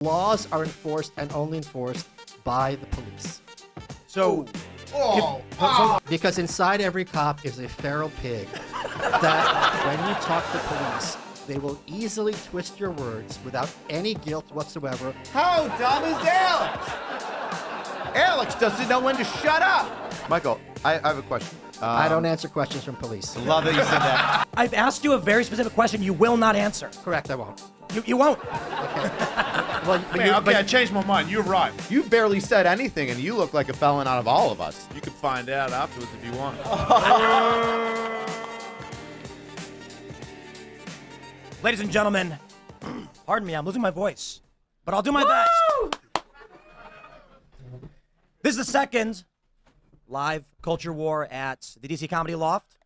Laws are enforced and only enforced by the police. So, Because inside every cop is a feral pig that when you talk to police, they will easily twist your words without any guilt whatsoever. How dumb is Alex? Alex doesn't know when to shut up. Michael, I have a question. I don't answer questions from police. Love that you said that. I've asked you a very specific question you will not answer. Correct, I won't. You won't. Well, I changed my mind. You're right. You barely said anything, and you look like a felon out of all of us. You can find out afterwards if you want. Ladies and gentlemen, pardon me, I'm losing my voice, but I'll do my best. This is the second live culture war at the DC Comedy Loft.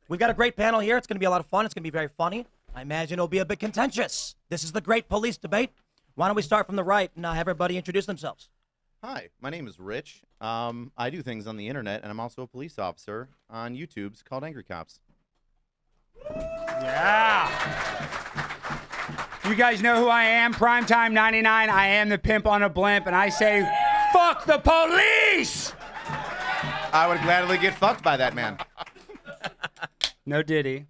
We've got a great panel here. It's going to be a lot of fun. It's going to be very funny. I imagine it'll be a bit contentious. This is the great police debate. Why don't we start from the right and have everybody introduce themselves? Hi, my name is Rich. I do things on the internet, and I'm also a police officer on YouTube's called Angry Cops. Yeah. You guys know who I am? Primetime 99. I am the pimp on a blimp, and I say, fuck the police! I would gladly get fucked by that man. No Diddy.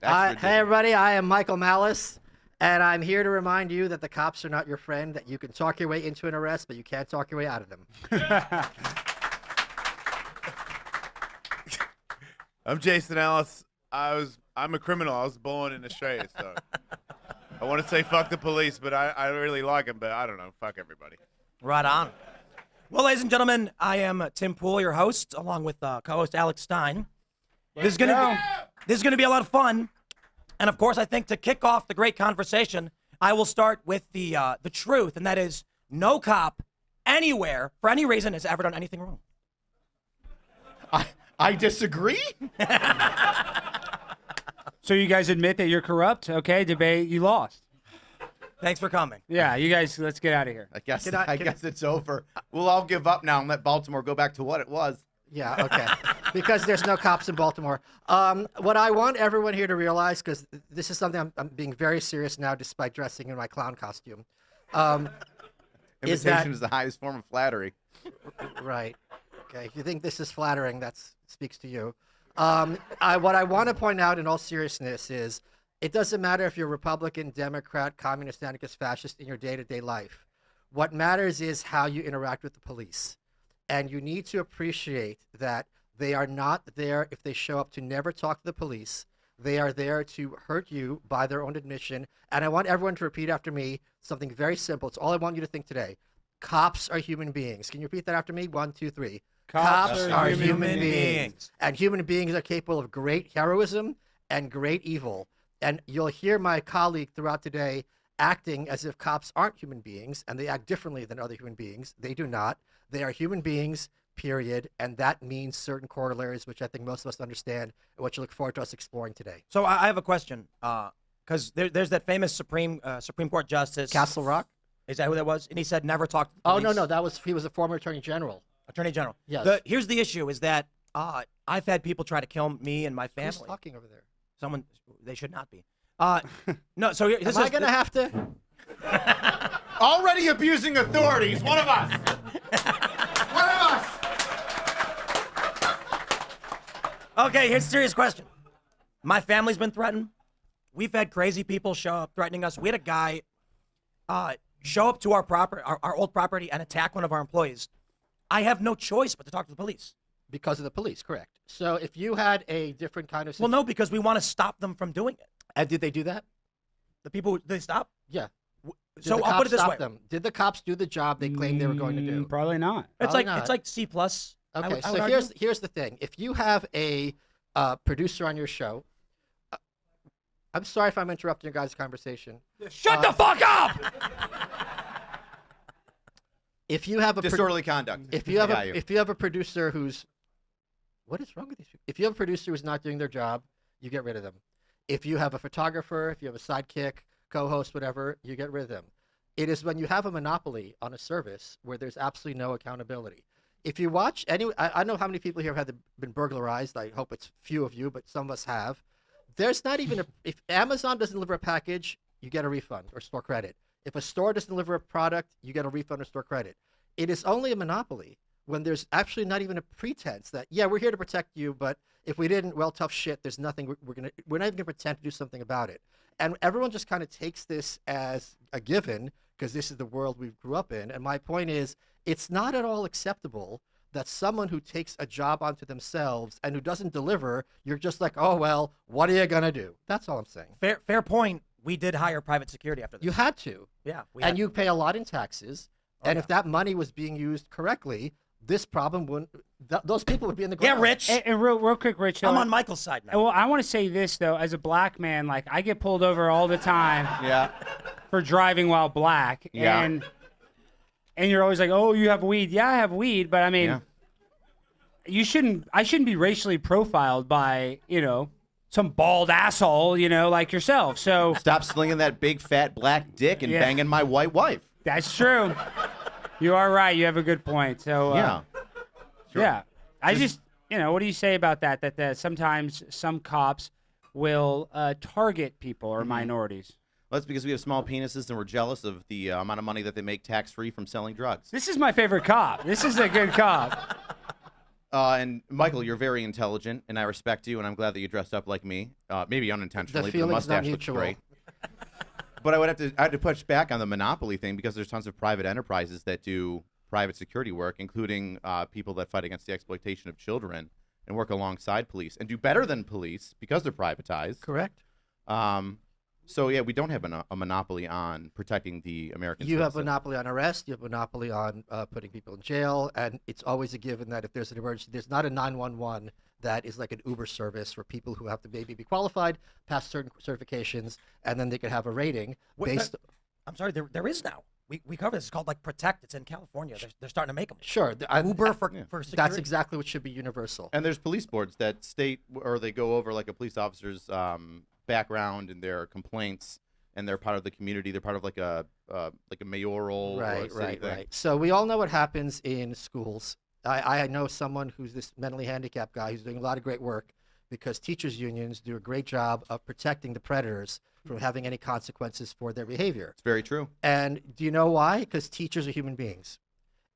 That's Hey ridiculous. everybody, I am Michael Malice, and I'm here to remind you that the cops are not your friend, that you can talk your way into an arrest, but you can't talk your way out of them. I'm Jason Ellis. I'm a criminal. I was born in Australia, so I want to say fuck the police, but I really like them, but I don't know. Fuck everybody. Right on. Well, ladies and gentlemen, I am Tim Pool, your host, along with co-host Alex Stein. This is gonna be a lot of fun, and of course, I think to kick off the great conversation, I will start with the truth, and that is, no cop anywhere for any reason has ever done anything wrong. I disagree. So you guys admit that you're corrupt? Okay, debate, you lost. Thanks for coming. Yeah, you guys, let's get out of here. I guess Can I- guess it's over. We'll all give up now and let Baltimore go back to what it was. Yeah, okay. Because there's no cops in Baltimore. What I want everyone here to realize, because this is something I'm being very serious now despite dressing in my clown costume. Is that- Imitation is the highest form of flattery. Right. Okay. If you think this is flattering, that speaks to you. What I want to point out in all seriousness is it doesn't matter if you're Republican, Democrat, Communist, Anarchist, Fascist in your day-to-day life. What matters is how you interact with the police. And you need to appreciate that they are not there if they show up to never talk to the police. They are there to hurt you by their own admission. And I want everyone to repeat after me something very simple. It's all I want you to think today. Cops are human beings. Can you repeat that after me? 1, 2, 3. Cops are human beings. And human beings are capable of great heroism and great evil. And you'll hear my colleague throughout today acting as if cops aren't human beings, and they act differently than other human beings. They do not. They are human beings, period. And that means certain corollaries, which I think most of us understand, and which you look forward to us exploring today. So I have a question, because there's that famous Supreme Court Justice. Castle Rock? Is that who that was? And he said never talk to the Oh, police. no. He was a former attorney general. Attorney General. Yes. Here's the issue: is that I've had people try to kill me and my Who's family. talking over there? Someone, they should not be. No. So this Am is I going to have to? Already abusing authorities. One of us. One of us. Okay, here's a serious question. My family's been threatened. We've had crazy people show up threatening us. We had a guy show up to our old property and attack one of our employees. I have no choice but to talk to the police. Because of the police, correct. So if you had a different kind of... Well, no, because we want to stop them from doing it. And did they do that? The people, they stop? Yeah. Did So the I'll cops put it this stop way. them? Did the cops do the job they claimed they were going to do? Probably not. It's Probably like C+. I Okay, would so argue. here's the thing. If you have a producer on your show... I'm sorry if I'm interrupting your guys' conversation. Shut the fuck up! If you have a... Disorderly conduct. If you have I got if you have a producer who's... What is wrong with these people? If you have a producer who's not doing their job, you get rid of them. If you have a photographer, if you have a sidekick, co-host, whatever, you get rid of them. It is when you have a monopoly on a service where there's absolutely no accountability. If you watch I don't know how many people here have been burglarized. I hope it's few of you, but some of us have. There's not even if Amazon doesn't deliver a package, you get a refund or store credit. If a store doesn't deliver a product, you get a refund or store credit. It is only a monopoly when there's actually not even a pretense that, yeah, we're here to protect you, but if we didn't, well, tough shit, there's nothing, we're not even gonna pretend to do something about it. And everyone just kind of takes this as a given because this is the world we grew up in. And my point is, it's not at all acceptable that someone who takes a job onto themselves and who doesn't deliver, you're just like, oh, well, what are you gonna do? That's all I'm saying. Fair point. We did hire private security after this. You had to. Yeah. And you pay a lot in taxes. Oh, And yeah. if that money was being used correctly, this problem wouldn't, those people would be in the Yeah, ground. Rich. And real quick, Rich. I'm on Michael's side now. Well, I want to say this though, as a black man, like I get pulled over all the time Yeah. for driving while black, Yeah. and you're always like, oh, you have weed. Yeah, I have weed, but I mean, Yeah. I shouldn't be racially profiled by some bald asshole, like yourself. So Stop slinging that big fat black dick and Yeah. banging my white wife. that's true. You are right. You have a good point. So Yeah. yeah, I just what do you say about that? That sometimes some cops will target people or minorities. Well, that's because we have small penises and we're jealous of the amount of money that they make tax-free from selling drugs. This is my favorite cop. This is a good cop. And Michael, you're very intelligent, and I respect you, and I'm glad that you dressed up like me. Maybe unintentionally, but the feeling's not mustache looks mutual. great. But I had to push back on the monopoly thing because there's tons of private enterprises that do private security work, including people that fight against the exploitation of children and work alongside police and do better than police because they're privatized. Correct. So yeah, we don't have a monopoly on protecting the American You have citizen. monopoly on arrest. You have monopoly on putting people in jail, and it's always a given that if there's an emergency, there's not a 911 that is like an Uber service where people who have to maybe be qualified, pass certain certifications, and then they could have a rating Wait, based. I'm sorry. There is now. We cover this. It's called like Protect. It's in California. They're starting to make them. Sure, Uber for security. That's exactly what should be universal. And there's police boards that state, or they go over like a police officer's background and their complaints, and they're part of the community. They're part of like a mayoral or Right, city right, thing. right. So we all know what happens in schools. I know someone who's this mentally handicapped guy who's doing a lot of great work because teachers' unions do a great job of protecting the predators from having any consequences for their behavior. It's very true. And do you know why? Because teachers are human beings.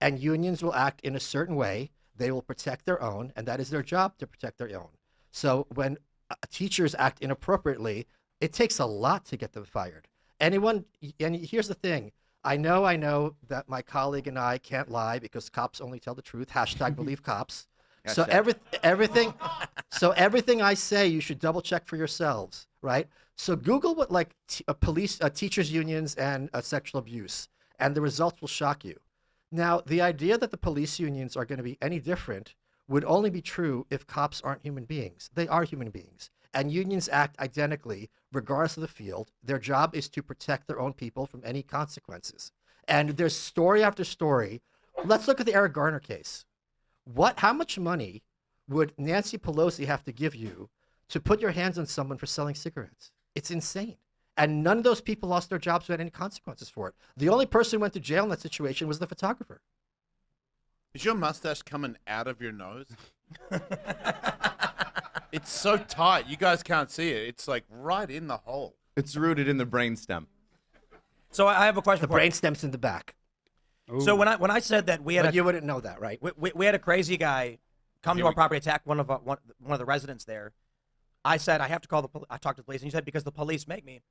And unions will act in a certain way. They will protect their own, and that is their job to protect their own. So when teachers act inappropriately, it takes a lot to get them fired. And here's the thing. I know that my colleague and I can't lie because cops only tell the truth. # believe cops. So Hashtag. everything I say, you should double check for yourselves, right? So Google what like teachers unions and sexual abuse, and the results will shock you. Now, the idea that the police unions are going to be any different would only be true if cops aren't human beings. They are human beings, and unions act identically regardless of the field. Their job is to protect their own people from any consequences. And there's story after story. Let's look at the Eric Garner case. How much money would Nancy Pelosi have to give you to put your hands on someone for selling cigarettes? It's insane. And none of those people lost their jobs who had any consequences for it. The only person who went to jail in that situation was the photographer. Is your mustache coming out of your nose? It's so tight. You guys can't see it. It's like right in the hole. It's rooted in the brainstem. So I have a question The for you. brainstem's in the back. So when I said that we had But you wouldn't know that, right? we had a crazy guy come to our property, attack one of the residents there. I said I have to call the I talked to the police, and you said because the police make me.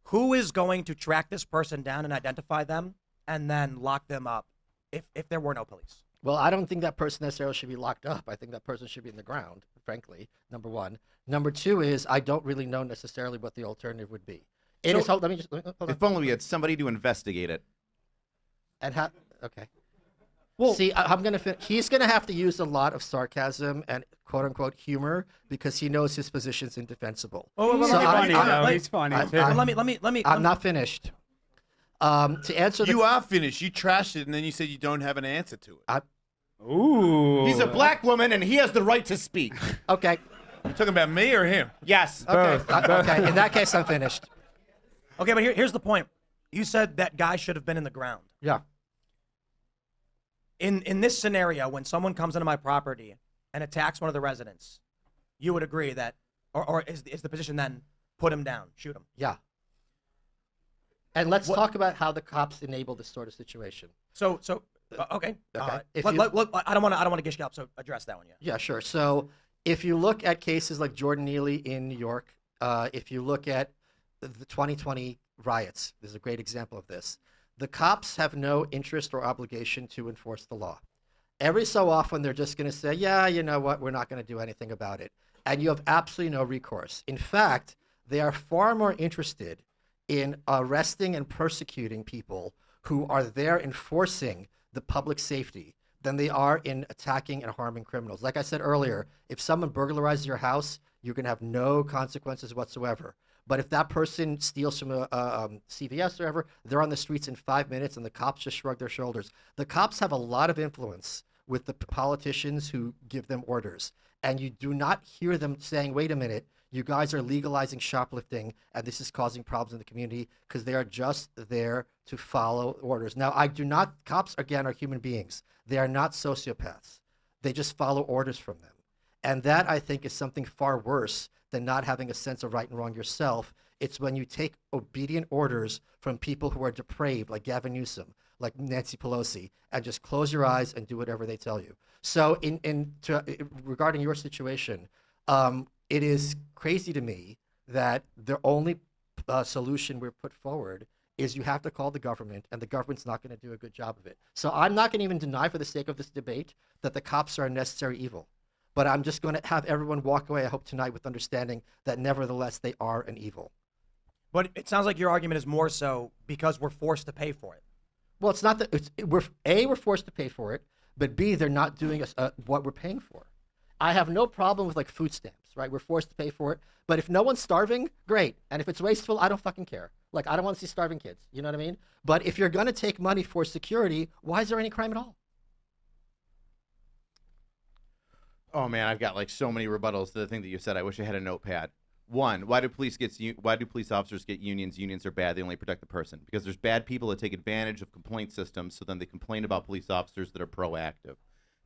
Who is going to track this person down and identify them and then lock them up if there were no police? Well, I don't think that person necessarily should be locked up. I think that person should be in the ground, frankly, number one. Number two is I don't really know necessarily what the alternative would be. Hold on. If only we had somebody to investigate it. Okay. Well, see, I'm gonna. He's gonna have to use a lot of sarcasm and quote unquote humor because he knows his position's indefensible. He's So funny, though. wait. He's funny, too. Let me. I'm not finished. To answer the You are finished. You trashed it, and then you said you don't have an answer to it. Ooh. He's a black woman, and he has the right to speak. okay, You talking about me or him? Yes. okay, okay. In that case, I'm finished. Okay, but here's the point. You said that guy should have been in the ground. Yeah. In this scenario, when someone comes into my property and attacks one of the residents, you would agree that, or is the position then put him down, shoot him? Yeah. And let's talk about how the cops enable this sort of situation. So okay. Okay. If Let- you- let- I don't want to gish you up. So address that one. Yeah. Yeah, sure. So if you look at cases like Jordan Neely in New York, if you look at the 2020 riots, there's a great example of this. The cops have no interest or obligation to enforce the law. Every so often, they're just going to say, yeah, you know what, we're not going to do anything about it. And you have absolutely no recourse. In fact, they are far more interested in arresting and persecuting people who are there enforcing the public safety than they are in attacking and harming criminals. Like I said earlier, if someone burglarizes your house, you're going to have no consequences whatsoever. But if that person steals from a CVS or whatever, they're on the streets in 5 minutes and the cops just shrug their shoulders. The cops have a lot of influence with the politicians who give them orders. And you do not hear them saying, wait a minute, you guys are legalizing shoplifting and this is causing problems in the community, because they are just there to follow orders. Now, cops, again, are human beings. They are not sociopaths. They just follow orders from them. And that, I think, is something far worse than not having a sense of right and wrong yourself. It's when you take obedient orders from people who are depraved, like Gavin Newsom, like Nancy Pelosi, and just close your eyes and do whatever they tell you. So regarding your situation, it is crazy to me that the only solution we're put forward is you have to call the government, and the government's not going to do a good job of it. So I'm not going to even deny, for the sake of this debate, that the cops are a necessary evil. But I'm just going to have everyone walk away, I hope tonight, with understanding that nevertheless they are an evil. But it sounds like your argument is more so because we're forced to pay for it. Well, it's not that we're forced to pay for it, but B, they're not doing what we're paying for. I have no problem with like food stamps, right? We're forced to pay for it, but if no one's starving, great. And if it's wasteful, I don't fucking care. Like, I don't want to see starving kids. You know what I mean? But if you're going to take money for security, why is there any crime at all? Oh man, I've got like so many rebuttals to the thing that you said. I wish I had a notepad. One, why do police officers get unions? Unions are bad. They only protect the person. Because there's bad people that take advantage of complaint systems, so then they complain about police officers that are proactive.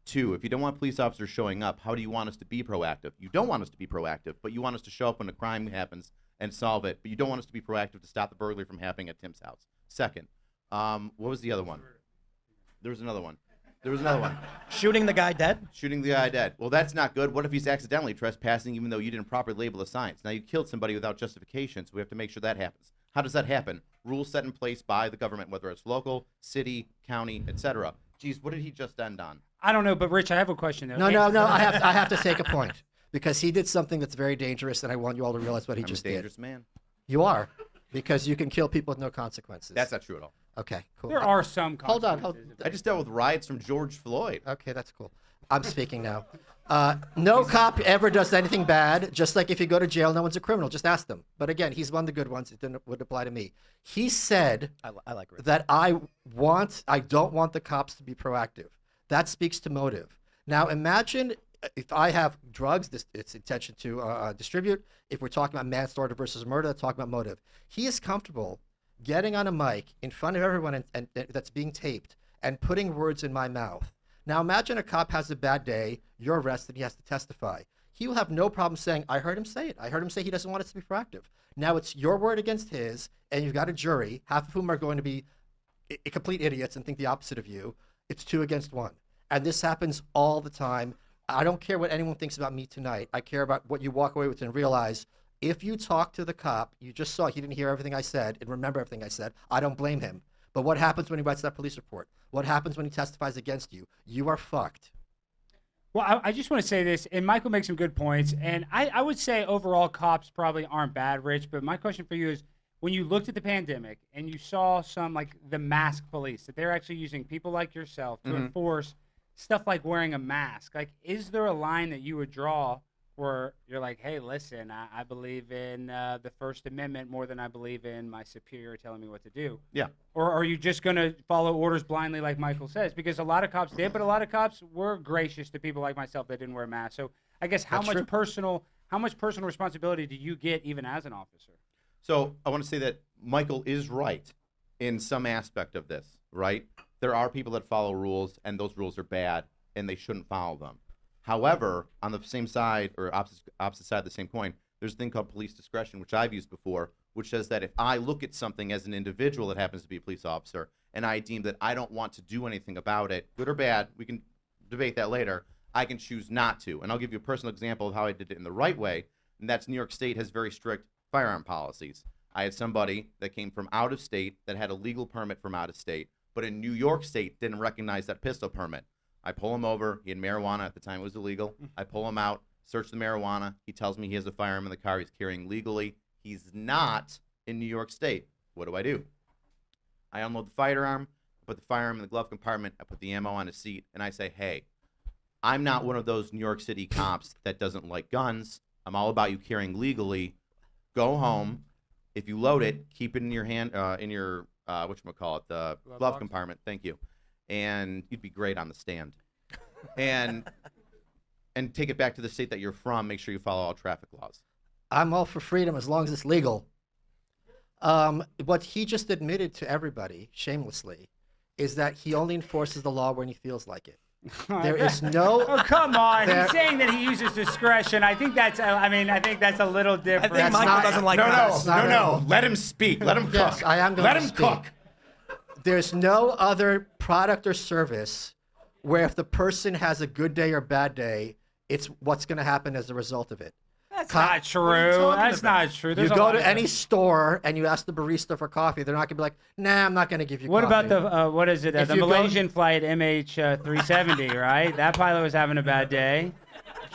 Two, if you don't want police officers showing up, how do you want us to be proactive? You don't want us to be proactive, but you want us to show up when a crime happens and solve it. But you don't want us to be proactive to stop the burglary from happening at Tim's house. Second, what was the other one? There was another one. Shooting the guy dead? Shooting the guy dead. Well, that's not good. What if he's accidentally trespassing even though you didn't properly label the signs? Now you killed somebody without justification, so we have to make sure that happens. How does that happen? Rules set in place by the government, whether it's local, city, county, etc. Geez, what did he just end on? I don't know, but Rich, I have a question though. No. I have to take a point, because he did something that's very dangerous, and I want you all to realize what he I'm just a dangerous did. man. You are, because you can kill people with no consequences. That's not true at all. Okay, cool. There are some Hold on. consequences. I just dealt with riots from George Floyd. Okay, that's cool. I'm speaking now. No cop ever does anything bad. Just like if you go to jail, no one's a criminal. Just ask them. But again, he's one of the good ones. It would apply to me. He said I like Rick. that I don't want the cops to be proactive. That speaks to motive. Now imagine if I have drugs, it's intention to distribute. If we're talking about manslaughter versus murder, that's talking about motive. He is comfortable getting on a mic in front of everyone and that's being taped and putting words in my mouth. Now imagine a cop has a bad day, you're arrested, he has to testify. He will have no problem saying, I heard him say it. I heard him say he doesn't want us to be proactive. Now it's your word against his, and you've got a jury, half of whom are going to be complete idiots and think the opposite of you. It's 2 against 1. And this happens all the time. I don't care what anyone thinks about me tonight. I care about what you walk away with and realize. If you talk to the cop, you just saw he didn't hear everything I said and remember everything I said. I don't blame him. But what happens when he writes that police report? What happens when he testifies against you? You are fucked. Well, I just want to say this, and Michael makes some good points, and I would say overall cops probably aren't bad, Rich, but my question for you is, when you looked at the pandemic and you saw some, like the mask police, that they're actually using people like yourself to enforce stuff like wearing a mask, like is there a line that you would draw where you're like, hey, listen, I believe in the First Amendment more than I believe in my superior telling me what to do? Yeah. Or are you just going to follow orders blindly like Michael says? Because a lot of cops did, but a lot of cops were gracious to people like myself that didn't wear masks. So I guess how much personal responsibility do you get even as an officer? So I want to say that Michael is right in some aspect of this, right? There are people that follow rules, and those rules are bad, and they shouldn't follow them. However, on the same side, or opposite side of the same coin, there's a thing called police discretion, which I've used before, which says that if I look at something as an individual that happens to be a police officer, and I deem that I don't want to do anything about it, good or bad, we can debate that later, I can choose not to. And I'll give you a personal example of how I did it in the right way, and that's New York State has very strict firearm policies. I had somebody that came from out of state that had a legal permit from out of state, but in New York State didn't recognize that pistol permit. I pull him over. He had marijuana. At the time it was illegal. I pull him out, search the marijuana. He tells me he has a firearm in the car. He's carrying legally. He's not in New York State. What do? I unload the firearm, put the firearm in the glove compartment, I put the ammo on a seat, and I say, hey, I'm not one of those New York City cops that doesn't like guns. I'm all about you carrying legally. Go home. If you load it, keep it in your hand, in your, whatchamacallit, the glove compartment. Thank you. And you'd be great on the stand. And take it back to the state that you're from. Make sure you follow all traffic laws. I'm all for freedom as long as it's legal. What he just admitted to everybody, shamelessly, is that he only enforces the law when he feels like it. There is no. Oh, come on! He's saying that he uses discretion. I think that's. I think that's a little different. I think Michael doesn't like that. No. Let him speak. Let him cook. Yes, I am going Let to him speak. cook. There's no other product or service where if the person has a good day or bad day, it's what's going to happen as a result of it. That's not true. That's not true. You There's a go lot to of- any store and you ask the barista for coffee, they're not going to be like, nah, I'm not going to give you What coffee. about the what is it? If The you go- Malaysian flight MH370, right? That pilot was having a bad day,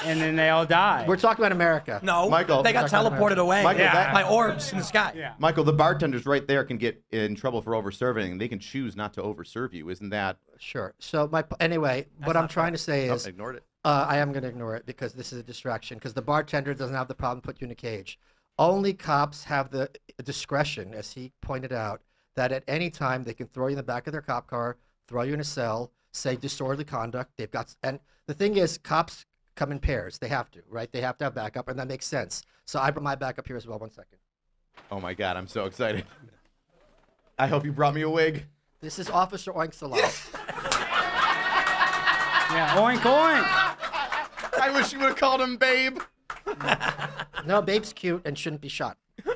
and then they all died. We're talking about America. No, Michael. they got teleported away Michael, that- by orbs in the sky. Yeah. Michael, the bartenders right there can get in trouble for overserving, and they can choose not to overserve you. Isn't that? Sure. So anyway, what I'm trying to say is, ignored it. I am going to ignore it because this is a distraction. Because the bartender doesn't have the problem put you in a cage. Only cops have the discretion, as he pointed out, that at any time they can throw you in the back of their cop car, throw you in a cell, say disorderly conduct. They've got, and the thing is, cops come in pairs. They have to, right? They have to have backup, and that makes sense. So I brought my backup here as well. 1 second. Oh my God, I'm so excited. I hope you brought me a wig. This is Officer Oink's Loft. Yeah, oink oink. I wish you would have called him Babe. No, Babe's cute and shouldn't be shot. Wait,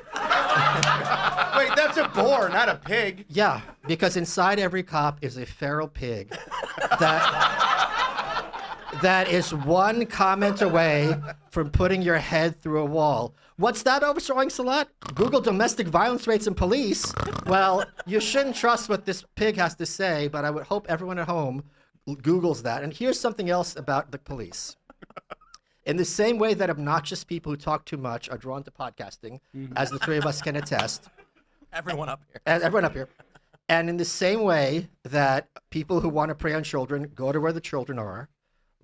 that's a boar, not a pig. Yeah, because inside every cop is a feral pig that is one comment away from putting your head through a wall. What's that, Officer Oinksalot? Google domestic violence rates in police. Well, you shouldn't trust what this pig has to say, but I would hope everyone at home Googles that. And here's something else about the police. In the same way that obnoxious people who talk too much are drawn to podcasting, as the three of us can attest, Everyone up here. and everyone up here, and in the same way that people who want to prey on children go to where the children are,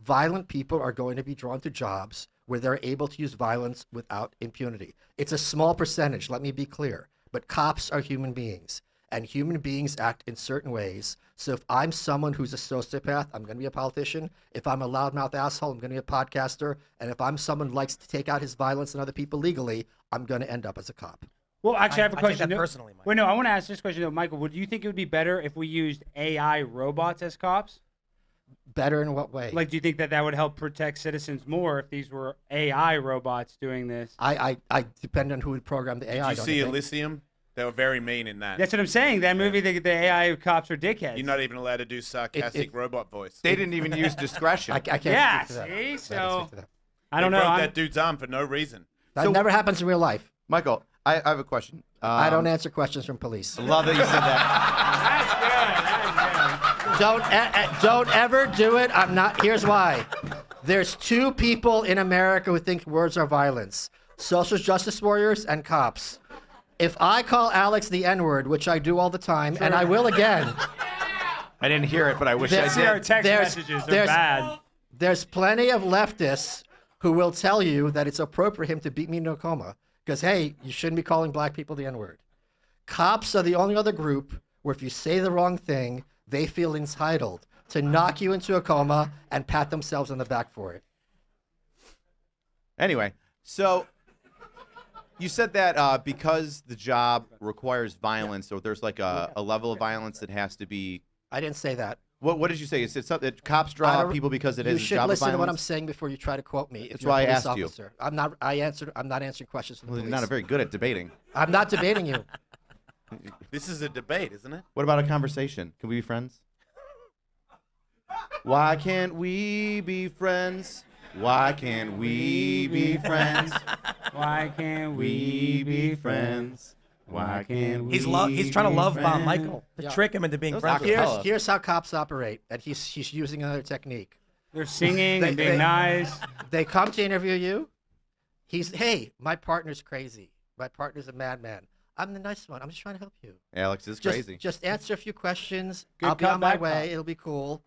violent people are going to be drawn to jobs where they're able to use violence without impunity. It's a small percentage, let me be clear, but cops are human beings, and human beings act in certain ways. So if I'm someone who's a sociopath, I'm going to be a politician. If I'm a loudmouth asshole, I'm going to be a podcaster. And if I'm someone who likes to take out his violence on other people legally, I'm going to end up as a cop. Well, actually, I have a I take question. that personally, Mike. Wait, no, I want to ask this question though, Michael. Would you think it would be better if we used AI robots as cops? Better in what way? Like, do you think that would help protect citizens more if these were AI robots doing this? I depend on who would program the AI. Did you don't see think? Elysium? They were very mean in that. That's what I'm saying. That movie, the AI cops are dickheads. You're not even allowed to do sarcastic it- robot voice. They didn't even use discretion. I can't Yeah, speak to that. see? I can't So, speak to that. I don't They know. broke I'm- that dude's arm for no reason. That So- never happens in real life. Michael, I have a question. I don't answer questions from police. Love that you said that. That's good. That's good. Don't ever do it. I'm not. Here's why. There's two people in America who think words are violence: social justice warriors and cops. If I call Alex the N-word, which I do all the time, and I will again, I didn't hear it, but I wish I That's See our did. text There's- messages are there's- bad. there's plenty of leftists who will tell you that it's appropriate for him to beat me in a coma because, hey, you shouldn't be calling black people the N-word. Cops are the only other group where if you say the wrong thing, they feel entitled to knock you into a coma and pat themselves on the back for it. Anyway, so you said that because the job requires violence, or there's like a level of violence that has to be. I didn't say that. What did you say? Is it something that cops I draw don't- people because it you is a should job of listen to what I'm violence? saying before you try to quote me. If That's you're a why I police asked you. officer. I'm not answering questions from the Well, police. you're not very good at debating. I'm not debating you. This is a debate, isn't it? What about a conversation? Can we be friends? Why can't we be friends? Why can't we be friends? Why can't we be friends? Why can't we? He's trying to love bomb friends? Michael to Yeah. trick him into being Those friends. with him. acapella. Here's how cops operate, and he's using another technique. They're singing They- and being they- nice. They come to interview you. Hey, my partner's crazy. My partner's a madman. I'm the nice one. I'm just trying to help you. Alex is Just, crazy. Just answer a few questions. Good I'll be cop, on my bad way. cop. It'll be cool.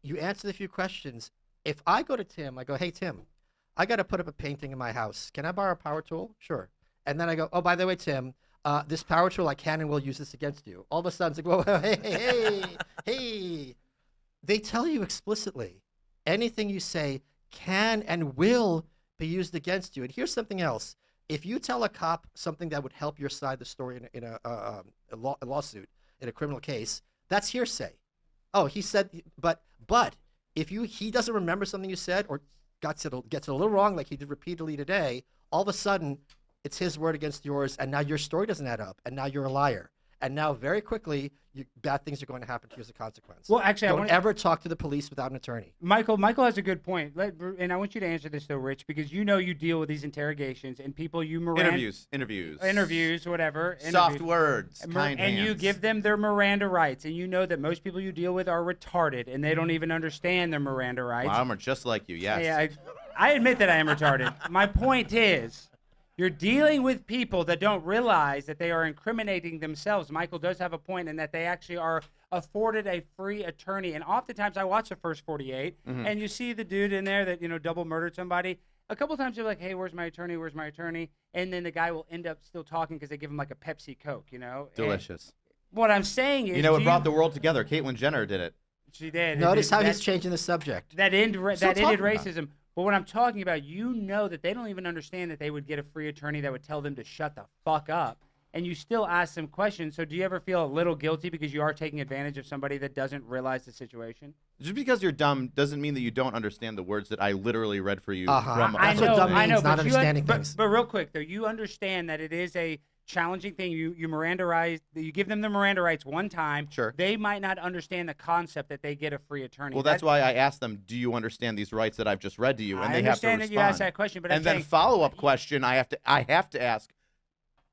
You answer the few questions. If I go to Tim, I go, hey, Tim, I got to put up a painting in my house. Can I borrow a power tool? Sure. And then I go, oh, by the way, Tim, this power tool, I can and will use this against you. All of a sudden, it's like, whoa, hey. They tell you explicitly, anything you say can and will be used against you. And here's something else. If you tell a cop something that would help your side of the story in a lawsuit, in a criminal case, that's hearsay. Oh, he said, but if he doesn't remember something you said or gets it a little wrong, like he did repeatedly today, all of a sudden it's his word against yours, and now your story doesn't add up, and now you're a liar. And now very quickly, bad things are going to happen to you as a consequence. Well, actually, I don't want ever talk to the police without an attorney. Michael has a good point. And I want you to answer this though, Rich, because you know you deal with these interrogations and people you interviews, whatever. Soft interviews. words, And kind you hands. give them their Miranda rights, and you know that most people you deal with are retarded, and they don't even understand their Miranda rights. Wow, I'm just like you. Yes. Yeah, I admit that I am retarded. My point is, you're dealing with people that don't realize that they are incriminating themselves. Michael does have a point in that they actually are afforded a free attorney. And oftentimes I watch the first 48, and you see the dude in there that, double murdered somebody. A couple times you're like, hey, where's my attorney? Where's my attorney? And then the guy will end up still talking because they give him like a Pepsi Coke, And Delicious. what I'm saying is, It brought the world together. Caitlyn Jenner did it. she did. Notice how That- he's changing the subject. that ended talking about racism. But what I'm talking about, that they don't even understand that they would get a free attorney that would tell them to shut the fuck up. And you still ask them questions. So do you ever feel a little guilty because you are taking advantage of somebody that doesn't realize the situation? Just because you're dumb doesn't mean that you don't understand the words that I literally read for you. Uh-huh. From That's what dumb means, not but understanding things. But real quick though, you understand that it is a challenging thing. You give them the Miranda rights one time. Sure. They might not understand the concept that they get a free attorney. Well, that's why I asked them, do you understand these rights that I've just read to you? And I they have to understand respond. that you asked that question, but I'm and then saying, follow-up question, I have to ask,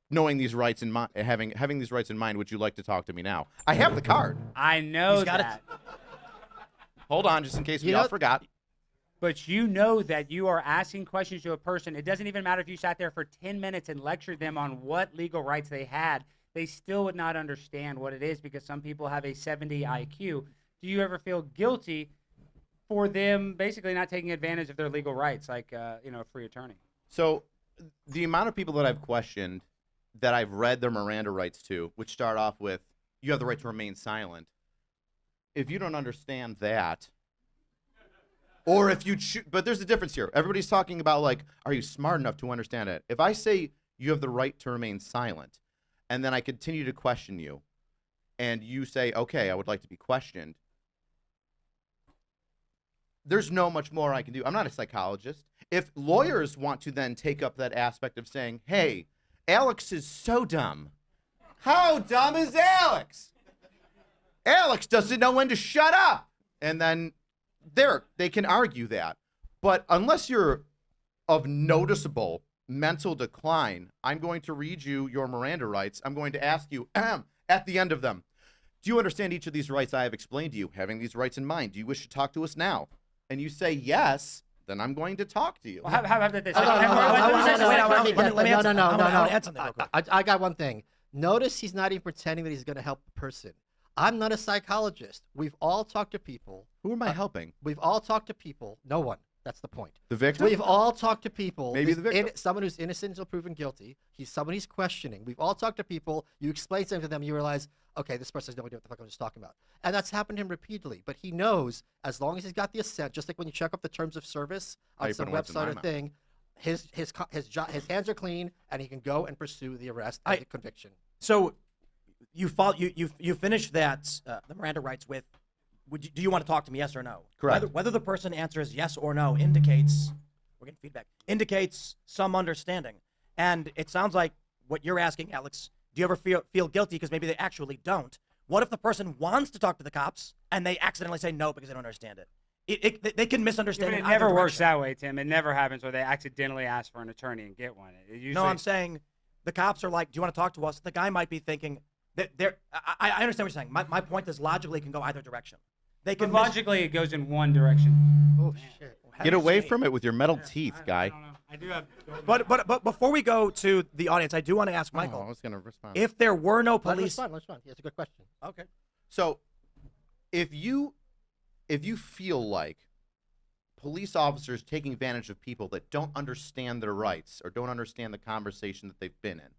knowing these rights in mind, having these rights in mind, would you like to talk to me now? I have the card. I know He's got it. that. Hold on, just in case we You all know- forgot. But you know that you are asking questions to a person. It doesn't even matter if you sat there for 10 minutes and lectured them on what legal rights they had. They still would not understand what it is because some people have a 70 IQ. Do you ever feel guilty for them basically not taking advantage of their legal rights, like a free attorney? So the amount of people that I've questioned that I've read their Miranda rights to, which start off with, you have the right to remain silent. If you don't understand that, or if you but there's a difference here. Everybody's talking about, like, are you smart enough to understand it? If I say you have the right to remain silent, and then I continue to question you, and you say, okay, I would like to be questioned, there's no much more I can do. I'm not a psychologist. If lawyers want to then take up that aspect of saying, hey, Alex is so dumb. How dumb is Alex? Alex doesn't know when to shut up. And then they can argue that. But unless you're of noticeable mental decline, I'm going to read you your Miranda rights. I'm going to ask you at the end of them, do you understand each of these rights I have explained to you? Having these rights in mind, do you wish to talk to us now? And you say yes, then I'm going to talk to you. Well, how about this? No, let me answer. no. I wanna add something real quick. I got one thing. Notice he's not even pretending that he's going to help the person. I'm not a psychologist. We've all talked to people. Who am I helping? We've all talked to people. No one. That's the point. The victim? We've all talked to people. Maybe the victim. Someone who's innocent until proven guilty. He's someone he's questioning. We've all talked to people. You explain something to them. You realize, okay, this person has no idea what the fuck I'm just talking about. And that's happened to him repeatedly. But he knows, as long as he's got the assent, just like when you check up the terms of service How on you some put words in my website or mouth. thing, his hands are clean, and he can go and pursue the arrest and the conviction. So you finish that the Miranda rights with do you want to talk to me, yes or no? Correct. Whether the person answers yes or no indicates, we're getting feedback, indicates some understanding. And it sounds like what you're asking, Alex, do you ever feel guilty because maybe they actually don't? What if the person wants to talk to the cops and they accidentally say no because they don't understand it? They can misunderstand But it. it never works that way, Tim. It never happens where they accidentally ask for an attorney and get one. It usually, No, I'm saying the cops are like, do you want to talk to us? The guy might be thinking that I understand what you're saying. My point is logically it can go either direction. They but can logically it goes in one direction. Oh shit. Get away from it with your metal teeth, I guy. don't know. I do have. But before we go to the audience, I do want to ask Oh, Michael, I was going to respond. if there were no Let's police. respond. It's a good question. Okay. So, if you feel like police officers taking advantage of people that don't understand their rights or don't understand the conversation that they've been in,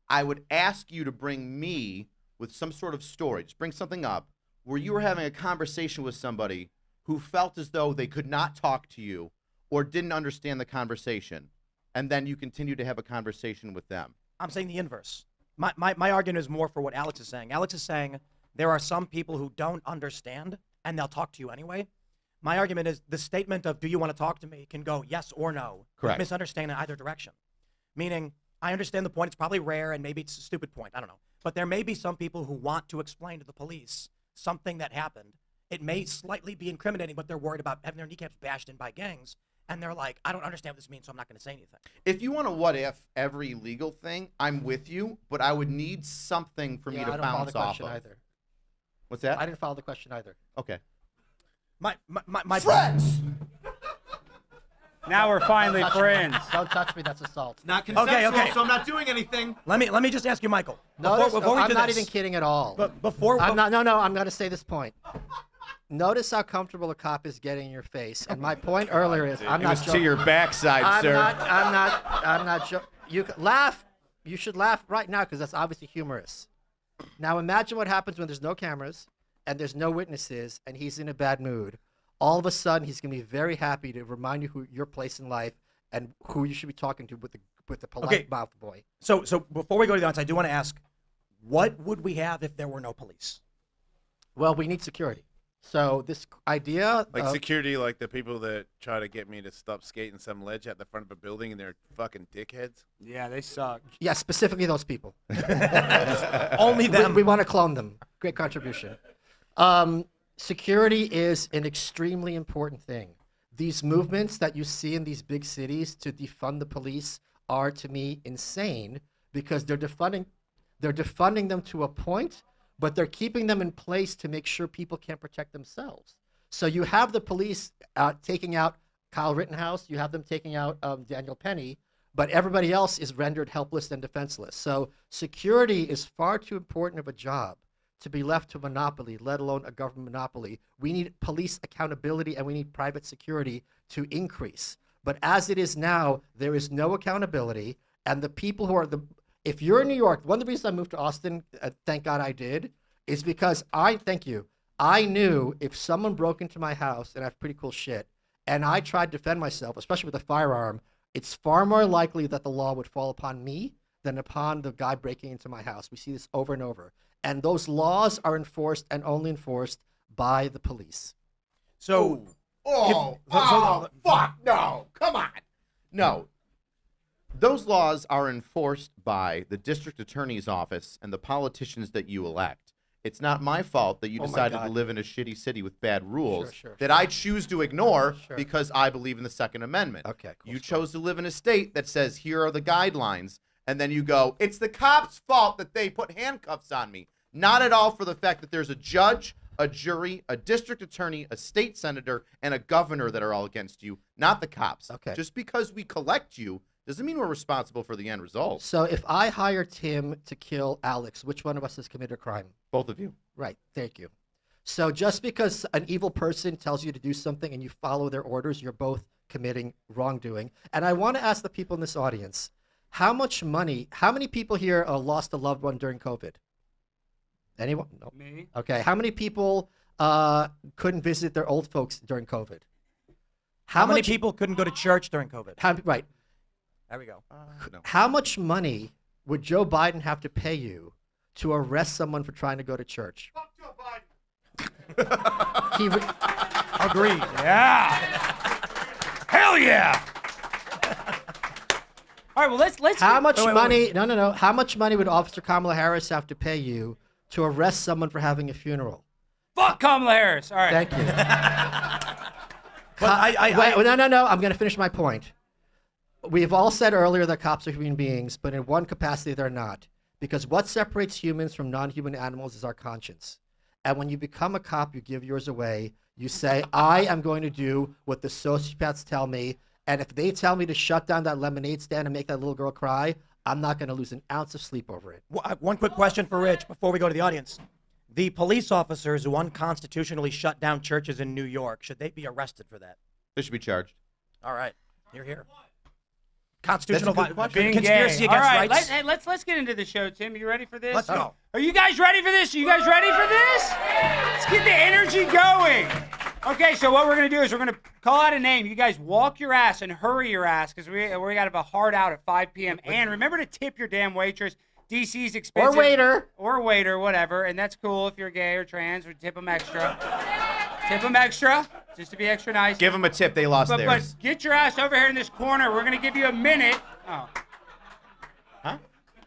I would ask you to bring me with some sort of story. Just bring something up where you were having a conversation with somebody who felt as though they could not talk to you or didn't understand the conversation, and then you continue to have a conversation with them. I'm saying the inverse. My argument is more for what Alex is saying. Alex is saying there are some people who don't understand and they'll talk to you anyway. My argument is the statement of do you want to talk to me can go yes or no. Correct. With misunderstanding in either direction. Meaning, I understand the point. It's probably rare and maybe it's a stupid point. I don't know. But there may be some people who want to explain to the police something that happened. It may slightly be incriminating, but they're worried about having their kneecaps bashed in by gangs. And they're like, I don't understand what this means, so I'm not going to say anything. If you want to what if every legal thing, I'm with you, but I would need something for me Yeah, to I don't follow bounce the off question of. either. What's that? I didn't follow the question either. Okay. My Friends! Now we're finally Touch me. friends. Don't touch me. That's assault. Not Okay. so I'm not doing anything. Let me just ask you, Michael. Notice, before we I'm do not this, even kidding at all. But before I'm not. No. I'm going to say this point. Notice how comfortable a cop is getting in your face. And my point earlier is, I'm It not was to joking. your backside, I'm sir. not. You laugh. You should laugh right now because that's obviously humorous. Now imagine what happens when there's no cameras and there's no witnesses and he's in a bad mood. All of a sudden, he's going to be very happy to remind you who your place in life and who you should be talking to with the polite Okay. mouth boy. So before we go to the audience, I do want to ask, what would we have if there were no police? Well, we need security. So this idea, Like of- security, like the people that try to get me to stop skating some ledge at the front of a building and they're fucking dickheads. Yeah, they suck. yeah, specifically those people. Only them. We want to clone them. Great contribution. Security is an extremely important thing. These movements that you see in these big cities to defund the police are, to me, insane because they're defunding them to a point, but they're keeping them in place to make sure people can't protect themselves. So you have the police taking out Kyle Rittenhouse, you have them taking out Daniel Penny, but everybody else is rendered helpless and defenseless. So security is far too important of a job to be left to monopoly, let alone a government monopoly. We need police accountability and we need private security to increase. But as it is now, there is no accountability, and the people who are if you're in New York, one of the reasons I moved to Austin, thank God I did, is because I knew if someone broke into my house, and I have pretty cool shit, and I tried to defend myself, especially with a firearm, it's far more likely that the law would fall upon me than upon the guy breaking into my house. We see this over and over. And those laws are enforced and only enforced by the police. So, Fuck, no, come on. No. Those laws are enforced by the district attorney's office and the politicians that you elect. It's not my fault that you Oh my decided to God. live in a shitty city with bad rules Sure, that I choose to ignore Sure. because I believe in the Second Amendment. Okay, cool You story. chose to live in a state that says, here are the guidelines, and then you go, it's the cops' fault that they put handcuffs on me. Not at all for the fact that there's a judge, a jury, a district attorney, a state senator, and a governor that are all against you, not the cops. Okay. Just because we collect you doesn't mean we're responsible for the end result. So if I hire Tim to kill Alex, which one of us has committed a crime? Both of you. Right. Thank you. So just because an evil person tells you to do something and you follow their orders, you're both committing wrongdoing. And I want to ask the people in this audience, how many people here lost a loved one during COVID? Anyone? No. Me? Okay. How many people couldn't visit their old folks during COVID? how many people couldn't go to church during COVID? Right. There we go. No. How much money would Joe Biden have to pay you to arrest someone for trying to go to church? Fuck Joe Biden. Agreed. Yeah. Hell yeah. All right, well, let's. How much wait, wait, money? No. How much money would Officer Kamala Harris have to pay you to arrest someone for having a funeral? Fuck Kamala Harris. All right. Thank you. But Wait, no. I'm going to finish my point. We've all said earlier that cops are human beings, but in one capacity they're not. Because what separates humans from non-human animals is our conscience. And when you become a cop, you give yours away. You say, I am going to do what the sociopaths tell me. And if they tell me to shut down that lemonade stand and make that little girl cry, I'm not going to lose an ounce of sleep over it. One quick question for Rich before we go to the audience. The police officers who unconstitutionally shut down churches in New York, should they be arrested for that? They should be charged. All right. You're here. Constitutional That's a good question. conspiracy All against right, rights. let's get into the show, Tim. You ready for this? Let's go. Are you guys ready for this? Are you guys ready for this? Let's get the energy going. Okay, so what we're gonna do is we're gonna call out a name. You guys walk your ass and hurry your ass because we got to have a hard out at 5 p.m. And remember to tip your damn waitress. DC's expensive. Or waiter, whatever. And that's cool if you're gay or trans. Or tip them extra. Tip them extra, just to be extra nice. Give them a tip. They lost But theirs. get your ass over here in this corner. We're gonna give you a minute. Oh.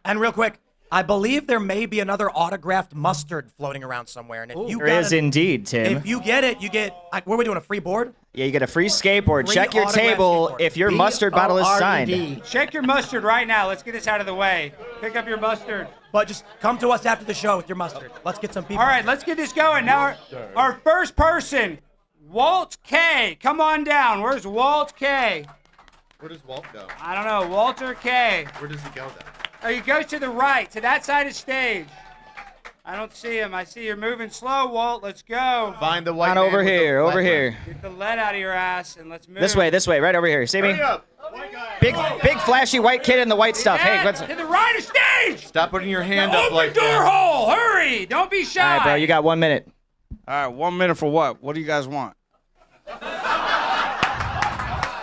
And real quick, I believe there may be another autographed mustard floating around somewhere. And if you There got is it- indeed, Tim. If you get it, you get. What are we doing? A free board? Yeah, you get a free skateboard. Free Check your autographed table skateboard. if your mustard bottle is signed. B-O-R-E-D. Check your mustard right now. Let's get this out of the way. Pick up your mustard. But just come to us after the show with your mustard. Let's get some people. All right, let's get this going. Now, our first person, Walt K. Come on down. Where's Walt K? Where does Walt go? I don't know. Walter K. Where does he go then? Oh, he goes to the right, to that side of stage. I don't see him. I see you're moving slow, Walt. Let's go. Find the white On man over with the here, over lead here. Get the lead out of your ass and let's move. This way, right over here. See me? Hurry up. Big flashy white kid in the white stuff. Hey, Yeah, what's to the right of stage. Stop putting your hand up Open like door that. hole. Hurry. Don't be shy. All right, bro, you got 1 minute. All right, 1 minute for what? What do you guys want?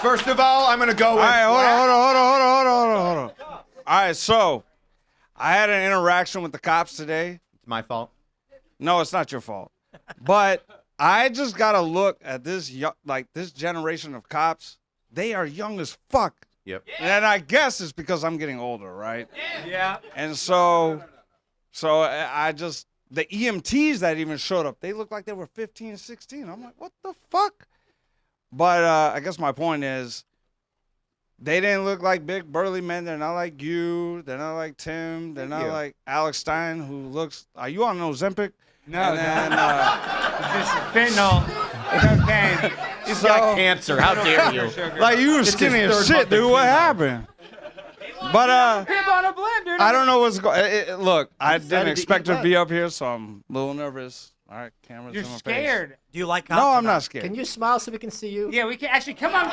First of all, I'm going to go with... All right, hold on. All right, so I had an interaction with the cops today. It's my fault. No, it's not your fault. But I just got to look at this this generation of cops. They are young as fuck. Yep. And I guess it's because I'm getting older, right? Yeah. And so I just, the EMTs that even showed up, they looked like they were 15, 16. I'm like, what the fuck? But I guess my point is, they didn't look like big burly men. They're not like you. They're not like Tim. They're not like Alex Stein, who looks, are you on Ozempic? No, And then, It's just fentanyl, cocaine. He's got cancer. How dare you? like you were It's his skinny as third shit, month of dude. What chemo. happened? But Pip on a blimp, dude. I don't know what's going. Look, I decided didn't to expect eat to be up here, so I'm a little nervous. All right, cameras You're in my face. scared. Do you like cops? No, or I'm not scared. Can you smile so we can see you? Yeah, we can actually come on.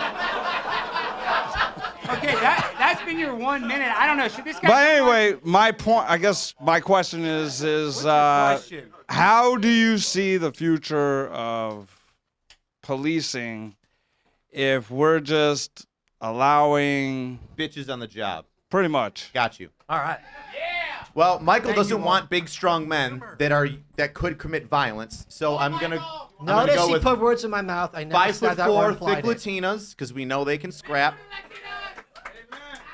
Okay, that's been your 1 minute. I don't know. Should this guy? But anyway, my point, I guess my question is What's your question? how do you see the future of policing if we're just allowing Bitches on the job. pretty much? Got you. All right. Well, Michael Thank you, doesn't want big, strong men that could commit violence. So I'm gonna Notice go he with put words in my mouth. I never said that 5'4", or thick implied it. Latinas, because we know they can scrap.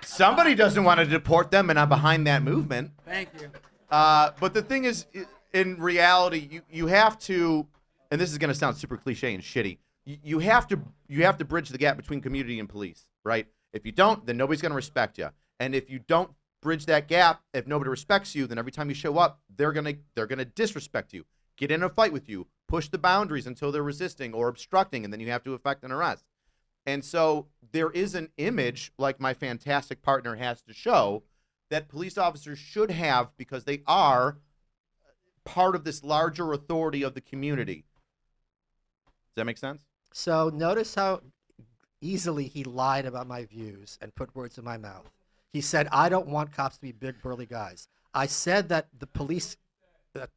Somebody doesn't want to deport them, and I'm behind that movement. Thank you. But the thing is, in reality, you have to, and this is going to sound super cliche and shitty. You have to bridge the gap between community and police, right? If you don't, then nobody's going to respect you. And if you don't bridge that gap, if nobody respects you, then every time you show up, they're gonna disrespect you, get in a fight with you, push the boundaries until they're resisting or obstructing, and then you have to effect an arrest. And so there is an image, like my fantastic partner has to show, that police officers should have because they are part of this larger authority of the community. Does that make sense? So notice how easily he lied about my views and put words in my mouth. He said, I don't want cops to be big, burly guys. I said that the police,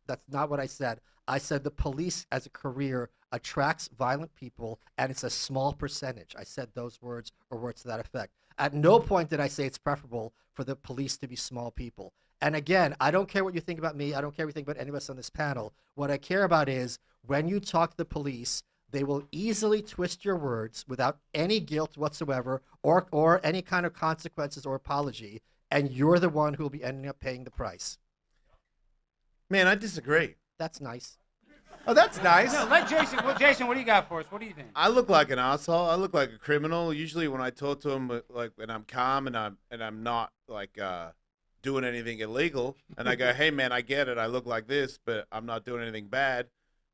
that's not what I said. I said the police as a career attracts violent people, and it's a small percentage. I said those words or words to that effect. At no point did I say it's preferable for the police to be small people. And again, I don't care what you think about me. I don't care what you think about any of us on this panel. What I care about is when you talk to the police, they will easily twist your words without any guilt whatsoever or any kind of consequences or apology, and you're the one who will be ending up paying the price. Man, I disagree. That's nice. Oh, that's nice. No, let Jason. Well, Jason, what do you got for us? What do you think? I look like an asshole. I look like a criminal. Usually, when I talk to them, like, and I'm calm and I'm not like doing anything illegal, and I go, "Hey, man, I get it. I look like this, but I'm not doing anything bad."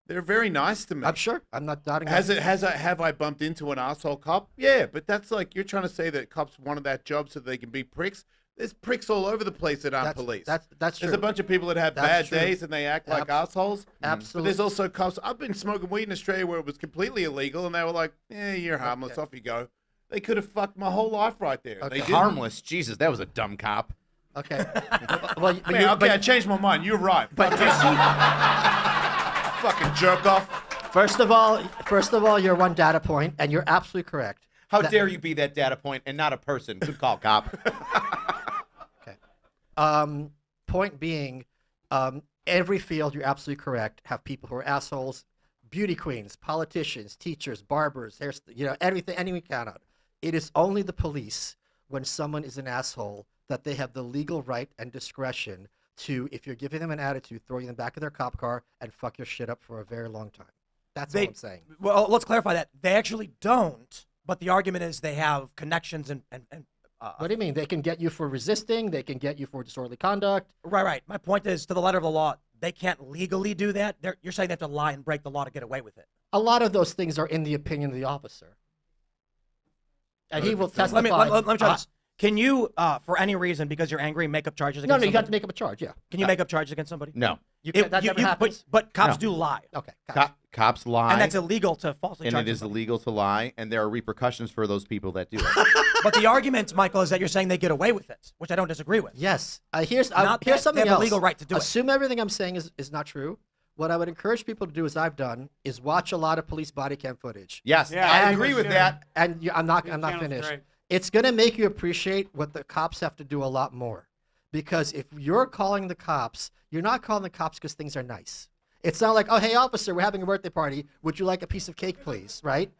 They're very nice to me. I'm sure. I'm not doubting Have that. I bumped into an asshole cop? Yeah, but that's like you're trying to say that cops wanted that job so they can be pricks. There's pricks all over the place that aren't police. That's true. There's a bunch of people that have That's bad true. days and they act like assholes. But Absolutely. there's also cops. I've been smoking weed in Australia where it was completely illegal, and they were like, you're harmless. Okay. Off you go." They could have fucked my whole life right there. Okay. They didn't. Harmless. Jesus, that was a dumb cop. Okay. Well, but Man, you, okay, I changed my mind. You're right. but you see, Fucking jerk off. first of all, you're one data point, and you're absolutely correct. How dare you be that data point and not a person? Good call, cop. Point being, every field, you're absolutely correct, have people who are assholes, beauty queens, politicians, teachers, barbers, everything, any we count out. It is only the police, when someone is an asshole, that they have the legal right and discretion to, if you're giving them an attitude, throw you in the back of their cop car and fuck your shit up for a very long time. That's all I'm saying. Well, let's clarify that. They actually don't, but the argument is they have connections and What do you mean? They can get you for resisting. They can get you for disorderly conduct. right. My point is, to the letter of the law, they can't legally do that. You're saying they have to lie and break the law to get away with it. A lot of those things are in the opinion of the officer. And he will testify. Let me try this. Can you, for any reason, because you're angry, make up charges No, against you somebody? have to make up a charge, yeah. Can you make up charges against somebody? No. That never happens? But cops do lie. Okay. Gotcha. Cops lie. And that's illegal to falsely and charge it is somebody. illegal to lie, and there are repercussions for those people that do it. But the argument, Michael, is that you're saying they get away with it, which I don't disagree with. Yes. Here's Not that something they have else. a legal right to do it. Assume everything I'm saying is not true. What I would encourage people to do, as I've done, is watch a lot of police body cam footage. Yes, Yeah, I and- agree with that. And I'm not channel's finished. great. It's going to make you appreciate what the cops have to do a lot more. Because if you're calling the cops, you're not calling the cops because things are nice. It's not like, "Oh, hey, officer, we're having a birthday party. Would you like a piece of cake, please?" Right?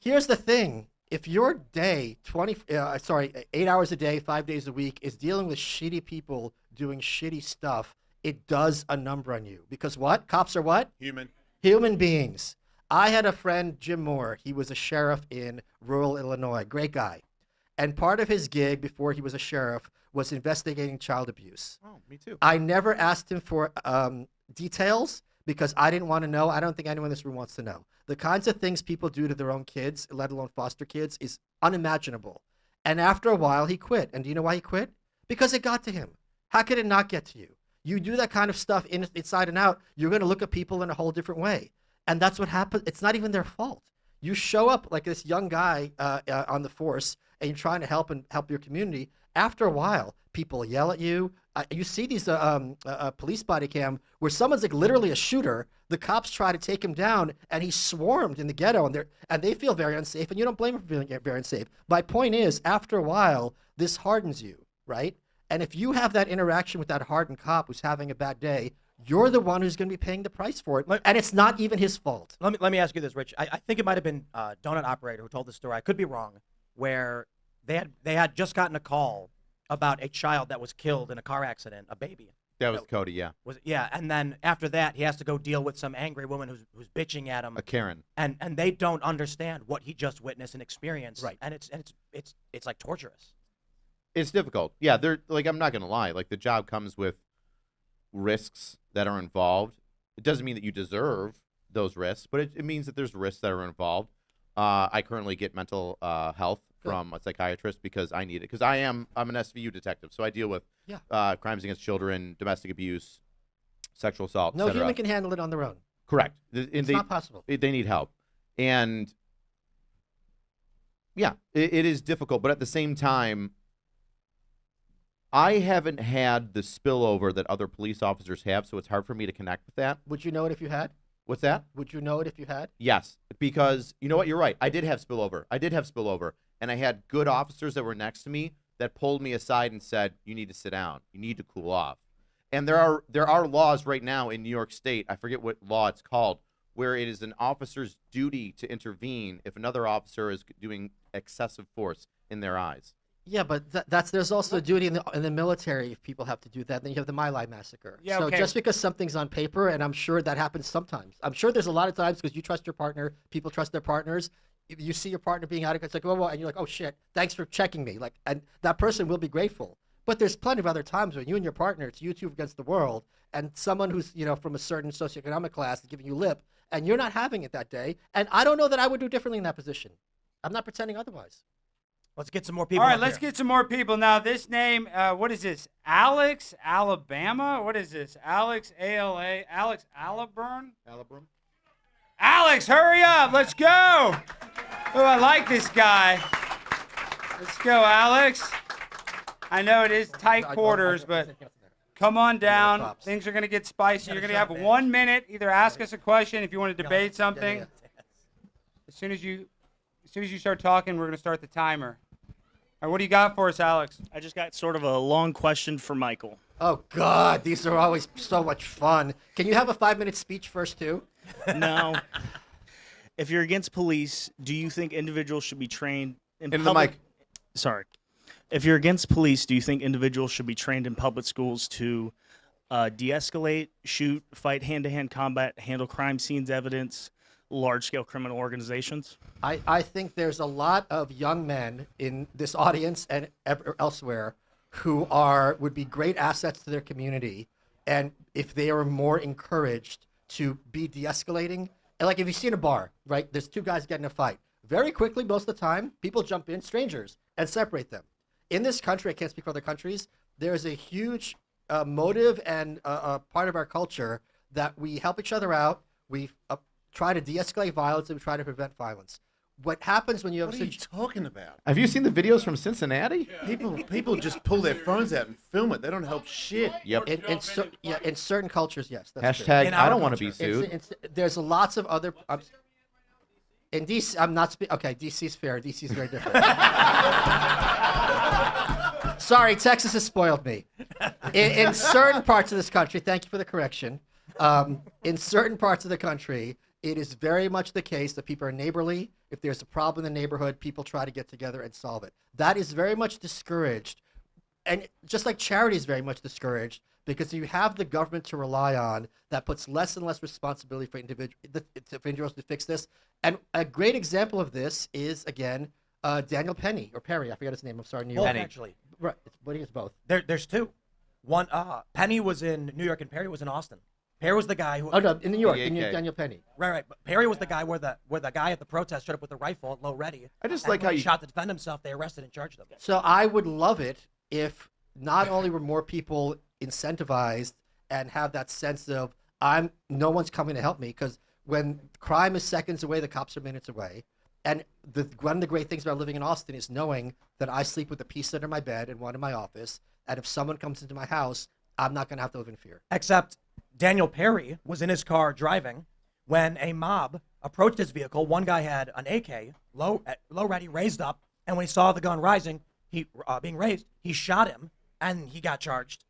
Here's the thing. If your day, 8 hours a day, 5 days a week, is dealing with shitty people doing shitty stuff, it does a number on you. Because what? Cops are what? Human. Human beings. I had a friend, Jim Moore. He was a sheriff in rural Illinois. Great guy. And part of his gig before he was a sheriff was investigating child abuse. Oh, me too. I never asked him for details because I didn't want to know. I don't think anyone in this room wants to know. The kinds of things people do to their own kids, let alone foster kids, is unimaginable. And after a while, he quit. And do you know why he quit? Because it got to him. How could it not get to you? You do that kind of stuff inside and out, you're going to look at people in a whole different way. And that's what happens. It's not even their fault. You show up like this young guy on the force, and you're trying to help your community. After a while, people yell at you. You see these police body cam where someone's like literally a shooter. The cops try to take him down, and he's swarmed in the ghetto, and they feel very unsafe. And you don't blame them for feeling very unsafe. My point is, after a while, this hardens you, right? And if you have that interaction with that hardened cop who's having a bad day, you're the one who's going to be paying the price for it, and it's not even his fault. Let me ask you this, Rich. I think it might have been Donut Operator who told the story. I could be wrong, where they had just gotten a call about a child that was killed in a car accident, a baby. That was Cody, yeah. And then after that, he has to go deal with some angry woman who's bitching at him, A Karen. and they don't understand what he just witnessed and experienced, Right. And it's like torturous. It's difficult. Yeah, they're like, I'm not gonna lie. Like, the job comes with risks that are involved. It doesn't mean that you deserve those risks, but it means that there's risks that are involved. I currently get mental health from a psychiatrist because I need it. Because I'm an SVU detective, so I deal with crimes against children, domestic abuse, sexual assault. No et cetera. human can handle it on their own. Correct. It's not possible. They need help, and yeah, it is difficult. But at the same time, I haven't had the spillover that other police officers have, so it's hard for me to connect with that. Would you know it if you had? What's that? Would you know it if you had? Yes, because you know what? You're right. I did have spillover. And I had good officers that were next to me that pulled me aside and said, "You need to sit down. You need to cool off." And there are laws right now in New York State. I forget what law it's called, where it is an officer's duty to intervene if another officer is doing excessive force in their eyes. Yeah, but there's also a duty in the military if people have to do that. Then you have the My Lai massacre. Yeah, so okay. just because something's on paper, and I'm sure that happens sometimes. I'm sure there's a lot of times because you trust your partner, people trust their partners. If you see your partner being out of it's like, oh, well, and you're like, oh shit, thanks for checking me. Like, and that person will be grateful. But there's plenty of other times when you and your partner, it's you two against the world, and someone who's from a certain socioeconomic class is giving you lip, and you're not having it that day. And I don't know that I would do differently in that position. I'm not pretending otherwise. Let's get some more people. All right, up let's here. get some more people. Now, this name, what is this? Alex, Alabama? What is this? Alex, A-L-A, Alex Alaburn? Alex, hurry up. Let's go. Oh, I like this guy. Let's go, Alex. I know it is tight quarters, but come on down. props. Things are going to get spicy. Gotta You're going to shut have it 1 minute. Either ask us a question if you want to debate something. Yeah. As soon as you start talking, we're going to start the timer. All right, what do you got for us, Alex? I just got sort of a long question for Michael. Oh God, these are always so much fun. Can you have a 5-minute speech first too? Now, if you're against police, do you think individuals should be trained in In the public? mic. Sorry. If you're against police, do you think individuals should be trained in public schools to de-escalate, shoot, fight hand-to-hand combat, handle crime scenes evidence, large-scale criminal organizations? I think there's a lot of young men in this audience and elsewhere who would be great assets to their community, and if they are more encouraged to be de-escalating, and like if you see in a bar, right, there's two guys getting in a fight. Very quickly, most of the time, people jump in, strangers, and separate them. In this country, I can't speak for other countries, there's a huge motive and part of our culture that we help each other out, we try to de-escalate violence, and we try to prevent violence. What happens when you have What are you talking about? Have you seen the videos from Cincinnati? People just pull their phones out and film it. They don't help shit. Yep. in certain cultures, yes. That's true. Hashtag In I our don't want to be culture. sued. There's lots of other. In DC, I'm not speaking. Okay, DC's fair. DC's very different. Sorry, Texas has spoiled me. In certain parts of this country, thank you for the correction. In certain parts of the country, it is very much the case that people are neighborly. If there's a problem in the neighborhood, people try to get together and solve it. That is very much discouraged. And just like charity is very much discouraged, because you have the government to rely on that puts less and less responsibility for individuals to fix this. And a great example of this is, again, Daniel Penny, or Perry, I forget his name, I'm sorry, New York. Both, actually. Right, but he is both. There's two. One, Penny was in New York and Perry was in Austin. Perry was the guy who. Oh, no, in New York, PAK. Daniel Penny. Right. But Perry was the guy where the guy at the protest showed up with a rifle at low ready. I just and like when how he you shot to defend himself. They arrested and charged him. So I would love it if not only were more people incentivized and have that sense of no one's coming to help me, because when crime is seconds away, the cops are minutes away. And one of the great things about living in Austin is knowing that I sleep with a piece under my bed and one in my office. And if someone comes into my house, I'm not going to have to live in fear. Except Daniel Perry was in his car driving when a mob approached his vehicle. One guy had an AK, low ready, raised up, and when he saw the gun rising, being raised, he shot him, and he got charged.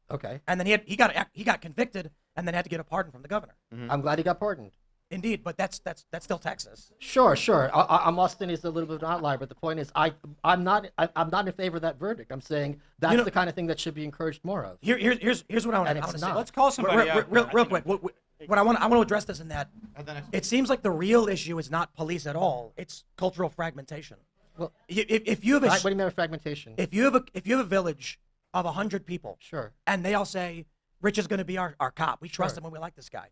Okay. And then he got convicted, and then had to get a pardon from the governor. I'm glad he got pardoned. Indeed, but that's still Texas. Sure. Austin is a little bit of an outlier, but the point is, I'm not in favor of that verdict. I'm saying that's the kind of thing that should be encouraged more of. Here's what I want And to it's say. not. Let's call somebody out. Real quick. What I want to address this in that it seems like the real issue is not police at all. It's cultural fragmentation. Well, if you have what do you mean by fragmentation? if you have a village of 100 people, Sure. and they all say Rich is going to be our cop, we trust him and we like this guy.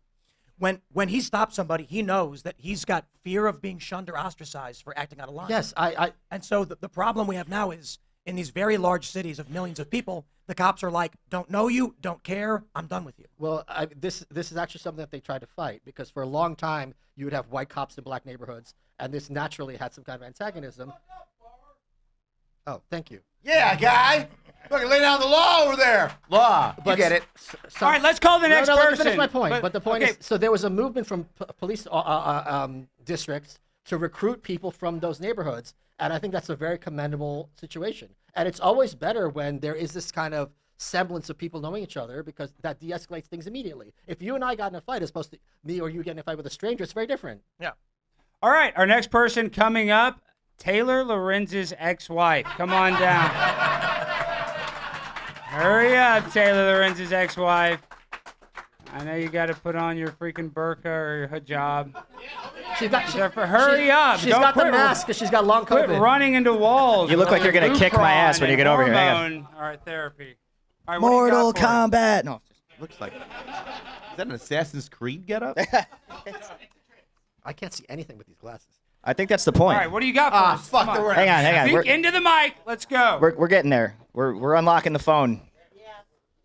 When he stops somebody, he knows that he's got fear of being shunned or ostracized for acting out of line. Yes, And so the problem we have now is in these very large cities of millions of people, the cops are like, don't know you, don't care, I'm done with you. Well, this is actually something that they tried to fight, because for a long time you would have white cops in black neighborhoods, and this naturally had some kind of antagonism. Oh, thank you. Yeah, guy. Look, lay down the law over there. law. You But get it. All right, let's call the next no, let me person. finish my point. But the point okay, is, so there was a movement from police districts to recruit people from those neighborhoods, and I think that's a very commendable situation. And it's always better when there is this kind of semblance of people knowing each other because that de-escalates things immediately. If you and I got in a fight as opposed to me or you getting in a fight with a stranger, it's very different. Yeah. All right, our next person coming up, Taylor Lorenz's ex-wife. Come on down. Hurry up, Taylor Lorenz's ex-wife. I know you got to put on your freaking burqa or your hijab. Hurry up. She's Don't got the quit- mask because she's got long Quit COVID. running into walls. You look like you're gonna kick my ass when you get over here. Hang on. All right, therapy. All right, what do you Mortal got for us? Kombat. No. Looks like. Is that an Assassin's Creed getup? I can't see anything with these glasses. I think that's the All point. right, what do you got for us? fuck Come the on. word. Hang on. Speak into the mic. Let's go. We're getting there. We're unlocking the phone.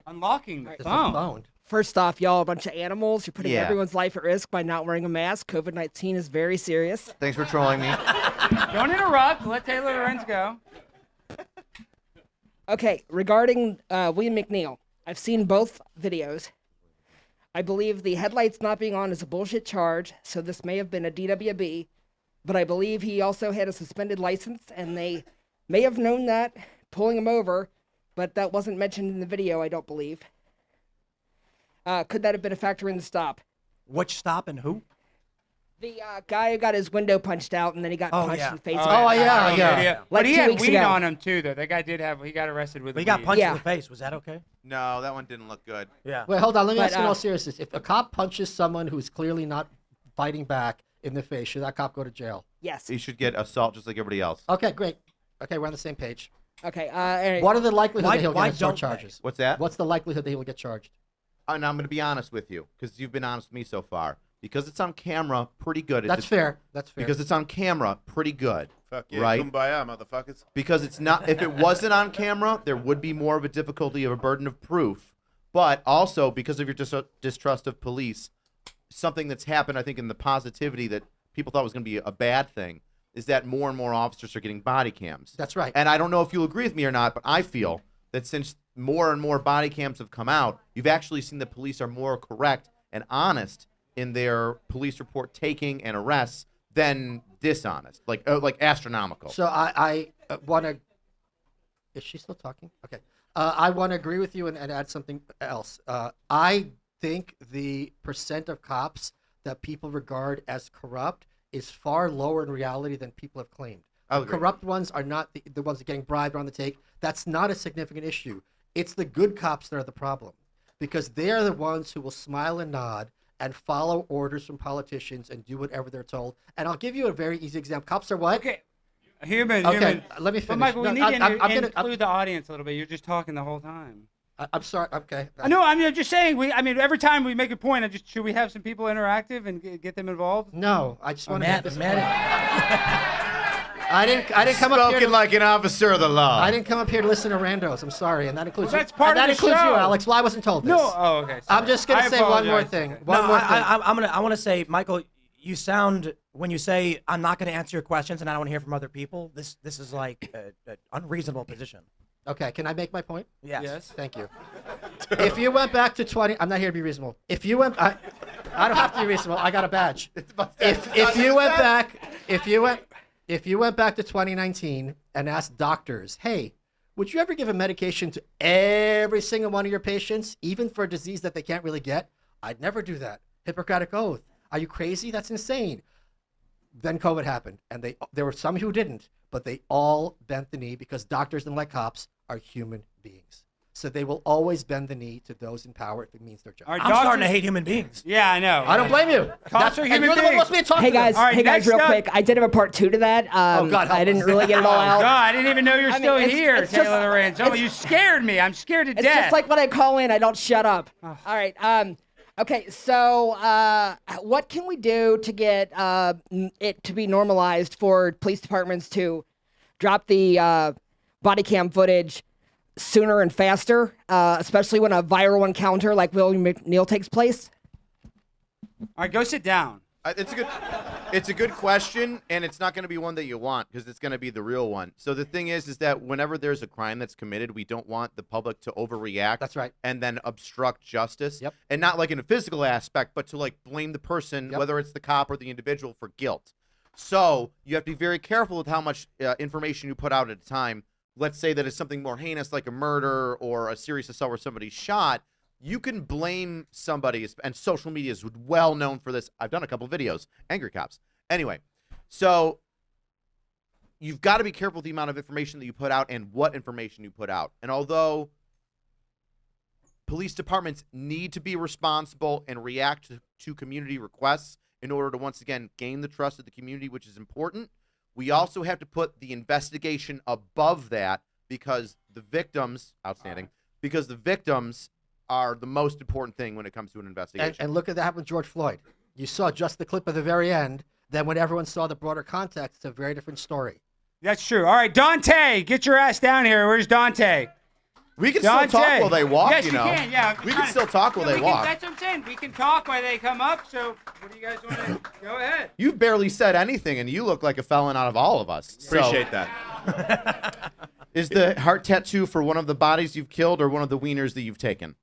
Unlocking the It's a phone. phone. First off, y'all are a bunch of animals. You're putting Yeah. everyone's life at risk by not wearing a mask. COVID-19 is very serious. Thanks for trolling me. Don't interrupt. Let Taylor Lorenz go. Okay, regarding William McNeil, I've seen both videos. I believe the headlights not being on is a bullshit charge, so this may have been a DWB, but I believe he also had a suspended license, and they may have known that, pulling him over, but that wasn't mentioned in the video, I don't believe. Could that have been a factor in the stop? Which stop and who? The guy who got his window punched out, and then he got Oh, punched yeah. in the face. yeah. But Like he 2 had weeks weed ago. on him too, though. That guy he got arrested with. He weed. got punched Yeah. in the face. Was that okay? No, that one didn't look good. Yeah. Wait, hold on. Let me But, ask you in all seriousness. If a cop punches someone who's clearly not fighting back in the face, should that cop go to jail? Yes. He should get assault just like everybody else. Okay, great. Okay, we're on the same page. Okay. Anyway. What are the likelihood Why- that he'll why get assault don't they? charges? What's that? What's the likelihood that he will get charged? And I'm going to be honest with you because you've been honest with me so far. Because it's on camera, pretty good. That's fair. That's fair. Because it's on camera, pretty good. Fuck yeah, Right? kumbaya, motherfuckers. Because it's not. If it wasn't on camera, there would be more of a difficulty of a burden of proof. But also because of your distrust of police, something that's happened, I think, in the positivity that people thought was going to be a bad thing, is that more and more officers are getting body cams. That's right. And I don't know if you'll agree with me or not, but I feel that since more and more body cams have come out, you've actually seen the police are more correct and honest in their police report taking and arrests than dishonest, like astronomical. So I want to. Is she still talking? Okay. I want to agree with you and add something else. I think the percent of cops that people regard as corrupt is far lower in reality than people have claimed. I'll The agree. corrupt ones are not the ones that are getting bribed or on the take. That's not a significant issue. It's the good cops that are the problem because they are the ones who will smile and nod and follow orders from politicians and do whatever they're told. And I'll give you a very easy example. Cops are what? Okay. Human. Okay, let me finish. But Michael, we No, need to I'm gonna- include the audience a little bit. You're just talking the whole time. I'm sorry. Okay. I know. I'm just saying. Every time we make a point, should we have some people interactive and get them involved? No, I just want to make this Matt, I didn't come up here. Spoken like an officer of the law. I didn't come up here to listen to randos. I'm sorry, and that includes. Well, that's you. part and of that the includes you, show. Alex. Well, I wasn't told this. No. Oh, okay. I'm sorry. just gonna I say one more apologize. thing. Okay. One more thing. I want to say, Michael, you sound when you say I'm not going to answer your questions and I don't want to hear from other people. This is like an unreasonable position. Okay, can I make my point? Yes. Thank you. If you went back to 20, I'm not here to be reasonable. If you went, I don't have to be reasonable. I got a badge. If you went back to 2019 and asked doctors, hey, would you ever give a medication to every single one of your patients, even for a disease that they can't really get? I'd never do that. Hippocratic oath. Are you crazy? That's insane. Then COVID happened, and there were some who didn't, but they all bent the knee because doctors and like cops are human beings. So they will always bend the knee to those in power if it means their job. All right, I'm starting to doctors- hate human beings. Yeah, I know. I don't blame you. Cops are and human you're the one beings. supposed to be talking Hey to them. guys, All right, next real up- quick. I did have a part 2 to that. Oh, God, help I didn't us. really get it all Oh, out. God, I didn't even know you're I mean, still it's- here, it's just- Taylor Lorenz. Oh, you scared me. I'm scared to It's death. just like when I call in, I don't shut up. All right. Okay. So, what can we do to get it to be normalized for police departments to drop the body cam footage sooner and faster, especially when a viral encounter like William McNeil takes place? All right, go sit down. It's a good question, and it's not going to be one that you want because it's going to be the real one. So the thing is that whenever there's a crime that's committed, we don't want the public to overreact. That's right. And then obstruct justice. Yep. And not like in a physical aspect, but to like blame the person, Yep. whether it's the cop or the individual, for guilt. So you have to be very careful with how much information you put out at a time let's say that it's something more heinous like a murder or a serious assault where somebody's shot, you can blame somebody, and social media is well known for this. I've done a couple videos, angry cops. Anyway, so you've got to be careful with the amount of information that you put out and what information you put out. And although police departments need to be responsible and react to community requests in order to, once again, gain the trust of the community, which is important, we also have to put the investigation above that because the victims, because the victims are the most important thing when it comes to an investigation. And look at that happen with George Floyd. You saw just the clip at the very end. Then when everyone saw the broader context, it's a very different story. That's true. All right, Dante, get your ass down here. Where's Dante? We can still talk while they walk, yes, you know. Can, yeah. We can still talk while they walk. That's what I'm saying. We can talk while they come up. So what do you guys want to go ahead? You've barely said anything, and you look like a felon out of all of us. Appreciate that. Is the heart tattoo for one of the bodies you've killed or one of the wieners that you've taken?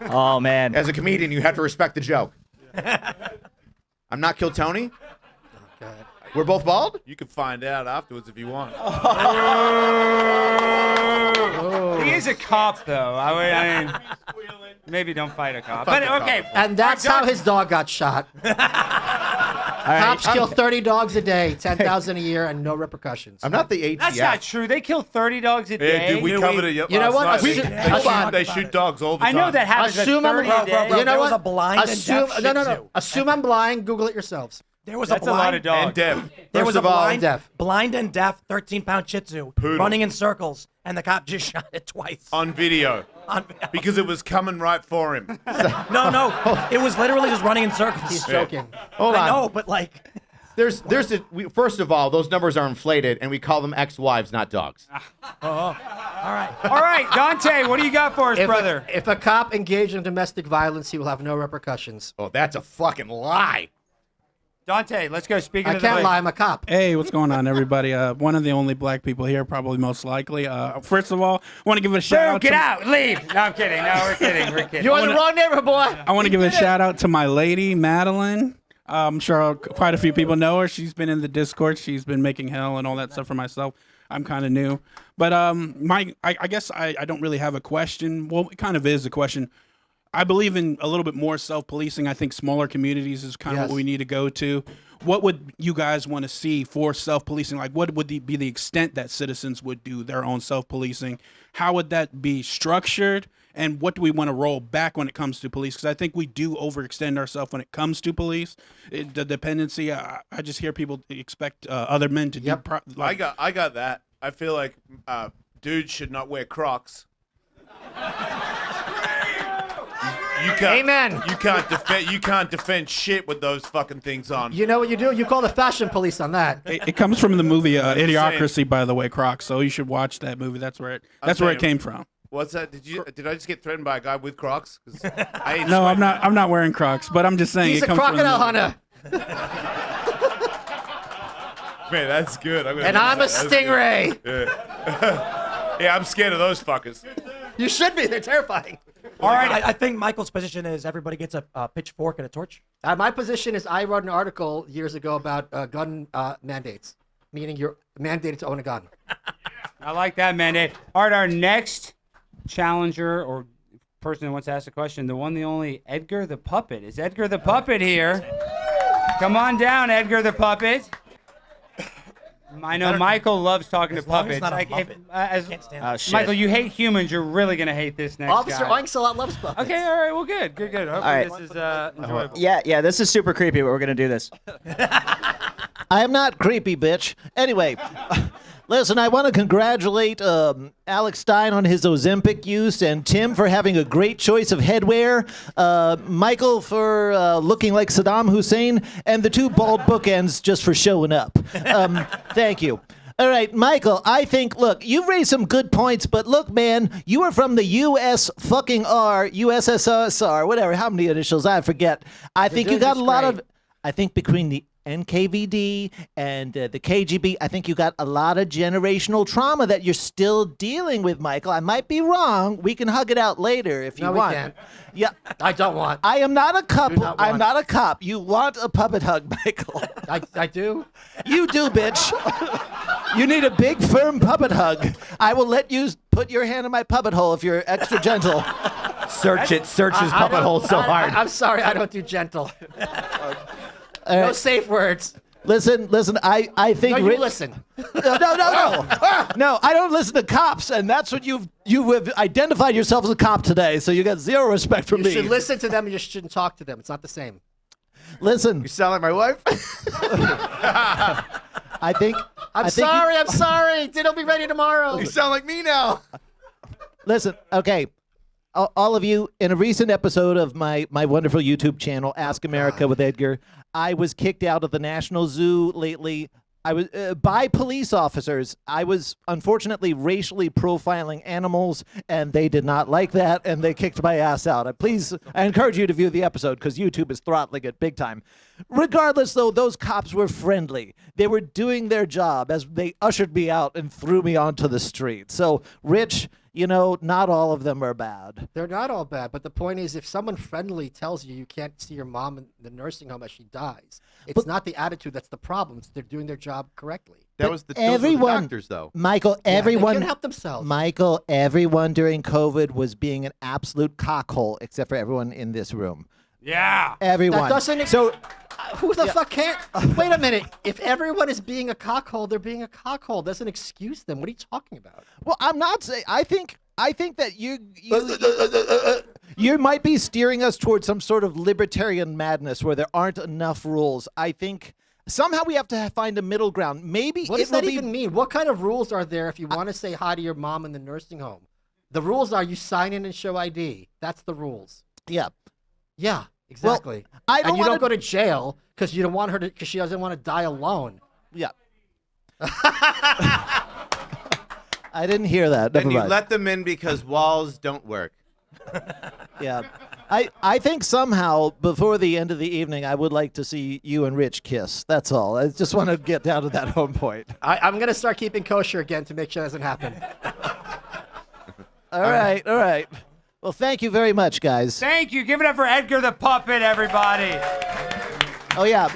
Oh, man. As a comedian, you have to respect the joke. I'm not Kill Tony. God. We're both bald? You can find out afterwards if you want. He is a cop, though. I mean, maybe don't fight a cop. But okay. And that's how his dog got shot. Cops kill 30 dogs a day, 10,000 a year, and no repercussions. I'm not the ATF. That's not true. They kill 30 dogs a day. Yeah, dude, we covered it. You know what? last night. Hold on. They shoot dogs all the time. I know that happens at Assume 30 I'm a day. you know there was what? a blind and Assume deaf no. Shih Tzu. Assume I'm blind. Google it yourselves. There was That's a a lot of blind dogs. And deaf. There was a First of all, blind and deaf 13-pound Shih Tzu Poodle. running in circles, and the cop just shot it twice. On video. Because it was coming right for him. No, it was literally just running in circles. He's joking. Hold on. I know, but like, First of all, those numbers are inflated, and we call them ex-wives, not dogs. all right. All right, Dante, what do you got for us, brother? If a cop engaged in domestic violence, he will have no repercussions. Oh, that's a fucking lie. Dante, let's go. Speaking I of the can't mic. lie. I'm a cop. Hey, what's going on, everybody? One of the only black people here, probably most likely. First of all, I want to give a shout Boom, out. get out, leave. No, I'm kidding. No, we're kidding. We're kidding. You're in the wrong neighborhood, boy. I want to give a shout out to my lady, Madeline. I'm sure quite a few people know her. She's been in the Discord. She's been making hell and all that stuff for myself. I'm kind of new, but I guess I don't really have a question. Well, it kind of is a question. I believe in a little bit more self-policing. I think smaller communities is kind of what we need to go to. What would you guys want to see for self-policing? Like, what would be the extent that citizens would do their own self-policing? How would that be structured? And what do we want to roll back when it comes to police? Because I think we do overextend ourselves when it comes to police. The dependency, I just hear people expect other men to do. I got that. I feel like dudes should not wear Crocs. You can't, Amen. You can't defend shit with those fucking things on. You know what you do? You call the fashion police on that. It comes from the movie saying. Idiocracy, by the way, Crocs. So you should watch that movie. That's where it came from. What's that? Did I just get threatened by a guy with Crocs? 'Cause I ain't No, sweating. I'm not wearing Crocs, but I'm just saying He's it a comes from the crocodile movie. hunter, Man, that's good. and I'm a stingray. Yeah, I'm scared of those fuckers. You should be. They're terrifying. All right. I think Michael's position is everybody gets a pitchfork and a torch. My position is I wrote an article years ago about gun mandates, meaning you're mandated to own a gun. I like that mandate. All right, our next challenger or person who wants to ask a question, the one, the only, Edgar the Puppet. Is Edgar the Puppet here? Come on down, Edgar the Puppet. I know Michael loves talking to As long as puppets. it's not a Like, Muppet. Can't stand it. Shit. Michael, you hate humans. You're really gonna hate this next Officer guy. Oinksalot loves puppets. Okay, all right. Well, good. Hopefully right. this is enjoyable. Yeah, this is super creepy, but we're going to do this. I am not creepy, bitch. Anyway, listen, I want to congratulate Alex Stein on his Ozempic use and Tim for having a great choice of headwear, Michael for looking like Saddam Hussein, and the two bald bookends just for showing up. Thank you. All right, Michael, I think, look, you've raised some good points, but look, man, you are from the USSR, whatever, how many initials, I forget. I think you got a lot of, I think between the NKVD and the KGB, I think you got a lot of generational trauma that you're still dealing with, Michael. I might be wrong. We can hug it out later if you No, we want. can't. Yeah. I don't want. I am not a couple. Do not I'm want. not a cop. You want a puppet hug, Michael. I do. You do, bitch. You need a big, firm puppet hug. I will let you put your hand in my puppet hole if you're extra gentle. Search his puppet hole so hard. I'm sorry, I don't do gentle. All No right. safe words. Listen. I think. No, you Rich- listen. No. No, I don't listen to cops, and that's what you have identified yourself as a cop today. So you got zero respect for You me. should listen to them. You just shouldn't talk to them. It's not the same. Listen, You sound like my wife. I think. I'm I think you- sorry. I'm sorry. It'll be ready tomorrow. You sound like me now. Listen, okay. All of you, in a recent episode of my wonderful YouTube channel, Ask America with Edgar, I was kicked out of the National Zoo lately. I was by police officers. I was unfortunately racially profiling animals, and they did not like that, and they kicked my ass out. I encourage you to view the episode because YouTube is throttling it big time. Regardless, though, those cops were friendly. They were doing their job as they ushered me out and threw me onto the street. So, Rich, not all of them are bad. They're not all bad, but the point is, if someone friendly tells you you can't see your mom in the nursing home as she dies, it's not the attitude that's the problem. It's they're doing their job correctly. That was the Everyone, doctors, though. Michael, They everyone can help themselves. Michael, everyone during COVID was being an absolute cockhole, except for everyone in this room. Yeah. Everyone. That doesn't. So, Who the fuck can't? Wait a minute. If everyone is being a cockhole, they're being a cockhole. Doesn't excuse them. What are you talking about? well, I'm not saying. I think that you might be steering us towards some sort of libertarian madness where there aren't enough rules. I think somehow we have to find a middle ground. Maybe What it does that will be. even mean? What kind of rules are there if you want to say hi to your mom in the nursing home? The rules are you sign in and show ID. That's the rules. Yeah. Yeah, exactly. I don't and you don't wanna- go to jail because you don't want her to, because she doesn't want to die alone. Yeah. I didn't hear that. Never And you mind. let them in because walls don't work. Yeah. I think somehow before the end of the evening, I would like to see you and Rich kiss. That's all. I just want to get down to that home point. I'm going to start keeping kosher again to make sure that doesn't happen. All right. All right. Well, thank you very much, guys. Thank you. Give it up for Edgar the Puppet, everybody. Oh yeah.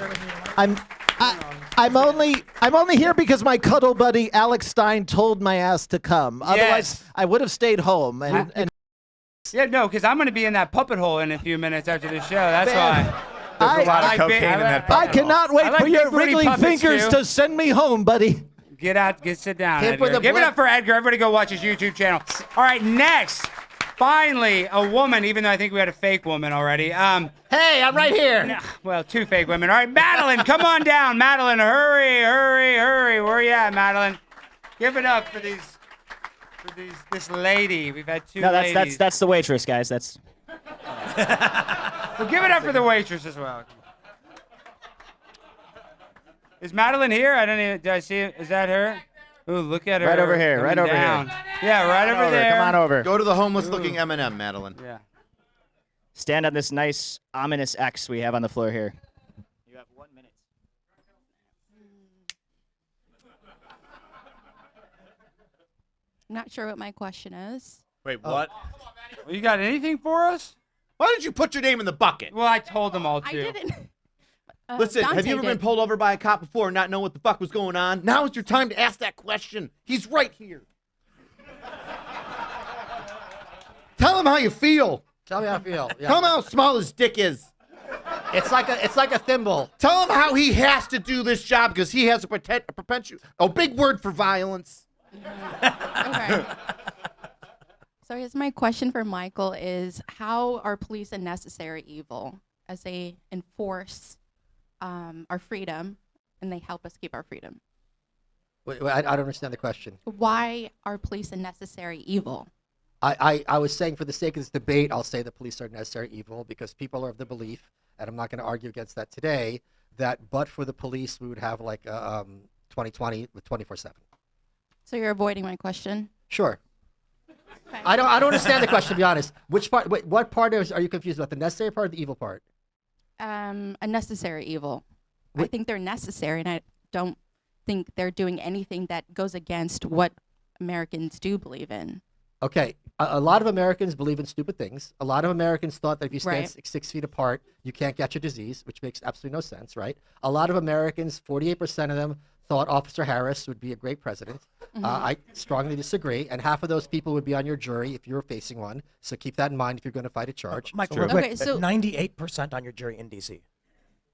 I'm only here because my cuddle buddy Alex Stein told my ass to come. Otherwise, Yes. I would have stayed home. And Yeah, no, because I'm going to be in that puppet hole in a few minutes after the show. That's Man. why. There's a lot of like cocaine big- in that I puppet hole. cannot wait I like for your big booty wriggling puppets, fingers too. to send me home, buddy. Sit down, Hit with Edgar. the Give it blood- up for Edgar. Everybody go watch his YouTube channel. All right, next. Finally, a woman, even though I think we had a fake woman already. Hey, I'm right here. Well, two fake women. All right, Madeline, come on down. Madeline, hurry. Where you at, Madeline? Give it up for this lady. We've had two No, ladies. that's the waitress, guys. That's Well, give it up for the waitress as well. Is Madeline here? I don't even. Did I see it? Is that her? Ooh, look at her. Right over here, coming right over here. down. Yeah, right over there. Come on over. Go to the homeless-looking M&M, Madeline. Yeah. Stand on this nice ominous X we have on the floor here. You have 1 minute. I'm not sure what my question is. Wait, what? Well, you got anything for us? Why did you put your name in the bucket? Well, I told them all to. I didn't. Listen, have Dante you ever been did. pulled over by a cop before and not know what the fuck was going on? Now is your time to ask that question. He's right here. Tell him how you feel. Tell me how I feel. Yeah. Tell him how small his dick is. It's like a thimble. Tell him how he has to do this job because he has a propensity. Oh, big word for violence. Okay. So here's my question for Michael is how are police a necessary evil as they enforce our freedom and they help us keep our freedom? Wait, I don't understand the question. Why are police a necessary evil? I was saying for the sake of this debate, I'll say the police are necessary evil because people are of the belief, and I'm not going to argue against that today, that but for the police, we would have like 2020 with 24/7. So you're avoiding my question? Sure. Okay. I don't understand the question, to be honest. Which part? Wait, what part are you confused about? The necessary part or the evil part? A necessary evil. I Wait. think they're necessary, and I don't think they're doing anything that goes against what Americans do believe in. Okay, a lot of Americans believe in stupid things. A lot of Americans thought that if you stand Right. 6 feet apart, you can't get your disease, which makes absolutely no sense, right? A lot of Americans, 48% of them, thought Officer Harris would be a great president. I strongly disagree, and half of those people would be on your jury if you were facing one. So keep that in mind if you're going to fight a charge. Michael, Sure. real quick, Okay, so- 98% on your jury in D.C.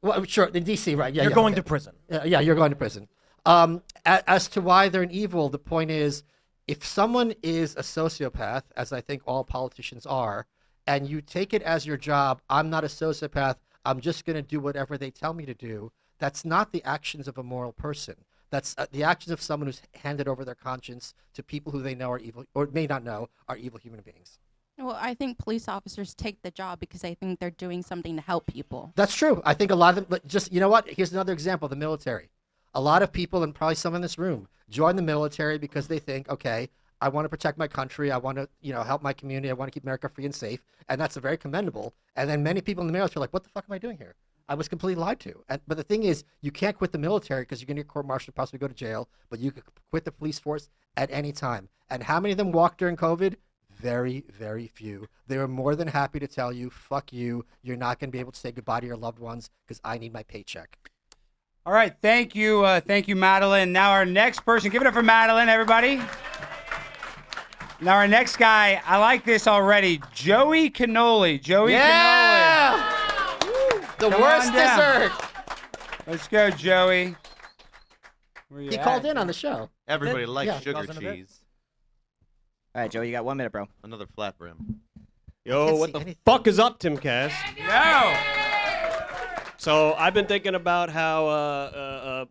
Well, sure, in D.C., right? Yeah, You're yeah, going okay. to prison. Yeah, you're going to prison. As to why they're an evil, the point is, if someone is a sociopath, as I think all politicians are, and you take it as your job, I'm not a sociopath, I'm just going to do whatever they tell me to do, that's not the actions of a moral person. That's the actions of someone who's handed over their conscience to people who they know are evil, or may not know are evil human beings. Well, I think police officers take the job because they think they're doing something to help people. That's true. I think a lot of them, but just, you know what? Here's another example, the military. A lot of people, and probably some in this room, join the military because they think, okay, I want to protect my country. I want to, help my community. I want to keep America free and safe. And that's very commendable. And then many people in the military are like, what the fuck am I doing here? I was completely lied to. But the thing is, you can't quit the military because you're going to get court-martialed, possibly go to jail, but you could quit the police force at any time. And how many of them walked during COVID? Very, very few. They were more than happy to tell you, fuck you, you're not going to be able to say goodbye to your loved ones because I need my paycheck. All right, thank you, Madeline. Now our next person, give it up for Madeline, everybody. Now our next guy, I like this already, Joey Cannoli. Joey Yeah! The Come worst on down. dessert. Let's go, Joey. Where you He at? called in on the show. Everybody likes Yeah. sugar Calls in a bit. cheese. All right, Joey, you got 1 minute, bro. Another flat brim. Yo, can't what see the anything. fuck is up, Tim Cass? Yo! So I've been thinking about how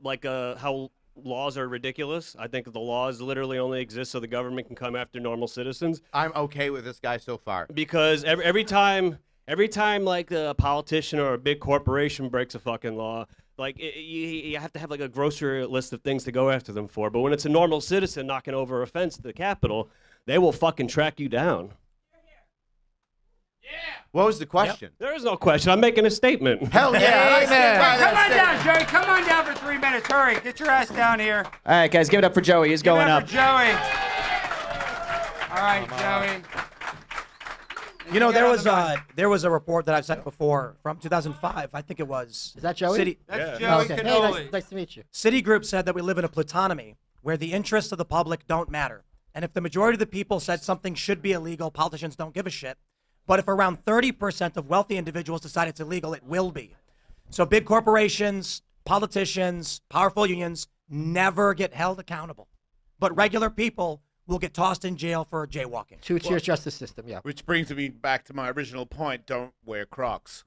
how laws are ridiculous. I think the laws literally only exist so the government can come after normal citizens. I'm okay with this guy so far. Because every time like a politician or a big corporation breaks a fucking law, like you have to have like a grocery list of things to go after them for. But when it's a normal citizen knocking over a fence at the Capitol, they will fucking track you down. What was the question? There is no question. I'm making a statement. Hell yeah! Come on down, Joey. Come on down for 3 minutes. Hurry, get your ass down here. All right, guys, give it up for Joey. He's Give it going up up. for Joey. All right, Joey. There was a report that I've sent before from 2005. I think it was. Is that Joey? City, That's Yeah. Joey Okay. Hey, Cannoli. nice to meet you. Citigroup said that we live in a plutonymy where the interests of the public don't matter. And if the majority of the people said something should be illegal, politicians don't give a shit. But if around 30% of wealthy individuals decide it's illegal, it will be. So big corporations, politicians, powerful unions never get held accountable. But regular people will get tossed in jail for jaywalking. Two-tier justice system, yeah. Which brings me back to my original point: don't wear Crocs.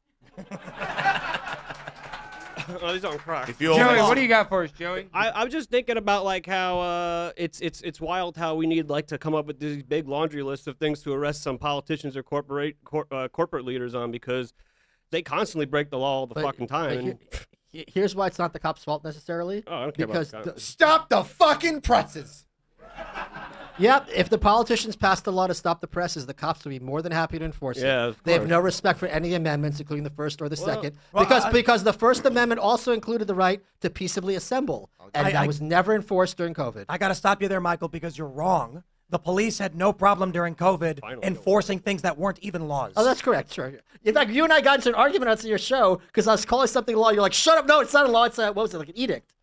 Oh, these aren't Crocs. If you Joey, always- what do you got for us, Joey? I'm just thinking about like how it's wild how we need like to come up with these big laundry lists of things to arrest some politicians or corporate leaders on because they constantly break the law all the But- fucking time. but And, here's why it's not the cop's fault necessarily. oh, I don't care because about the cops. Stop the fucking presses! Yep, if the politicians passed a law to stop the presses, the cops would be more than happy to enforce it. Yeah, of They have course. no respect for any amendments, including the first or the second, well, because the First Amendment also included the right to peaceably assemble, and that was never enforced during COVID. I got to stop you there, Michael, because you're wrong. The police had no problem during COVID Finally. enforcing things that weren't even laws. Oh, that's correct. Sure. In fact, you and I got into an argument on your show because I was calling something a law. You're like, "Shut up! No, it's not a law. It's a what was it? Like an edict."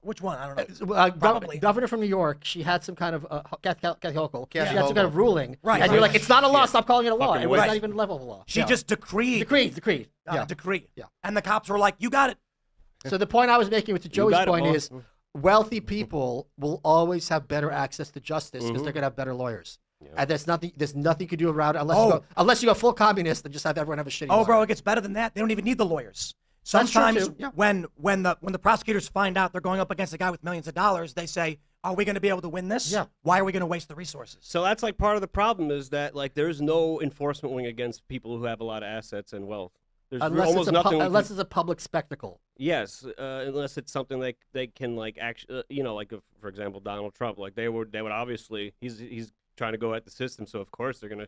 Which one? I don't know. Probably. Governor from New York. She had some kind of Kathy Hochul. She Kathy had some kind of Hochul. ruling, Right, And you're right. like, "It's not a law. Stop calling it a law." Fucking It was witch. not even a level of a law. She Yeah. just decreed. decreed. Yeah. Decree. Yeah. And the cops were like, you got it. So the point I was making with Joey's got it, point boss. is, wealthy people will always have better access to justice because they're gonna have better lawyers. And there's nothing you can do around it unless you go full communist and just have everyone have a shitty Oh, lawyer. bro, it gets better than that. They don't even need the lawyers. That's true, Sometimes too. Yeah. when the prosecutors find out they're going up against a guy with millions of dollars, they say, are we going to be able to win this? Yeah. Why are we going to waste the resources? So that's like part of the problem is that like there's no enforcement wing against people who have a lot of assets and wealth. There's almost nothing. Unless it's a public spectacle. Yes, unless it's something like they can like actually, like for example Donald Trump, like they would obviously he's trying to go at the system, so of course they're gonna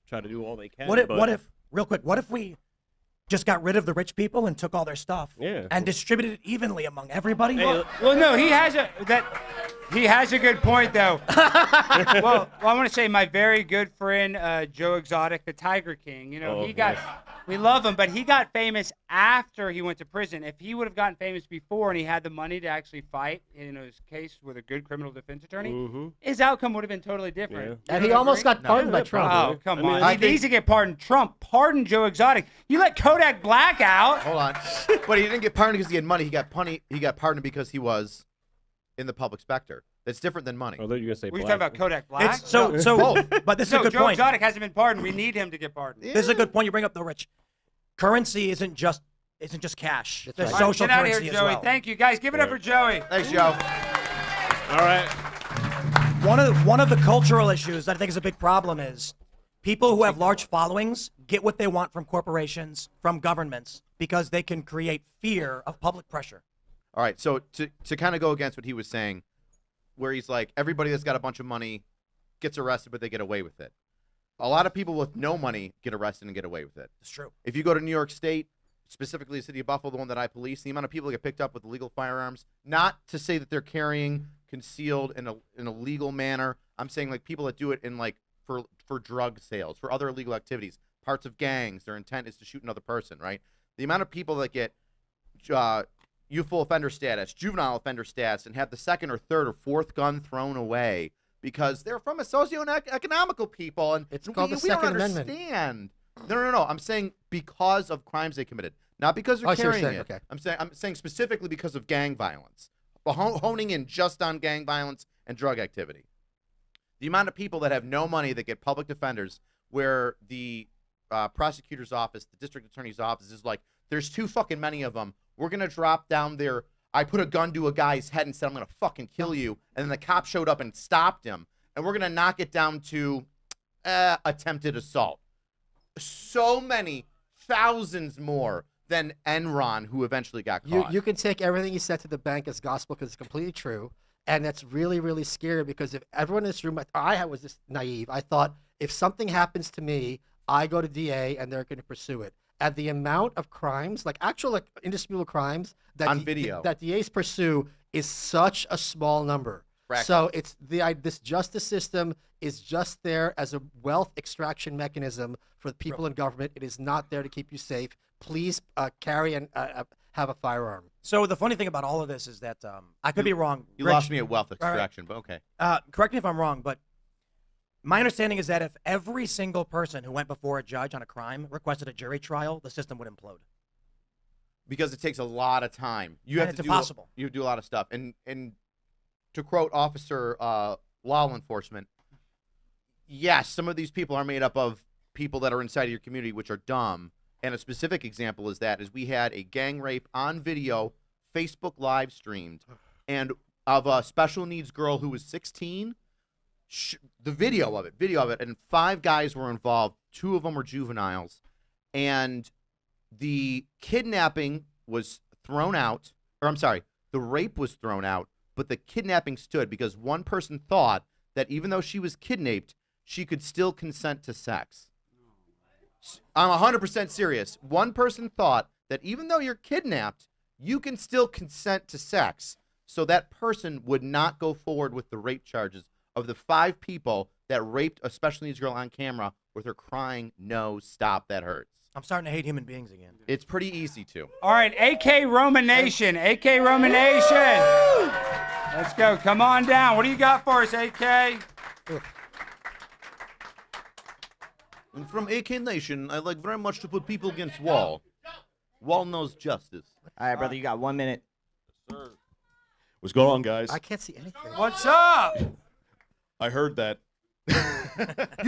try to do all they can. What if, but- real quick, what if we just got rid of the rich people and took all their stuff Yeah. and distributed it evenly among everybody. Hey, Well, no, he has a good point though. well, I want to say my very good friend Joe Exotic, the Tiger King. You know, we love him, but he got famous after he went to prison. If he would have gotten famous before and he had the money to actually fight in his case with a good criminal defense attorney, his outcome would have been totally different. And he almost got pardoned by Trump. Oh, come on. I He needs to get pardoned. Trump pardoned Joe Exotic. You let Kodak Black out. Hold on. But he didn't get pardoned because he had money. He got pardoned because he was in the public sector. That's different than money. Oh, thought you were going to say Were you black. talking about Kodak Black? It's so Both. but this is a No, good Joe point. Exotic hasn't been pardoned. We need him to get pardoned. This is a good point you bring up, though, Rich. Currency isn't just cash. There's right. social Get out of currency here, as Joey. well. Thank you, guys. Give it up for Joey. Thanks, Joe. All right. One of the cultural issues that I think is a big problem is people who have large followings get what they want from corporations, from governments, because they can create fear of public pressure. All right, so to kind of go against what he was saying, where he's like, everybody that's got a bunch of money gets arrested, but they get away with it. A lot of people with no money get arrested and get away with it. It's true. If you go to New York State, specifically the city of Buffalo, the one that I police, the amount of people that get picked up with illegal firearms, not to say that they're carrying concealed in a legal manner. I'm saying like people that do it in like for drug sales, for other illegal activities, parts of gangs, their intent is to shoot another person, right? The amount of people that get youthful offender status, juvenile offender status, and have the second or third or fourth gun thrown away because they're from a socioeconomical people, and It's called the we don't Second Amendment. understand. No. I'm saying because of crimes they committed, not because they're Oh, I see what carrying you're it. saying, okay. I'm saying specifically because of gang violence, honing in just on gang violence and drug activity. The amount of people that have no money that get public defenders, where the prosecutor's office, the district attorney's office is like, there's too fucking many of them. We're gonna drop down there. I put a gun to a guy's head and said, I'm gonna fucking kill you. And then the cop showed up and stopped him. And we're gonna knock it down to attempted assault. So many, thousands more than Enron, who eventually got caught. You can take everything he said to the bank as gospel because it's completely true. And that's really, really scary because if everyone in this room, I was just naive. I thought if something happens to me, I go to DA and they're going to pursue it. And the amount of crimes, like actual like indisputable crimes that On video. that DAs pursue is such a small number. Correct. So it's this justice system is just there as a wealth extraction mechanism for the people in government. It is not there to keep you safe. Please carry and have a firearm. So the funny thing about all of this is that I could be wrong. You Rich, lost me at wealth all right. extraction, but okay. Correct me if I'm wrong, but my understanding is that if every single person who went before a judge on a crime requested a jury trial, the system would implode. Because it takes a lot of time. You And have it's to impossible. You do a lot of stuff. And to quote Officer Law Enforcement, yes, some of these people are made up of people that are inside of your community, which are dumb. And a specific example is we had a gang rape on video, Facebook live streamed, and of a special needs girl who was 16. The video of it, and 5 guys were involved. 2 of them were juveniles, and the kidnapping was thrown out, or I'm sorry, the rape was thrown out, but the kidnapping stood because one person thought that even though she was kidnapped, she could still consent to sex. I'm 100% serious. One person thought that even though you're kidnapped, you can still consent to sex. So that person would not go forward with the rape charges of the 5 people that raped a special needs girl on camera with her crying, "No, stop, that hurts." I'm starting to hate human beings again. It's pretty easy to. All right, AK Roman Nation. AK Roman Nation. Let's go. Come on down. What do you got for us, AK? And from AK Nation, I like very much to put people against wall. Wall knows justice. All right, brother, you got 1 minute. What's going on, guys? I can't see anything. What's up? I heard that. You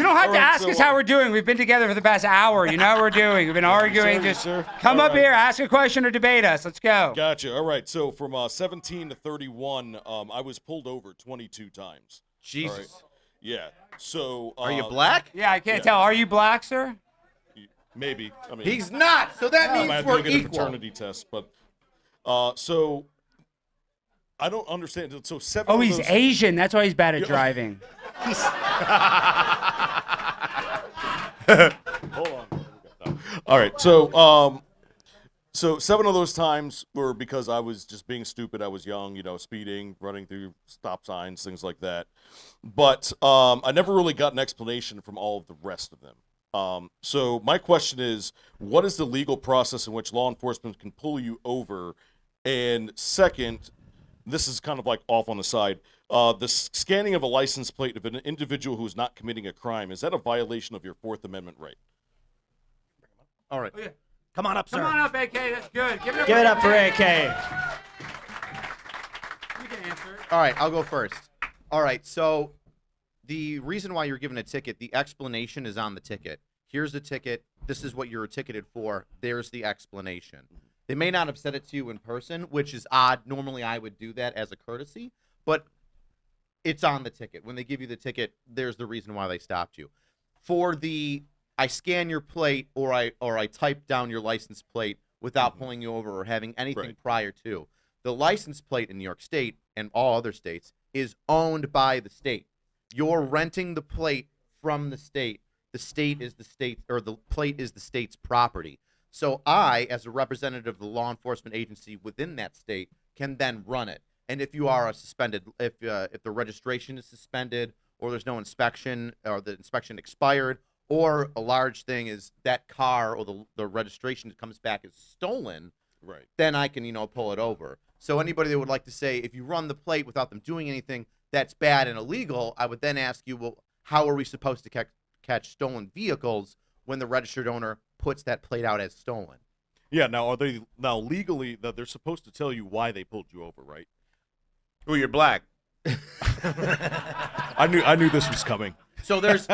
don't have to ask us how we're doing. We've been together for the past hour. You know how we're doing. We've been arguing. Just come up here, ask a question, or debate us. Let's go. Gotcha. All right. So from 17 to 31, I was pulled over 22 times. Jesus. All right. Yeah. So. Are you black? Yeah, I can't tell. Are you black, sir? Maybe. I mean. He's not. So that I means might have we're to get a equal. paternity test, but so I don't understand. So 7. Oh, of he's those- Asian. That's why he's bad at driving. Hold on. All right. So So 7 of those times were because I was just being stupid. I was young, speeding, running through stop signs, things like that. But I never really got an explanation from all of the rest of them. So my question is, what is the legal process in which law enforcement can pull you over? And second, this is kind of like off on the side, the scanning of a license plate of an individual who is not committing a crime, is that a violation of your Fourth Amendment right? All right. Come on up, sir. Come on up, AK. That's good. Give it up for AK. You can answer it. All right, I'll go first. All right, so the reason why you're given a ticket, the explanation is on the ticket. Here's the ticket. This is what you were ticketed for. There's the explanation. They may not have said it to you in person, which is odd. Normally, I would do that as a courtesy, but it's on the ticket. When they give you the ticket, there's the reason why they stopped you. For the I scan your plate or I type down your license plate without pulling you over or having anything prior to. The license plate in New York State and all other states is owned by the state. You're renting the plate from the state. The state is the state, or the plate is the state's property. So I, as a representative of the law enforcement agency within that state, can then run it. And if you are if the registration is suspended, or there's no inspection, or the inspection expired, or a large thing is that car or the registration comes back as stolen, then I can, pull it over. So anybody that would like to say, if you run the plate without them doing anything, that's bad and illegal, I would then ask you, well, how are we supposed to catch stolen vehicles when the registered owner puts that plate out as stolen? Yeah, now legally they're supposed to tell you why they pulled you over, right? Oh, you're black. I knew this was coming. So there's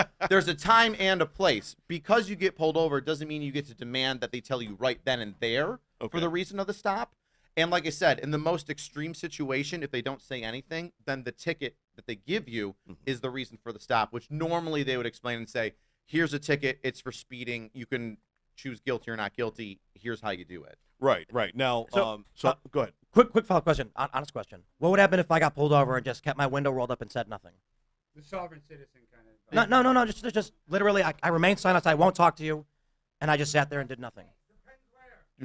a time and a place. Because you get pulled over, it doesn't mean you get to demand that they tell you right then and there for the reason of the stop. And like I said, in the most extreme situation, if they don't say anything, then the ticket that they give you is the reason for the stop, which normally they would explain and say, here's a ticket, it's for speeding, you can choose guilty or not guilty, here's how you do it. Right. Now, So, go ahead. Quick follow-up question, honest question. What would happen if I got pulled over and just kept my window rolled up and said nothing? The sovereign citizen kind of. No. Just literally, I remained silent. I won't talk to you, and I just sat there and did nothing.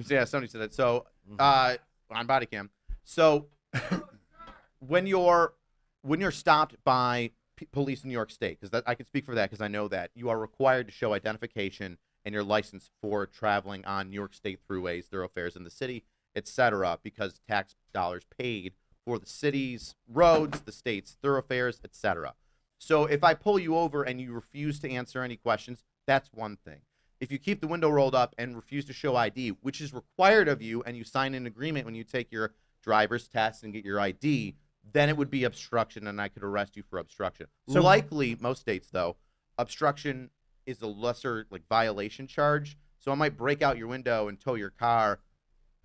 Yeah, somebody said that. So, on body cam. So, when you're stopped by police in New York State, because I can speak for that because I know that you are required to show identification and your license for traveling on New York State throughways, thoroughfares in the city, etc., because tax dollars paid for the city's roads, the state's thoroughfares, etc. So if I pull you over and you refuse to answer any questions, that's one thing. If you keep the window rolled up and refuse to show ID, which is required of you, and you sign an agreement when you take your driver's test and get your ID, then it would be obstruction, and I could arrest you for obstruction. So likely, most states, though, obstruction is a lesser violation charge. So I might break out your window and tow your car,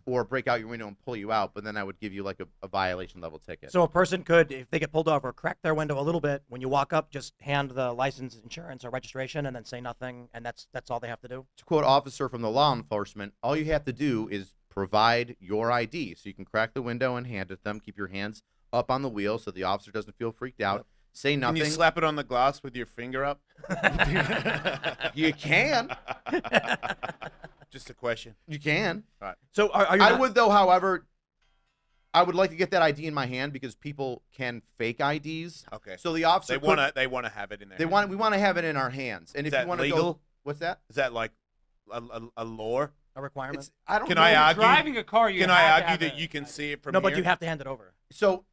or break out your window and pull you out, but then I would give you a violation level ticket. So a person could, if they get pulled over, crack their window a little bit. When you walk up, just hand the license, insurance, or registration, and then say nothing, and that's all they have to do? To quote officer from the law enforcement, all you have to do is provide your ID. So you can crack the window and hand it them, keep your hands up on the wheel so the officer doesn't feel freaked out. Say nothing. Can you slap it on the glass with your finger up? You can. Just a question. You can. All right. So are you I not- would, though, however, I would like to get that ID in my hand because people can fake IDs. Okay. So the officer they want to have it in there. we want to have it in our hands. And Is if that you want to legal? go, what's that? Is that like a lore? A requirement? I don't Can know. I argue? Driving a car, you Can have I to argue have that a- you can see it from No, here? but you have to hand it over. So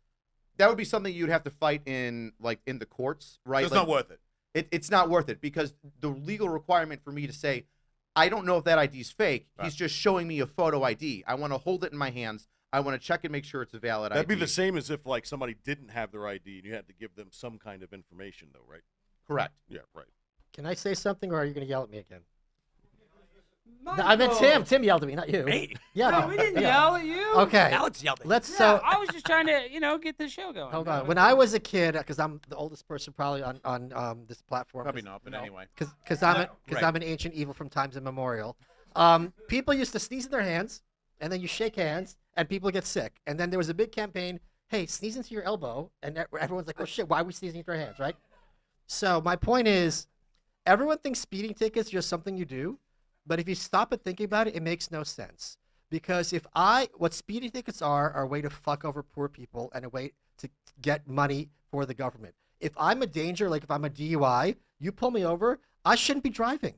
that would be something you'd have to fight in the courts, right? So it's not worth it. It's not worth it because the legal requirement for me to say, I don't know if that ID is fake. Right. He's just showing me a photo ID. I want to hold it in my hands. I want to check and make sure it's a valid That'd ID. be the same as if somebody didn't have their ID and you had to give them some kind of information, though, right? Correct. Yeah, right. Can I say something, or are you going to yell at me again? No, I meant Tim. Tim yelled at me, not you. Me? Yeah, No, we didn't yeah. yell at you. Okay. Alex yelled at me. Let's Yeah, I was just trying to, get the show going. hold on. When I was a kid, because I'm the oldest person probably on this platform. Probably not, but anyway. Because I'm Right. I'm an ancient evil from times immemorial. People used to sneeze in their hands, and then you shake hands, and people get sick. And then there was a big campaign, hey, sneeze into your elbow, and everyone's like, oh shit, why are we sneezing into our hands, right? So my point is, everyone thinks speeding tickets are just something you do, but if you stop and think about it, it makes no sense. Because what speeding tickets are a way to fuck over poor people and a way to get money for the government. If I'm a danger, like if I'm a DUI, you pull me over, I shouldn't be driving.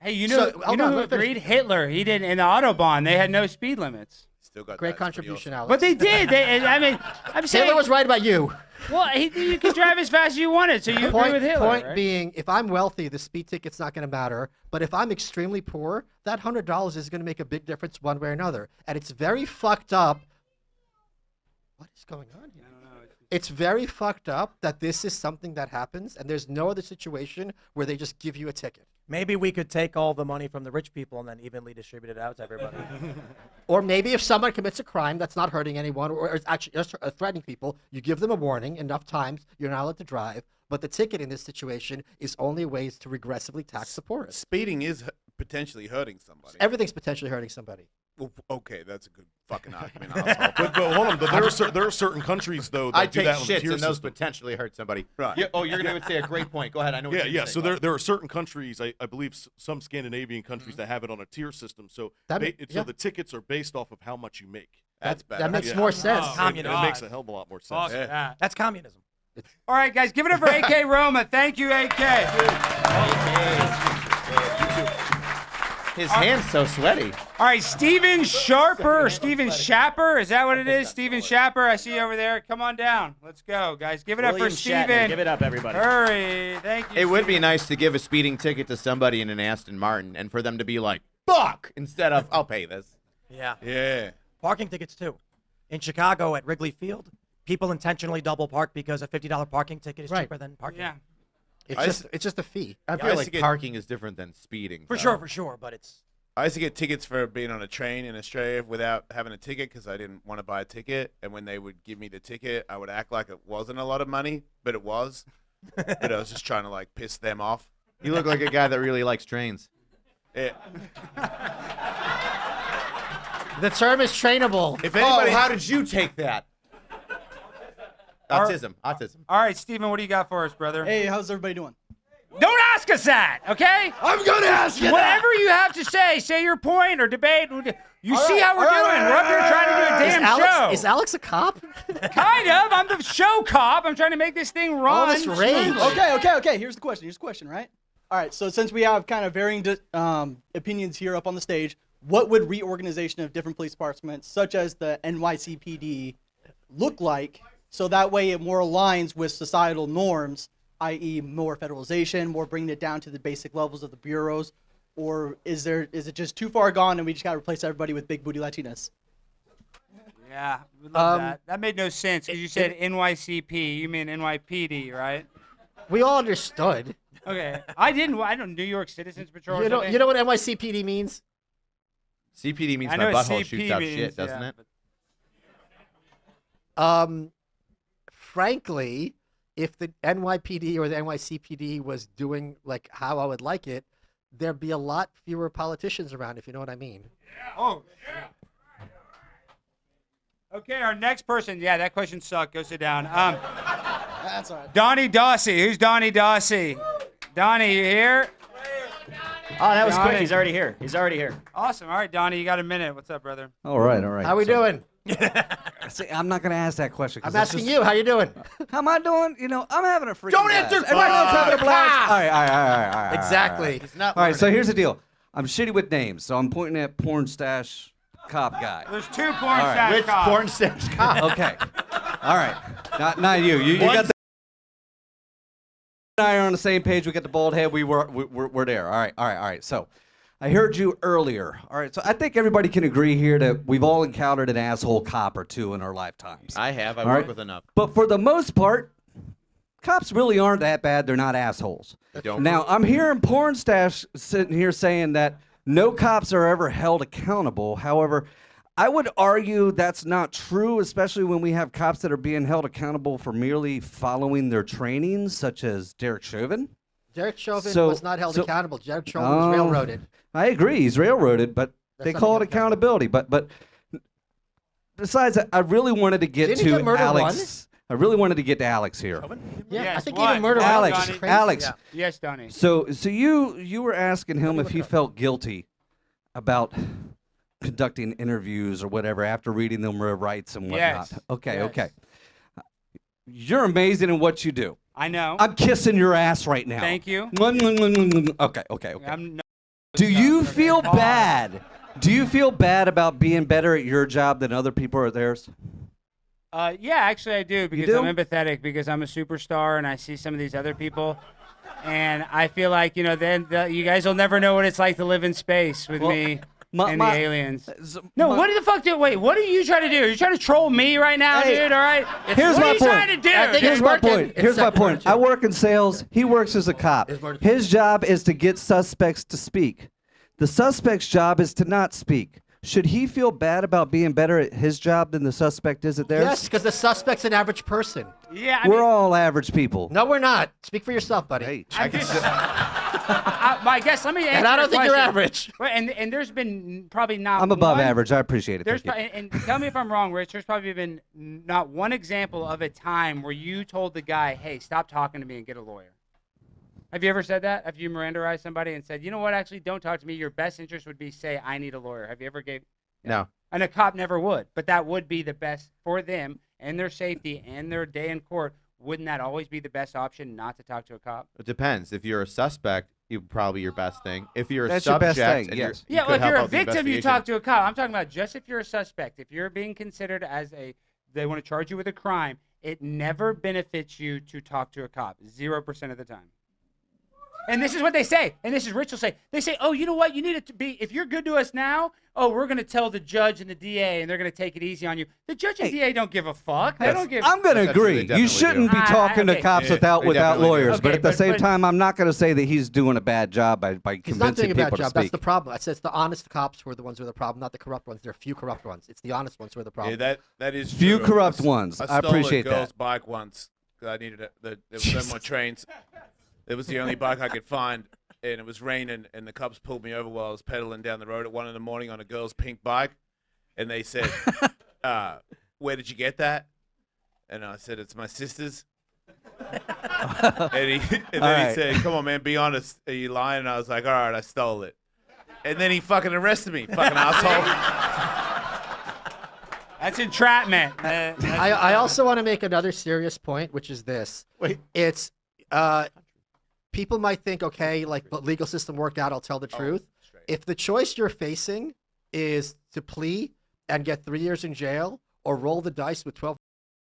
Hey, you know who agreed? Hitler. He did in the Autobahn. They had no speed limits. Still got Great contribution, Alex. But they did. I mean, I'm saying Hitler was right about you. Well, you can drive as fast as you wanted, so you agree with Hitler. Point right? being, if I'm wealthy, the speed ticket's not going to matter. But if I'm extremely poor, that $100 is going to make a big difference one way or another. And it's very fucked up. What is going on here? It's very fucked up that this is something that happens, and there's no other situation where they just give you a ticket. Maybe we could take all the money from the rich people and then evenly distribute it out to everybody. Or maybe if someone commits a crime that's not hurting anyone or is actually just threatening people, you give them a warning enough times, you're not allowed to drive. But the ticket in this situation is only ways to regressively tax the poorest. Speeding is potentially hurting somebody. Everything's potentially hurting somebody. Well, okay, that's a good fucking argument. asshole. But hold on, but there are certain countries though that I do take that with the shits tier and those system. potentially hurt somebody. Right. Yeah, you're going to say a great point. Go ahead. I know what Yeah, you're yeah. saying. So there are certain countries, I believe some Scandinavian countries that have it on a tier system. So so the tickets are based off of how much you make. That's better. That makes more sense. It makes a hell of a lot more sense. Fuck that. That's communism. All right, guys, give it up for AK Roma. Thank you, AK. His hand's so sweaty. All right, Steven Sharper or Steven Shapper. Is that what it is? Steven Shapper. I see you over there. Come on down. Let's go, guys. Give it up William for Shatner. Steven. Give it up, everybody. Hurry. Thank you. It would be nice to give a speeding ticket to somebody in an Aston Martin and for them to be like, fuck, instead of, I'll pay this. Yeah. Yeah. Parking tickets, too. In Chicago at Wrigley Field, people intentionally double park because a $50 parking ticket is cheaper than parking. Yeah. It's just a fee. I feel like parking is different than speeding. For sure, but it's... I used to get tickets for being on a train in Australia without having a ticket because I didn't want to buy a ticket. And when they would give me the ticket, I would act like it wasn't a lot of money, but it was. But I was just trying to like piss them off. You look like a guy that really likes trains. Yeah. The term is trainable. If anybody, how did you take that? Autism. All right, Steven, what do you got for us, brother? Hey, how's everybody doing? Don't ask us that, okay? I'm gonna ask you Whatever you have to say your point or debate. You see how we're doing. We're up here trying to do a damn show. Is Alex a cop? Kind of. I'm the show cop. I'm trying to make this thing run. All this rage. Okay. Here's the question, right? All right, so since we have kind of varying opinions here up on the stage, what would reorganization of different police departments, such as the NYCPD, look like so that way it more aligns with societal norms, i.e. more federalization, more bringing it down to the basic levels of the bureaus, or is it just too far gone and we just got to replace everybody with big booty Latinas? Yeah, we love that. That made no sense because you said NYCP. You mean NYPD, right? We all understood. Okay. I don't New York Citizens Patrol. You know what NYCPD means? CPD means I my know what butthole CP shoots out means, shit, doesn't yeah, it? Frankly, if the NYPD or the NYCPD was doing like how I would like it, there'd be a lot fewer politicians around, if you know what I mean. Oh, yeah. Okay, our next person. Yeah, that question sucked. Go sit down. That's all right. Donnie Dossie. Who's Donnie Dossie? Donnie, you here? Oh, that was Donnie. quick. He's already here. Awesome. All right, Donnie, you got a minute. What's up, brother? All right. How we doing? See, I'm not going to ask that question. I'm asking you. How you doing? How am I doing? You know, I'm having a freaking Don't blast. answer Everyone's questions. having a blast. All right. Exactly. All right, so here's the deal. I'm shitty with names, so I'm pointing at porn stash cop guy. There's two porn All right. stash Which cops. porn stash cop? Okay. All right. Not you. You got the and I are on the same page. We got the bald head. We're there. All right. So I heard you earlier. All right. So I think everybody can agree here that we've all encountered an asshole cop or two in our lifetimes. I have. I All work right? with enough. But for the most part, cops really aren't that bad. They're not assholes. Don't. Now, I'm hearing Porn Stash sitting here saying that no cops are ever held accountable. However, I would argue that's not true, especially when we have cops that are being held accountable for merely following their training, such as Derek Chauvin. Derek Chauvin So- was not held so- accountable. Derek Chauvin was railroaded. I agree, he's railroaded, but That's they not call it being accountability. But besides, I really wanted to get Didn't he to get murdered Alex. I really wanted to get to Alex here. Yeah, I Yes, think what? even murder Alex, was crazy. Alex. Yeah. Yes, Donnie. So you were asking him if he felt guilty about conducting interviews or whatever after reading them rights and whatnot. Yes. Okay, Yes. okay. You're amazing in what you do. I know. I'm kissing your ass right now. Thank you. Okay. I'm Do you feel bad? Do you feel bad about being better at your job than other people are at theirs? Yeah, actually I do because do? I'm empathetic because I'm a superstar and I see some of these other people, and I feel like then you guys will never know what it's like to live in space with me and the aliens. No, what the fuck wait, what are you trying to do? You're trying to troll me right now, dude? All right. Here's what my are you point. trying to do? Here's my point. Here's my point. I work in sales. He works as a cop. His job is to get suspects to speak. The suspect's job is to not speak. Should he feel bad about being better at his job than the suspect is at theirs? Yes, because the suspect's an average person. Yeah, we're all average people. No, we're not. Speak for yourself, buddy. I guess let me answer And I don't your think you're question. average. Well, and there's been probably not. I'm above one- average. I appreciate it. There's Thank you. and tell me if I'm wrong, Rich. There's probably been not one example of a time where you told the guy, "Hey, stop talking to me and get a lawyer." Have you ever said that? Have you Mirandaized somebody and said, "You know what? Actually, don't talk to me. Your best interest would be say I need a lawyer." Have you ever gave? No. And a cop never would, but that would be the best for them and their safety and their day in court. Wouldn't that always be the best option, not to talk to a cop? It depends. If you're a suspect, you probably your best thing. If you're a That's your subject, best thing, and yes. you Yeah, could well, if help you're a out the victim, you investigation. talk to a cop. I'm talking about just if you're a suspect. If you're being considered as they want to charge you with a crime, it never benefits you to talk to a cop. 0% of the time. And this is what they say. And this is Rich will say. They say, oh, you know what? You need it to be, if you're good to us now, oh, we're going to tell the judge and the DA, and they're going to take it easy on you. The judge and DA don't give a fuck. They don't give. I'm going to agree. You shouldn't be talking to cops without lawyers. But Okay, at the same but- time, I'm not going to say that he's doing a bad job by He's not doing convincing a bad people to job. That's speak. the problem. I said it's the honest cops who are the ones who are the problem, not the corrupt ones. There are few corrupt ones. It's the honest ones who are the problem. Yeah, that is Few true. corrupt I ones. I stole appreciate a girl's that. bike once because I needed it. There was no more trains. It was the only bike I could find, and it was raining, and the cops pulled me over while I was pedaling down the road at 1 a.m. on a girl's pink bike, and they said, "Where did you get that?" And I said, "It's my sister's." and then he said, "Come on, man, be honest. Are you lying?" And I was like, "All right, I stole it." And then he fucking arrested me, fucking asshole. That's entrapment. I also want to make another serious point, which is this. Wait. It's people might think, okay, like the legal system worked out, I'll tell the truth. If the choice you're facing is to plea and get 3 years in jail or roll the dice with 12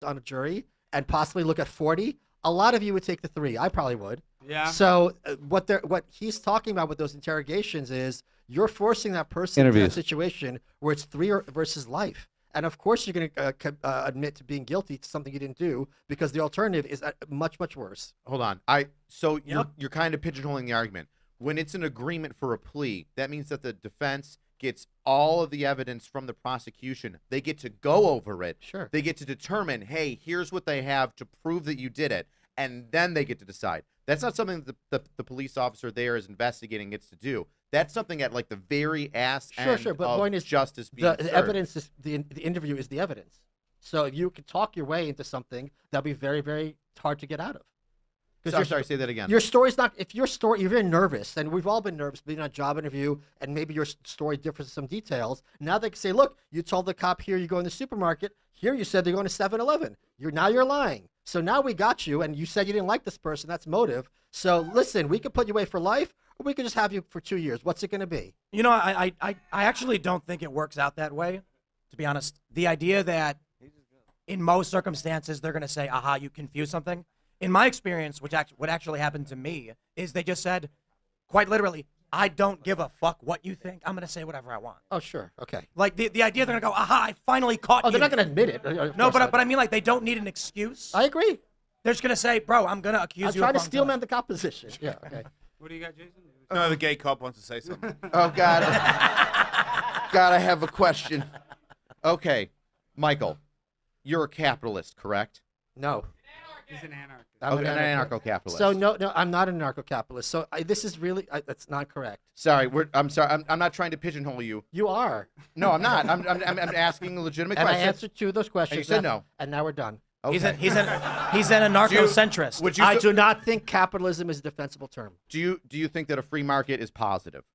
on a jury and possibly look at 40, a lot of you would take the 3. I probably would. Yeah. So what he's talking about with those interrogations is you're forcing that person into Interviews. that situation where it's 3 versus life. And of course, you're going to admit to being guilty to something you didn't do because the alternative is much, much worse. Hold on. So you're kind of pigeonholing the argument. When it's an agreement for a plea, that means that the defense gets all of the evidence from the prosecution. They get to go over it. Sure. They get to determine, hey, here's what they have to prove that you did it, and then they get to decide. That's not something that the police officer there is investigating gets to do. That's something at like the very end Sure. But of point is, justice being the served. evidence is the interview is the evidence. So if you can talk your way into something, that'll be very, very hard to get out of. Sorry, say that again. Your story's not. If you're very nervous, and we've all been nervous being on a job interview, and maybe your story differs in some details. Now they can say, look, you told the cop here you go in the supermarket. Here you said they're going to 7-Eleven. You're lying. So now we got you, and you said you didn't like this person. That's motive. So listen, we could put you away for life, or we could just have you for 2 years. What's it going to be? You know, I actually don't think it works out that way, to be honest. The idea that in most circumstances they're going to say, aha, you confused something. In my experience, what actually happened to me is they just said, quite literally, I don't give a fuck what you think. I'm going to say whatever I want. Oh, sure. Okay. Like the idea they're going to go, aha, I finally caught you. Oh, they're not going to admit it. No, but I mean, like, they don't need an excuse. I agree. They're just going to say, bro, I'm going to accuse I'm you trying of to steel wrongdoing." man the cop position. Yeah. Okay. What do you got, Jason? No, the gay cop wants to say something. Oh, God. God, I have a question. Okay, Michael, you're a capitalist, correct? No. He's an anarchist. I'm Okay, an anarcho-capitalist. So no, I'm not an anarcho-capitalist. So this is really that's not correct. Sorry, I'm sorry. I'm not trying to pigeonhole you. You are. No, I'm not. I'm asking a legitimate And question. I answered 2 of those questions. And you said no. And now we're done. Okay. He's an anarcho-centrist. Would you I do not think capitalism is a defensible term. Do you think that a free market is positive?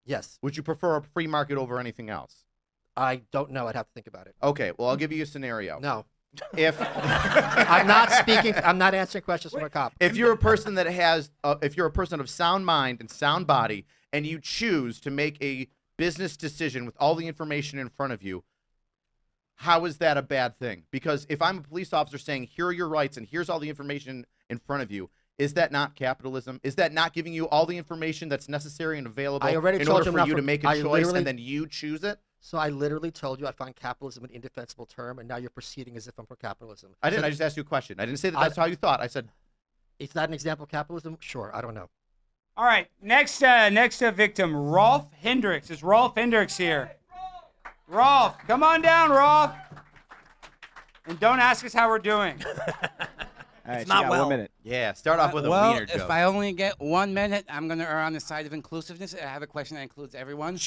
Yes. Would you prefer a free market over anything else? I don't know. I'd have to think about it. Okay, well, I'll give you a scenario. No. If I'm not speaking, I'm not answering questions from a cop. if you're a person that has, if you're a person of sound mind and sound body, and you choose to make a business decision with all the information in front of you, how is that a bad thing? Because if I'm a police officer saying, here are your rights and here's all the information in front of you, is that not capitalism? Is that not giving you all the information that's necessary and available I already in told order you for not you for- to make a I choice literally- and then you choose it? So I literally told you I find capitalism an indefensible term, and now you're proceeding as if I'm for capitalism. I didn't. So- I just asked you a question. I didn't say that that's how you thought. I said, is that an example of capitalism? Sure. I don't know. All right, next victim, Rolf Hendricks. Is Rolf Hendricks here? Rolf, come on down, Rolf. And don't ask us how we're doing. All right, It's you not got well. 1 minute. Yeah, start off with a well, wiener if joke. I only get 1 minute, I'm going to err on the side of inclusiveness. I have a question that includes everyone.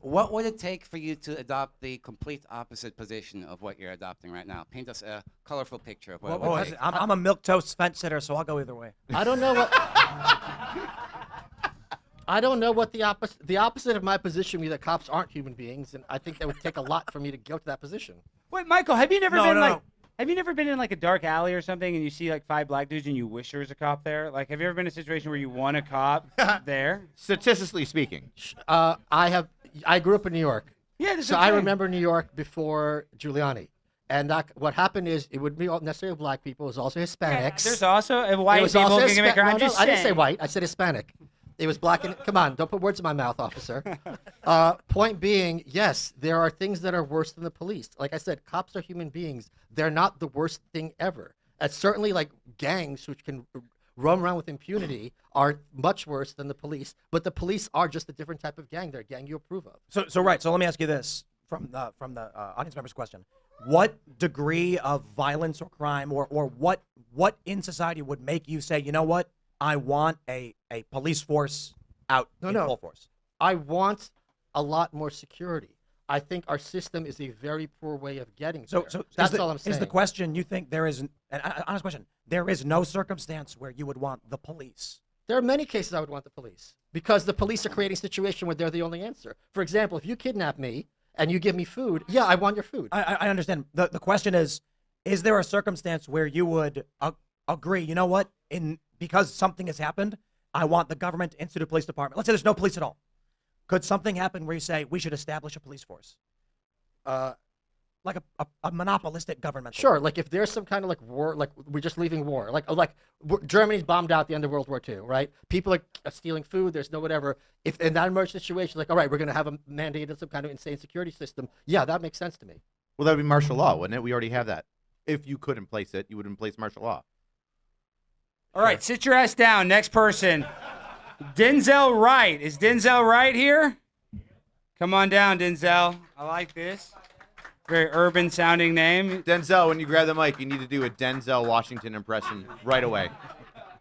What would it take for you to adopt the complete opposite position of what you're adopting right now? Paint us a colorful picture of what it would Well, take. I'm a milquetoast fence sitter, so I'll go either way. I don't know what. I don't know what the opposite of my position would be that cops aren't human beings, and I think that would take a lot for me to go to that position. Wait, Michael, have you never No, been no, like? no. Have you never been in like a dark alley or something, and you see like 5 black dudes, and you wish there was a cop there? Like, have you ever been in a situation where you want a cop there? Statistically speaking, I grew up in New York. Yeah, that's so what I'm I saying. remember New York before Giuliani, and what happened is it wouldn't be all necessarily black people. It was also Hispanics. There's also white It was people also can commit crime. No, Just I didn't say saying. white. I said Hispanic. It was black and come on, don't put words in my mouth, officer. Point being, yes, there are things that are worse than the police. Like I said, cops are human beings. They're not the worst thing ever. And certainly, like gangs, which can roam around with impunity, are much worse than the police. But the police are just a different type of gang. They're a gang you approve of. So right. So let me ask you this from the audience member's question: what degree of violence or crime, or what in society would make you say, you know what, I want a police force out in full force? I want a lot more security. I think our system is a very poor way of getting there. So That's is all I'm saying. Is the question, you think there is, an honest question, there is no circumstance where you would want the police? There are many cases I would want the police because the police are creating a situation where they're the only answer. For example, if you kidnap me and you give me food, yeah, I want your food. I understand. The question is there a circumstance where you would agree, you know what, because something has happened, I want the government to institute a police department. Let's say there's no police at all. Could something happen where you say we should establish a police force? Like a monopolistic government. Sure, like if there's some kind of like war, like we're just leaving war, like Germany's bombed out at the end of World War II, right? People are stealing food. There's no whatever. If in that emergency situation, like all right, we're going to have a mandated some kind of insane security system. Yeah, that makes sense to me. well, that would be martial law, wouldn't it? We already have that. If you couldn't place it, you would place martial law. All right, sit your ass down. Next person, Denzel Wright. Is Denzel Wright here? Come on down, Denzel. I like this. Very urban sounding name. Denzel, when you grab the mic, you need to do a Denzel Washington impression right away.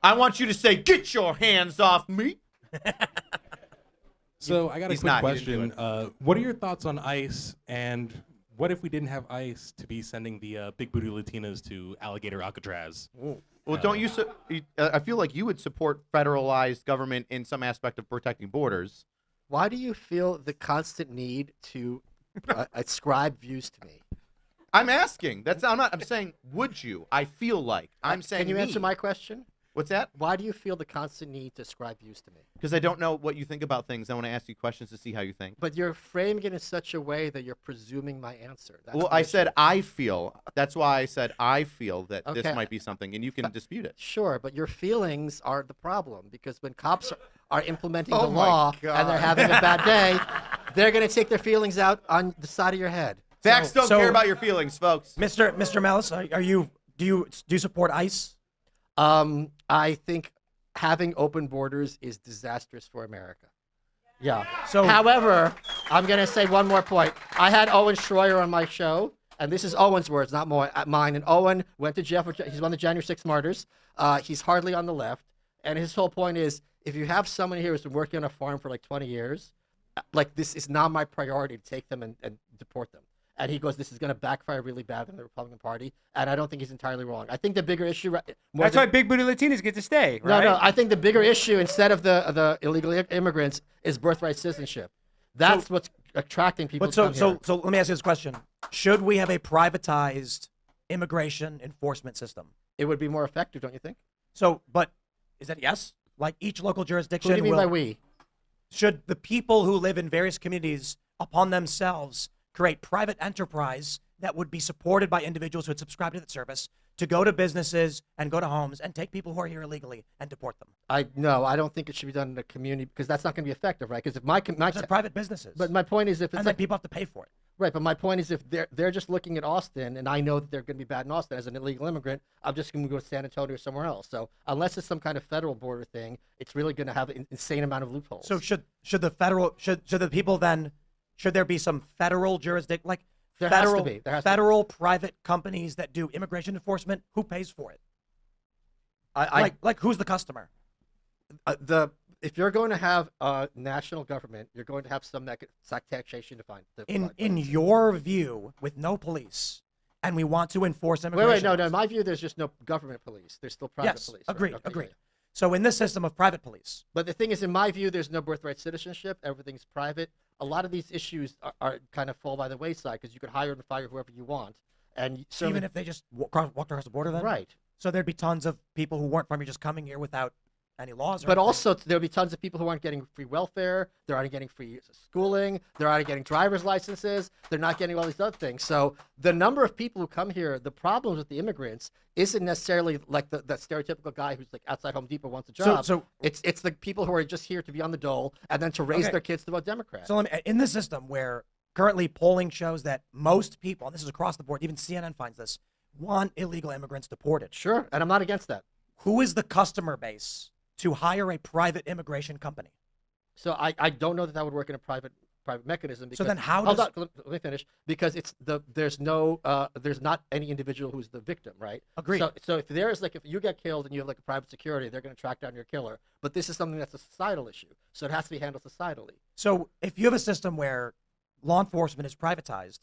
I want you to say, "Get your hands off me." So I got a He's quick not, he didn't question. What are your thoughts on ICE, and what if we didn't have ICE to be sending the big booty Latinas to Alligator Alcatraz? Well, don't you? I feel like you would support federalized government in some aspect of protecting borders. Why do you feel the constant need to ascribe views to me? I'm asking. I'm saying, would you? I feel like I'm saying. Can you answer me. my question? What's that? Why do you feel the constant need to ascribe views to me? Because I don't know what you think about things. I want to ask you questions to see how you think. But you're framing it in such a way that you're presuming my answer. That's Well, the I issue. said I feel. That's why I said I feel that Okay. this might be something, and you can dispute it. Sure, but your feelings are the problem because when cops are implementing Oh the my law God. and they're having a bad day, they're going to take their feelings out on the side of your head. Facts don't care about your feelings, folks. Mr. Malice, do you support ICE? I think having open borders is disastrous for America. Yeah. So, however, I'm going to say one more point. I had Owen Schroyer on my show, and this is Owen's words, not mine. And Owen went to jail he's one of the January 6 martyrs. He's hardly on the left, and his whole point is, if you have someone here who's been working on a farm for like 20 years, like this is not my priority to take them and deport them. And he goes, this is going to backfire really bad on the Republican Party. And I don't think he's entirely wrong. I think the bigger issue... That's why big booty Latinas get to stay, right? No, I think the bigger issue, instead of the illegal immigrants, is birthright citizenship. That's what's attracting people But to so come so here. let me ask you this question: should we have a privatized immigration enforcement system? It would be more effective, don't you think? So, but is that yes? Like each local jurisdiction. What do you mean will, by we? Should the people who live in various communities upon themselves create private enterprise that would be supported by individuals who would subscribe to that service to go to businesses and go to homes and take people who are here illegally and deport them? I don't think it should be done in a community because that's not going to be effective, right? Because if Those are private businesses. But my point is, if it's and then people have to pay for it. right, but my point is, if they're just looking at Austin, and I know that they're going to be bad in Austin as an illegal immigrant, I'm just going to go to San Antonio or somewhere else. So unless it's some kind of federal border thing, it's really going to have an insane amount of loopholes. So should the people then should there be some federal jurisdiction like There has to federal be. There has to be. federal private companies that do immigration enforcement? Who pays for it? Like who's the customer? If you're going to have a national government, you're going to have some taxation to find. In your view, with no police, and we want to enforce immigration. Wait, no. In my view, there's just no government police. There's still private police. Right? Agreed, Okay, agreed. yeah. So in this system of private police. But the thing is, in my view, there's no birthright citizenship. Everything's private. A lot of these issues are kind of fall by the wayside because you could hire and fire whoever you want, and Even if they just walked across the border, then right. So there'd be tons of people who weren't from here just coming here without any laws. Or But anything. also, there'll be tons of people who aren't getting free welfare. They're not getting free schooling. They're not getting driver's licenses. They're not getting all these other things. So the number of people who come here, the problems with the immigrants isn't necessarily like the stereotypical guy who's like outside Home Depot wants a job. So it's the people who are just here to be on the dole and then to raise Okay. their kids to vote Democrat. So in this system where currently polling shows that most people, and this is across the board, even CNN finds this, want illegal immigrants deported. Sure, and I'm not against that. Who is the customer base to hire a private immigration company? So I don't know that would work in a private mechanism. Because, So then how hold does- on, let me finish. Because there's not any individual who's the victim, right? Agreed. So if if you get killed and you have like a private security, they're going to track down your killer. But this is something that's a societal issue, so it has to be handled societally. So if you have a system where law enforcement is privatized,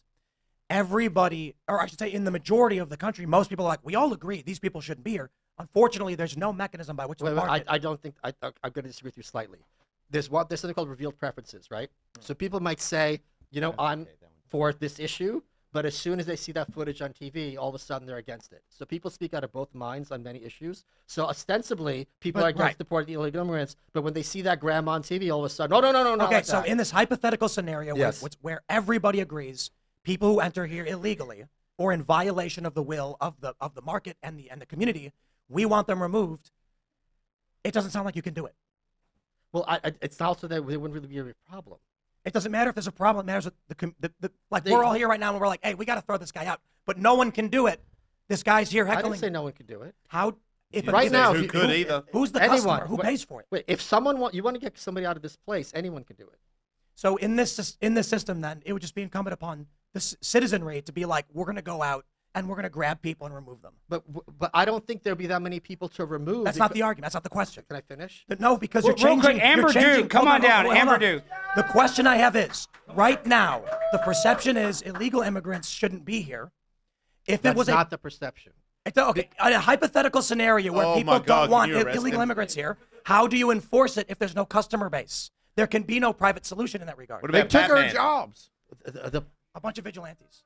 everybody, or I should say in the majority of the country, most people are like, we all agree these people shouldn't be here. Unfortunately, there's no mechanism by which the market... I don't think I'm going to disagree with you slightly. There's something called revealed preferences, right? So people might say, I'm for this issue, but as soon as they see that footage on TV, all of a sudden they're against it. So people speak out of both minds on many issues. So ostensibly, people are against deporting illegal immigrants, but when they see that grandma on TV, all of a sudden, no. Okay, like so that. in this hypothetical scenario Yes. where everybody agrees, people who enter here illegally or in violation of the will of the market and the community, we want them removed. It doesn't sound like you can do it. Well, it's also that there wouldn't really be a problem. It doesn't matter if there's a problem. It matters with we're all here right now and we're like, hey, we got to throw this guy out, but no one can do it. This guy's here I heckling. didn't say no one could do it. How? If Right now, who could either? Who's the anyone customer? Who pays for it? Wait, if you want to get somebody out of this place, anyone can do it. So in this system, then it would just be incumbent upon the citizenry to be like, we're going to go out and we're going to grab people and remove them. But I don't think there'll be that many people to remove. That's not the argument. That's not the question. Can I finish? No, because Well, you're real changing. quick, Amber you're changing, Duke, come hold on down, hold Amber on. Duke. The question I have is, right now, the perception is illegal immigrants shouldn't be here. If That's it was not the perception. Okay, a hypothetical scenario where Oh people my God, don't want can you arrest illegal him? immigrants here, how do you enforce it if there's no customer base? There can be no private solution in that regard. What They about took our Batman? jobs. A bunch of vigilantes.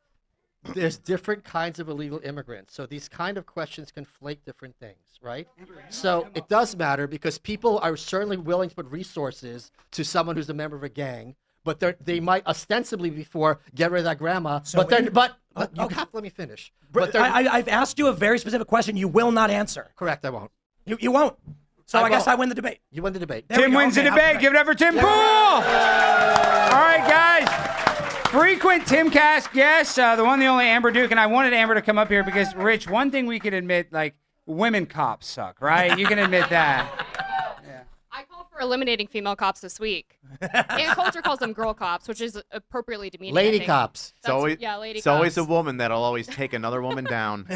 There's different kinds of illegal immigrants. So these kind of questions conflate different things, right? So it does matter because people are certainly willing to put resources to someone who's a member of a gang, but they might ostensibly be for get rid of that grandma. So but then, in- but you okay. have to let me finish. But they're- I've asked you a very specific question. You will not answer. Correct, I won't. You won't. So I guess won't. I win the debate. You win the debate. There we Tim go. wins the Okay, debate. okay. Give it up for Tim Pool. All right, guys. Frequent Timcast guest, the one, the only Amber Duke, and I wanted Amber to come up here because, Rich, one thing we can admit, like, women cops suck, right? You can admit that. I called for eliminating female cops this week. And culture calls them girl cops, which is appropriately demeaning. I Lady think. cops. That's- lady It's always cops. a woman that'll always take another woman down.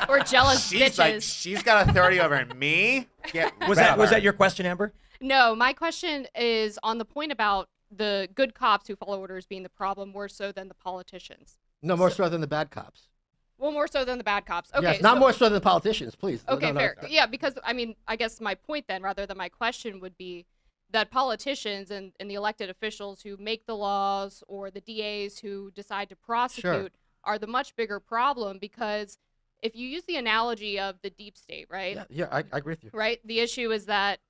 Or jealous She's bitches. like, she's got authority over me. Get Was rid of that her. your question, Amber? No, my question is on the point about the good cops who follow orders being the problem more so than the politicians. No, more so than the bad cops. Well, more so than the bad cops. Okay, yes, not so- more so than the politicians, please. Okay, No, no. fair. Yeah, because I mean, I guess my point then, rather than my question, would be, that politicians and the elected officials who make the laws or the DAs who decide to prosecute are the much bigger problem, because if you use the analogy of the deep state, right? Yeah, I agree with you. Right? The issue is that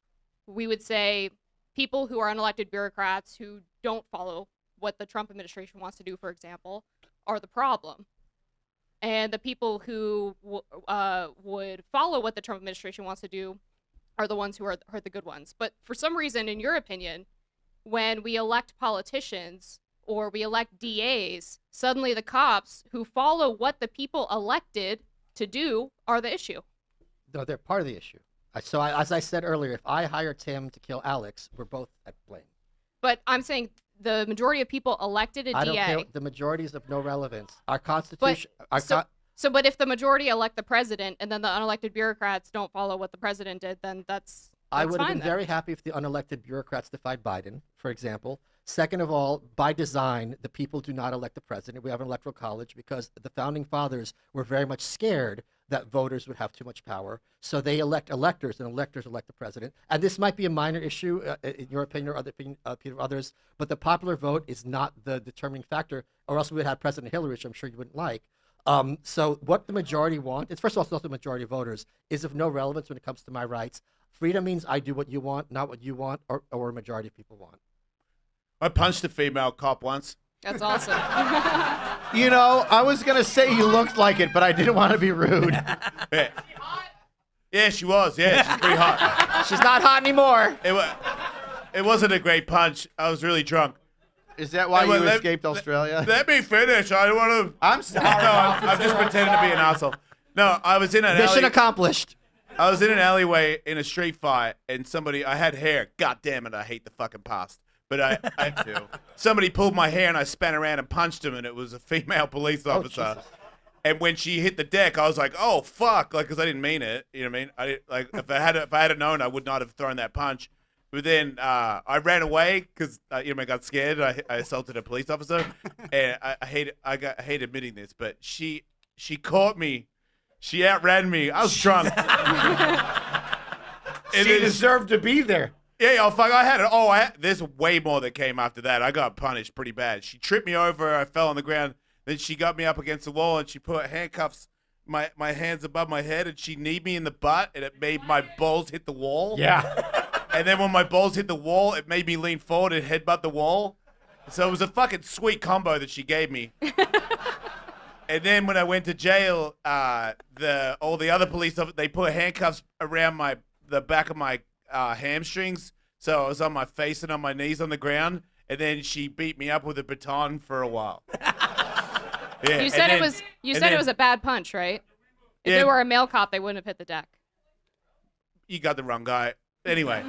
we would say people who are unelected bureaucrats who don't follow what the Trump administration wants to do, for example, are the problem. And the people who would follow what the Trump administration wants to do are the ones who are the good ones. But for some reason, in your opinion, when we elect politicians or we elect DAs, suddenly the cops who follow what the people elected to do are the issue. No, they're part of the issue. As I said earlier, if I hire Tim to kill Alex, we're both at blame. But I'm saying the majority of people elected a DA. I don't care. The majority is of no relevance. Our Constitution. But if the majority elect the president and then the unelected bureaucrats don't follow what the president did, then that's I would have fine been then. very happy if the unelected bureaucrats defied Biden, for example. Second of all, by design, the people do not elect the president. We have an electoral college because the founding fathers were very much scared that voters would have too much power. So they elect electors, and electors elect the president. And this might be a minor issue, in your opinion or other opinion of others, but the popular vote is not the determining factor, or else we would have President Hillary, which I'm sure you wouldn't like. So what the majority want, it's first of all, it's not the majority of voters, is of no relevance when it comes to my rights. Freedom means I do what you want, not what you want, or a majority of people want. I punched a female cop once. That's awesome. You know, I was going to say you looked like it, but I didn't want to be rude. Yeah. Yeah, she was. Yeah, she's pretty hot. She's not hot anymore. It wasn't a great punch. I was really drunk. Is that why you escaped Australia? Let me finish. I don't want to. I'm sorry. No, I'm just pretending to be an asshole. No, I was in an Mission accomplished. I was in an alleyway in a street fight, and I had hair. God damn it, I hate the fucking past. But I do. Somebody pulled my hair, and I span around and punched him, and it was a female police officer. And when she hit the deck, I was like, "Oh fuck!" Like, because I didn't mean it. You know what I mean? If I had known, I would not have thrown that punch. But then I ran away because I got scared. I assaulted a police officer, and I hate admitting this, but she caught me. She outran me. I was drunk. She deserved to be there. Yeah, fuck, I had it. There's way more that came after that. I got punished pretty bad. She tripped me over. I fell on the ground. Then she got me up against the wall, and she put handcuffs, my hands above my head, and she kneed me in the butt, and it made my balls hit the wall. Yeah. And then when my balls hit the wall, it made me lean forward and headbutt the wall. So it was a fucking sweet combo that she gave me. And then when I went to jail, all the other police officers, they put handcuffs around the back of my hamstrings, so I was on my face and on my knees on the ground, and then she beat me up with a baton for a while. Yeah. You said it was a bad punch, right? If Yeah. they were a male cop, they wouldn't have hit the deck. You got the wrong guy. Anyway,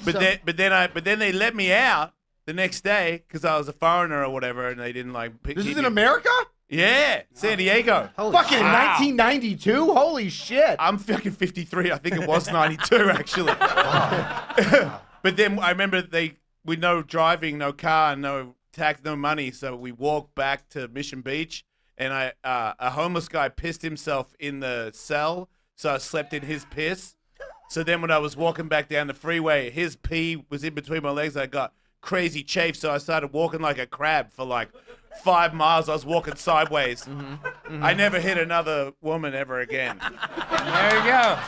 but then they let me out the next day because I was a foreigner or whatever, and they didn't like. This is in America? Yeah, San Diego. Fucking 1992? Holy shit. I'm fucking 53. I think it was 92, actually. But then I remember with no driving, no car, no tax, no money, so we walked back to Mission Beach, and a homeless guy pissed himself in the cell, so I slept in his piss. So then when I was walking back down the freeway, his pee was in between my legs. I got crazy chafe, so I started walking like a crab for like 5 miles. I was walking sideways. I never hit another woman ever again. There you go.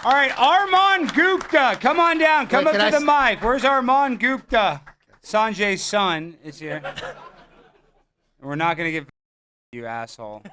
All right, Armand Gupta, come on down. Come up to the mic. Where's Armand Gupta? Sanjay's son is here. We're not going to give you asshole.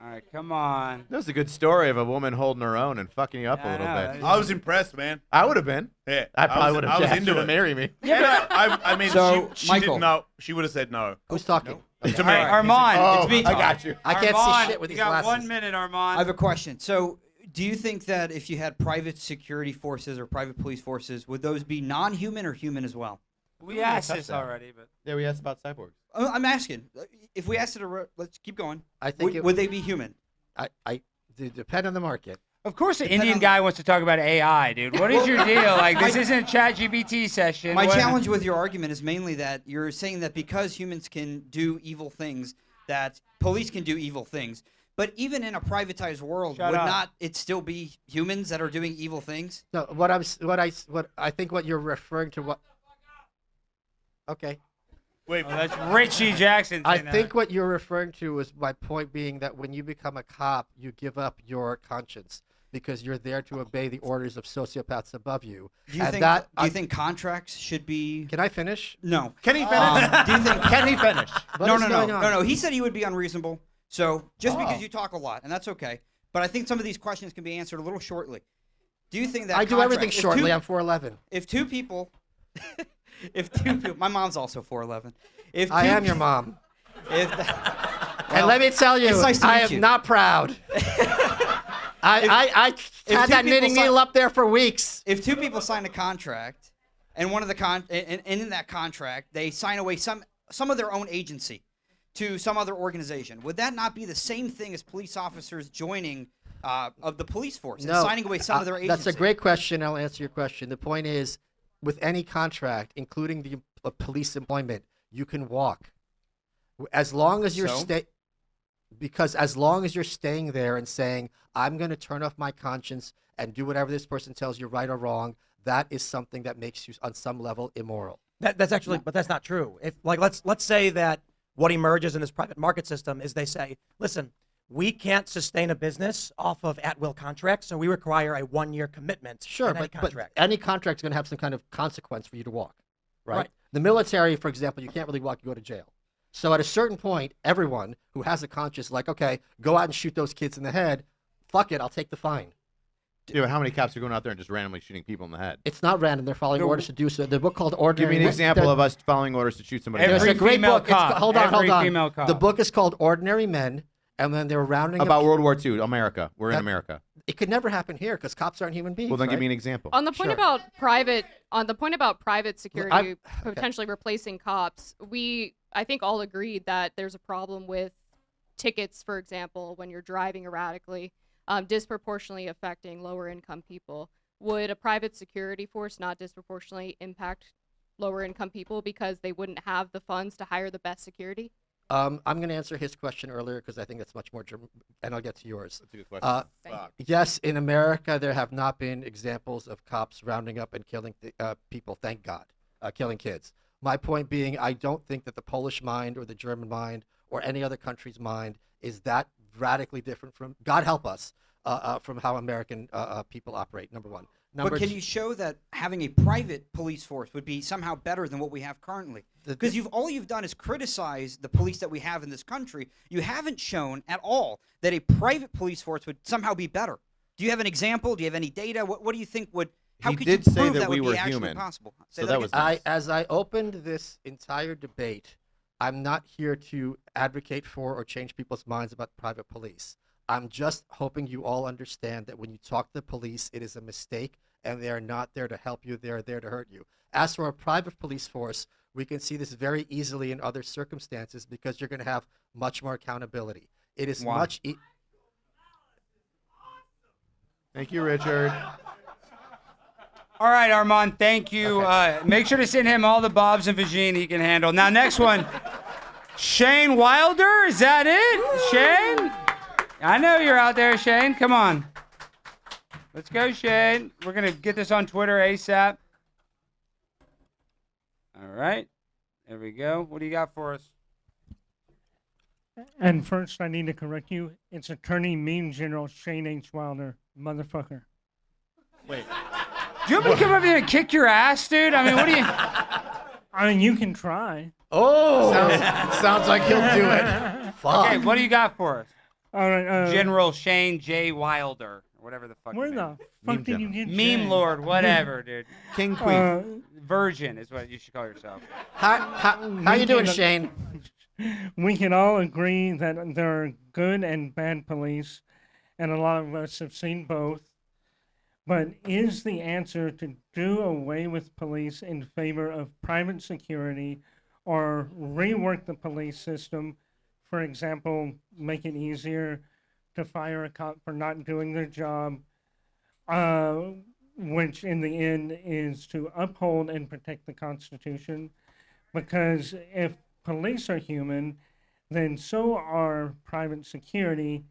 All right, come on. That was a good story of a woman holding her own and fucking you up a little bit. I was impressed, man. I would have been. Yeah, I probably would have I was asked into her to it. marry me. Yeah, I mean, So, she Michael. didn't know. She would have said no. Who's talking? To me. Armand. Oh, it's me I got talking. you. I can't Armand, see shit with you these got glasses. 1 minute, I Armand. have a question. So, do you think that if you had private security forces or private police forces, would those be non-human or human as well? We asked this already, but Yeah, we asked about cyborgs. I'm asking. If we asked it, let's keep going. I think Would they be human? It depend on the market. of course, an Depend Indian on- guy wants to talk about AI, dude. What is your deal? Like, this isn't a ChatGPT session. My What- challenge with your argument is mainly that you're saying that because humans can do evil things, that police can do evil things. But even in a privatized world, Shut would up. not it still be humans that are doing evil things? No, what I think what you're referring to what. Okay. Wait, that's Richie Jackson. I saying that. think what you're referring to is my point being that when you become a cop, you give up your conscience because you're there to obey the orders of sociopaths above you. Do you And think? that Do you think contracts should be? Can I finish? No. Can he finish? Do you think? Can he finish? What No, is no, no, going no, on? no. He said he would be unreasonable. So just Oh. because you talk a lot, and that's okay. But I think some of these questions can be answered a little shortly. Do you think that I do everything contract- if shortly. two- I'm 4'11". If two people, if two people, my mom's also 4'11". If I two am your pe- mom. If And let me tell you, it's nice to I meet am you. not proud. I if had two that people knitting sign- needle up there for weeks. If two people sign a contract, and one of the and in that contract they sign away some of their own agency to some other organization, would that not be the same thing as police officers joining of the police force and signing away some of their agency? That's a great question. I'll answer your question. The point is, with any contract, including the police employment, you can walk, as long as you're So? because as long as you're staying there and saying, I'm going to turn off my conscience and do whatever this person tells you, right or wrong, that is something that makes you, on some level, immoral. That's actually, but that's not true. If like let's say that what emerges in this private market system is they say, listen, we can't sustain a business off of at-will contracts, so we require a 1-year commitment. Sure, in any but contract. any contract's going to have some kind of consequence for you to walk, right? Right. The military, for example, you can't really walk, you go to jail. So at a certain point, everyone who has a conscience is like, okay, go out and shoot those kids in the head. Fuck it, I'll take the fine. Yeah, but how many cops are going out there and just randomly shooting people in the head? It's not random. They're following No. orders to do so. The book called Give Ordinary. me an Men- example the- of us following orders to shoot somebody. in the There's head. a great female book. It's cop. hold on, Every hold on. female cop. The book is called Ordinary Men, and then they're rounding About up. World War II, America. We're in That- America. It could never happen here because cops aren't human beings. Well, then give right? me an example. On the point Sure. about private security I'm- potentially replacing cops, I think all agreed that there's a problem with tickets, for example, when you're driving erratically, disproportionately affecting lower income people. Would a private security force not disproportionately impact lower income people because they wouldn't have the funds to hire the best security? I'm going to answer his question earlier because I think that's much more, and I'll get to yours. That's a good question. Fuck. Yes, in America, there have not been examples of cops rounding up and killing people, thank God, killing kids. My point being, I don't think that the Polish mind or the German mind or any other country's mind is that radically different from, God help us, from how American people operate, number one. Number But can two- you show that having a private police force would be somehow better than what we have currently? Because all you've done is criticize the police that we have in this country. You haven't shown at all that a private police force would somehow be better. Do you have an example? Do you have any data? What do you think would? How He could did you say prove that that we would were be actually human. possible? So that was I, as I opened this entire debate, I'm not here to advocate for or change people's minds about private police. I'm just hoping you all understand that when you talk to the police, it is a mistake, and they are not there to help you. They are there to hurt you. As for a private police force, we can see this very easily in other circumstances because you're going to have much more accountability. It is Why? much. Thank you, Richard. All right, Armand, thank you. Make sure to send him all the Bobs and Vagine he can handle. Now, next one, Shane Wilder. Is that it, Shane? I know you're out there, Shane. Come on. Let's go, Shane. We're going to get this on Twitter ASAP. All right. There we go. What do you got for us? And first, I need to correct you. It's Attorney Mean General Shane H. Wilder, motherfucker. Wait. Do you want me to come over here and kick your ass, dude? I mean, what do you... I mean, you can try. Oh! Sounds like he'll do it. Fuck. Okay, what do you got for us? All right. General Shane J. Wilder, or whatever the fuck. Where your name the is. fuck did you get Meme Shane? Lord, whatever, dude. King Queen. Virgin is what you should call yourself. How you doing, Shane? We can all agree that there are good and bad police, and a lot of us have seen both. But is the answer to do away with police in favor of private security or rework the police system? For example, make it easier to fire a cop for not doing their job, which in the end is to uphold and protect the Constitution. Because if police are human, then so are private security.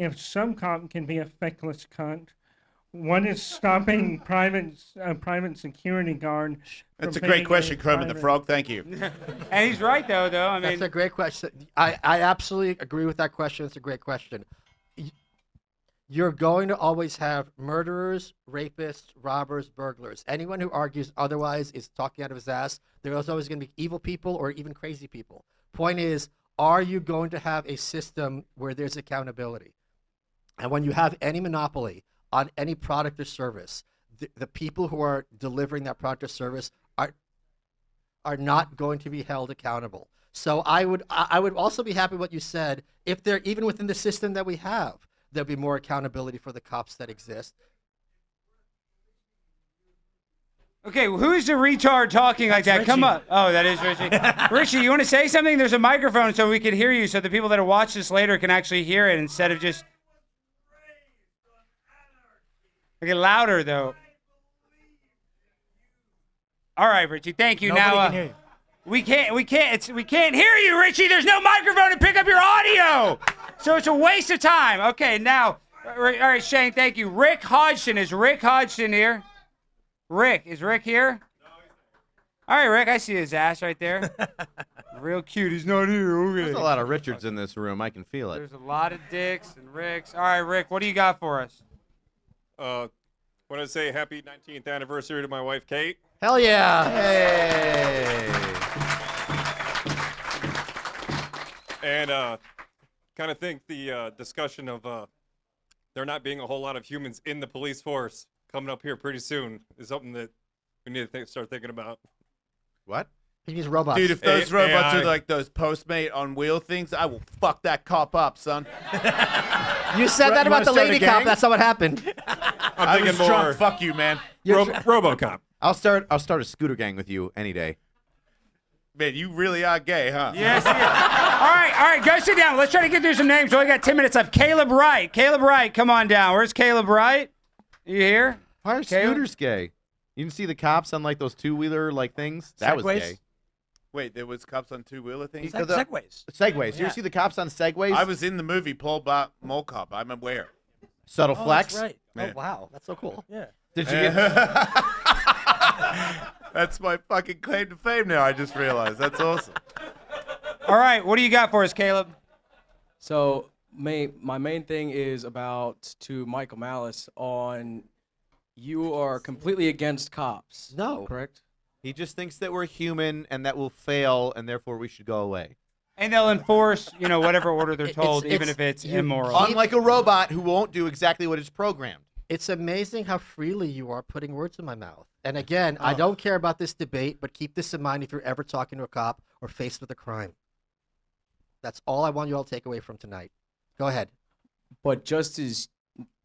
if some cop can be a feckless cunt, what is stopping private security guard? That's a from great being question, Kermit the private- Frog. Thank you. And he's right though. I mean, That's a great question. I absolutely agree with that question. It's a great question. You're going to always have murderers, rapists, robbers, burglars. Anyone who argues otherwise is talking out of his ass. There's always going to be evil people or even crazy people. Point is, are you going to have a system where there's accountability? And when you have any monopoly on any product or service, the people who are delivering that product or service are not going to be held accountable. So I would also be happy what you said if they're even within the system that we have, there'll be more accountability for the cops that exist. okay, who's the retard talking like that? Come on. Oh, that is Richie. Richie, you want to say something? There's a microphone so we can hear you, so the people that watch this later can actually hear it instead of just. Make it louder though. All right, Richie. Thank you. Nobody now can hear you. we can't hear you, Richie. There's no microphone to pick up your audio, so it's a waste of time. Okay, now, all right, Shane. Thank you. Rick Hodgson, is Rick Hodgson here? Rick, is Rick here? All right, Rick. I see his ass right there. Real cute. He's not here. Okay. There's a lot of Richards in this room. I can feel it. There's a lot of Dicks and Ricks. All right, Rick. What do you got for us? Want to say happy 19th anniversary to my wife, Kate. Hell yeah! Hey! And kind of think the discussion of there not being a whole lot of humans in the police force coming up here pretty soon is something that we need to start thinking about. What? He needs robots. Dude, if those robots AI. are like those Postmate on wheel things, I will fuck that cop up, son. You said that You about wanna the start a lady cop. gang? That's not what happened. I'm thinking more drunk. Fuck you, man. RoboCop. I'll start a scooter gang with you any day. Man, you really are gay, huh? Yes. All right, go sit down. Let's try to get through some names. We only got 10 minutes left. Caleb Wright. Caleb Wright, come on down. Where's Caleb Wright? You here? Why are Caleb? scooters gay? You didn't see the cops on like those two-wheeler like things? That was Segways? gay. Wait, there was cops on two-wheeler things? Segways. Segways. You Yeah. ever see the cops on Segways? I was in the movie Paul Blart Mall Cop. I'm aware. Subtle Oh, flex. that's right. Yeah. Oh, wow. That's so cool. Yeah. Did you get? That's my fucking claim to fame now. I just realized. That's awesome. All right, what do you got for us, Caleb? So my main thing is about to Michael Malice on you are completely against cops. No. Correct? He just thinks that we're human and that we'll fail and therefore we should go away. And they'll enforce, whatever order they're told, even if it's immoral. Unlike a robot who won't do exactly what is programmed. It's amazing how freely you are putting words in my mouth. And again, I don't care about this debate, but keep this in mind if you're ever talking to a cop or faced with a crime. That's all I want you all to take away from tonight. Go ahead. But just as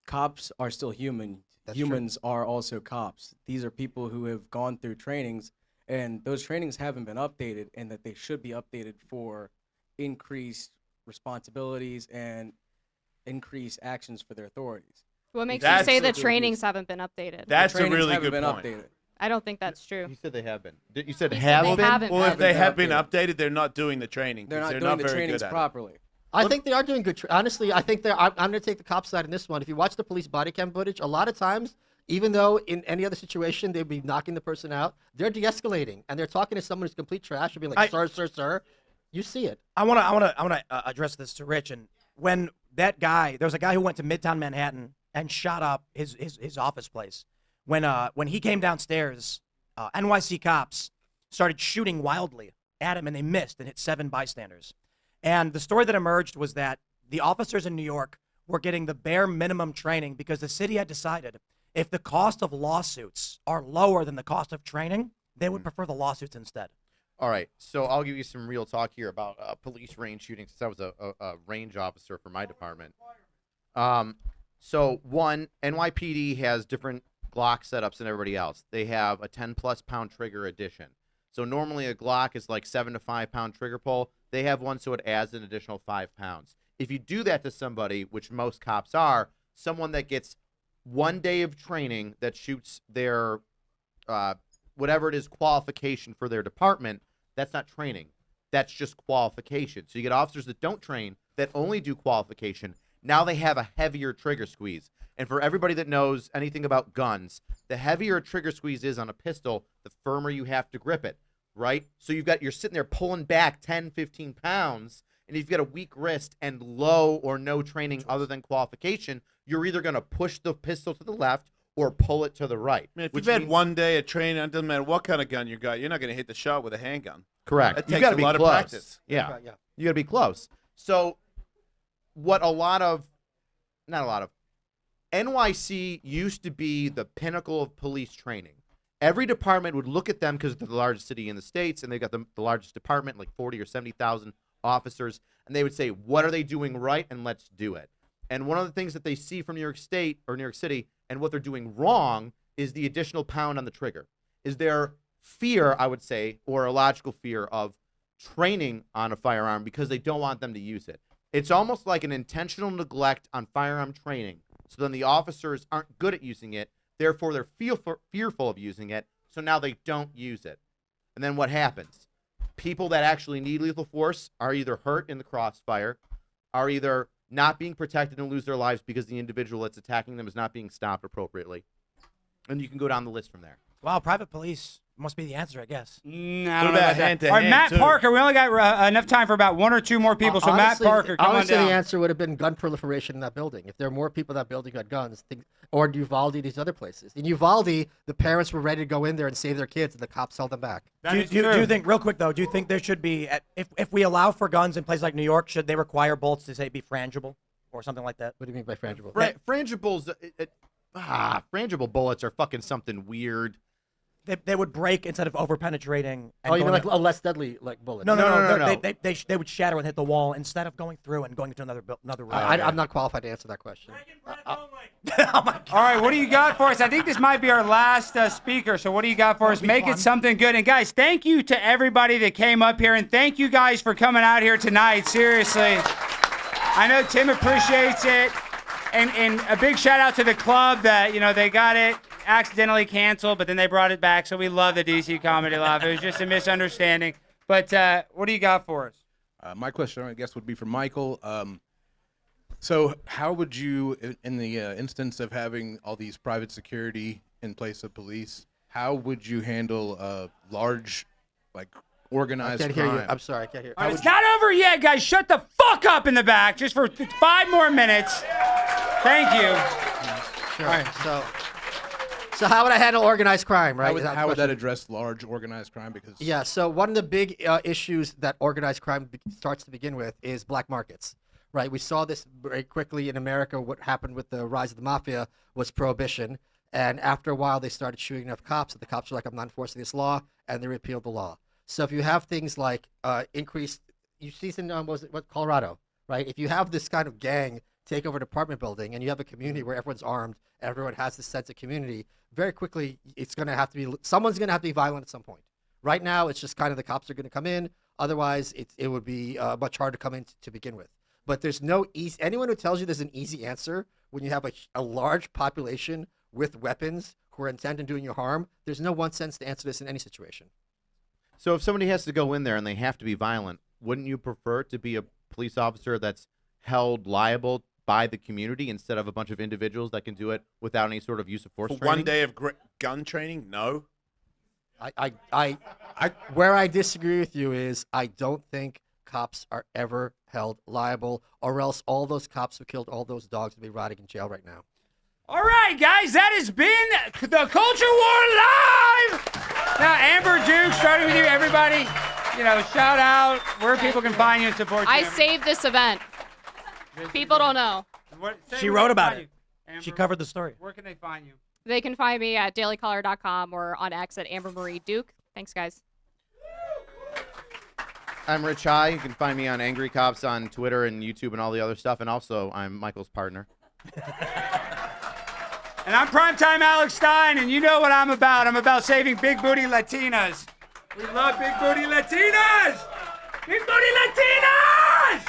cops are still human, That's true. humans are also cops. These are people who have gone through trainings, and those trainings haven't been updated, and that they should be updated for increased responsibilities and increased actions for their authorities. What makes That's you say a the good trainings haven't been updated? That's a trainings really haven't good been point. updated. I don't think that's true. You said they have been. You said He said have they been? haven't Well, if been. they have been updated, they're not doing the training. They're 'cause not they're doing the very trainings good at it. properly. I think they are doing good. Honestly, I think they're. I'm going to take the cop side in this one. If you watch the police body cam footage, a lot of times, even though in any other situation they'd be knocking the person out, they're de-escalating and they're talking to someone who's complete trash and being like, "Sir." You see it. I wanna address this to Rich. And when that guy, there was a guy who went to Midtown Manhattan and shot up his office place. When he came downstairs, NYC cops started shooting wildly at him, and they missed and hit 7 bystanders. And the story that emerged was that the officers in New York were getting the bare minimum training because the city had decided if the cost of lawsuits are lower than the cost of training, they would prefer the lawsuits instead. All right, so I'll give you some real talk here about police range shooting since I was a range officer for my department. So one, NYPD has different Glock setups than everybody else. They have a 10+ pound trigger addition. So normally a Glock is like 7 to 5 pound trigger pull. They have one so it adds an additional 5 pounds. If you do that to somebody, which most cops are, someone that gets 1 day of training that shoots their whatever it is qualification for their department, that's not training. That's just qualification. So you get officers that don't train, that only do qualification. Now they have a heavier trigger squeeze. And for everybody that knows anything about guns, the heavier a trigger squeeze is on a pistol, the firmer you have to grip it, right? So you're sitting there pulling back 10, 15 pounds, and if you've got a weak wrist and low or no training other than qualification, you're either going to push the pistol to the left or pull it to the right. Man, if which you've had means- one day of training, it doesn't matter what kind of gun you got, you're not going to hit the shot with a handgun. Correct. That You takes got to a be lot close. of practice. Yeah. You got to be close. So what NYC used to be the pinnacle of police training. Every department would look at them because they're the largest city in the States, and they got the largest department, like 40 or 70,000 officers, and they would say, what are they doing right, and let's do it. And one of the things that they see from New York State or New York City and what they're doing wrong is the additional pound on the trigger. Is their fear, I would say, or a logical fear of training on a firearm because they don't want them to use it. It's almost like an intentional neglect on firearm training. So then the officers aren't good at using it. Therefore, they're fearful of using it. So now they don't use it. And then what happens? People that actually need lethal force are either hurt in the crossfire, are either not being protected and lose their lives because the individual that's attacking them is not being stopped appropriately. And you can go down the list from there. Wow, private police must be the answer, I guess. I don't know about that. All right, Matt Parker. We only got enough time for about one or two more people. So Honestly, Matt Parker, come on honestly, down. the answer would have been gun proliferation in that building. If there were more people in that building who had guns, or Uvalde, these other places. In Uvalde, the parents were ready to go in there and save their kids, and the cops held them back. Do you think, real quick though, do you think there should be, if we allow for guns in places like New York, should they require bolts to say be frangible or something like that? What do you mean by frangible? Frangibles, frangible bullets are fucking something weird. They would break instead of overpenetrating. Oh, you mean like a less deadly bullet? No. They would shatter and hit the wall instead of going through and going into another room. I'm not qualified to answer that question. All right, what do you got for us? I think this might be our last speaker. So what do you got for us? Make it something good. And guys, thank you to everybody that came up here, and thank you guys for coming out here tonight. Seriously, I know Tim appreciates it, and a big shout out to the club that they got it accidentally canceled, but then they brought it back. So we love the DC Comedy Loft. It was just a misunderstanding. But what do you got for us? My question, I guess, would be for Michael. So how would you, in the instance of having all these private security in place of police, how would you handle large, organized I can't crime? hear you. I'm sorry, I can't hear you. All right, it's not over yet, guys. Shut the fuck up in the back just for 5 more minutes. Thank you. Sure. All right, so how would I handle organized crime, right? How would that address large organized crime? Because Yeah, so one of the big issues that organized crime starts to begin with is black markets, right? We saw this very quickly in America. What happened with the rise of the mafia was prohibition. And after a while, they started shooting enough cops that the cops were like, I'm not enforcing this law, and they repealed the law. So if you have things like increased, you see in Colorado, right? If you have this kind of gang take over an apartment building and you have a community where everyone's armed, everyone has this sense of community, very quickly someone's going to have to be violent at some point. Right now, it's just kind of the cops are going to come in. Otherwise, it would be much harder to come in to begin with. But there's no easy, anyone who tells you there's an easy answer when you have a large population with weapons who are intent on doing you harm, there's no one sense to answer this in any situation. So if somebody has to go in there and they have to be violent, wouldn't you prefer to be a police officer that's held liable by the community instead of a bunch of individuals that can do it without any sort of use of force For training? one day of gun training? No. Where I disagree with you is I don't think cops are ever held liable, or else all those cops who killed all those dogs would be rotting in jail right now. All right, guys, that has been the Culture War Live. Now, Amber Duke, starting with you, everybody, shout out where people can find you and support you. I saved this event. People don't know. She wrote about it. She covered the story. Where can they find you? They can find me at dailycaller.com or on X at Amber Marie Duke. Thanks, guys. I'm Rich High. You can find me on Angry Cops on Twitter and YouTube and all the other stuff. And also, I'm Michael's partner. And I'm Primetime Alex Stein, and you know what I'm about. I'm about saving big booty Latinas. We love big booty Latinas! Big booty Latinas!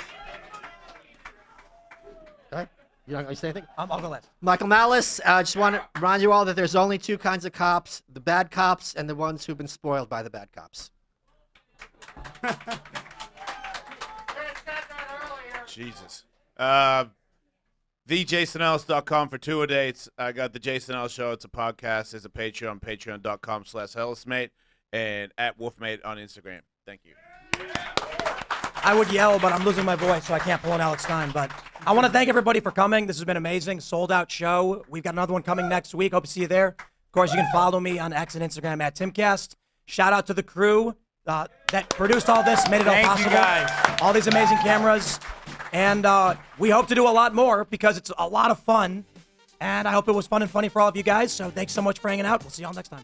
You not going to say anything? I'll go last. Michael Malice, I just want to remind you all that there's only 2 kinds of cops, the bad cops and the ones who've been spoiled by the bad cops. Jesus. TheJasonEllis.com for tour dates. I got the Jason Ellis Show. It's a podcast. There's a Patreon, patreon.com/EllisMate, and at Wolfmate on Instagram. Thank you. I would yell, but I'm losing my voice, so I can't pull an Alex Stein. But I want to thank everybody for coming. This has been amazing. Sold out show. We've got another one coming next week. Hope to see you there. Of course, you can follow me on X and Instagram at Timcast. Shout out to the crew that produced all this, made it all Thank you, possible. guys. All these amazing cameras. And we hope to do a lot more because it's a lot of fun. And I hope it was fun and funny for all of you guys. So thanks so much for hanging out. We'll see y'all next time.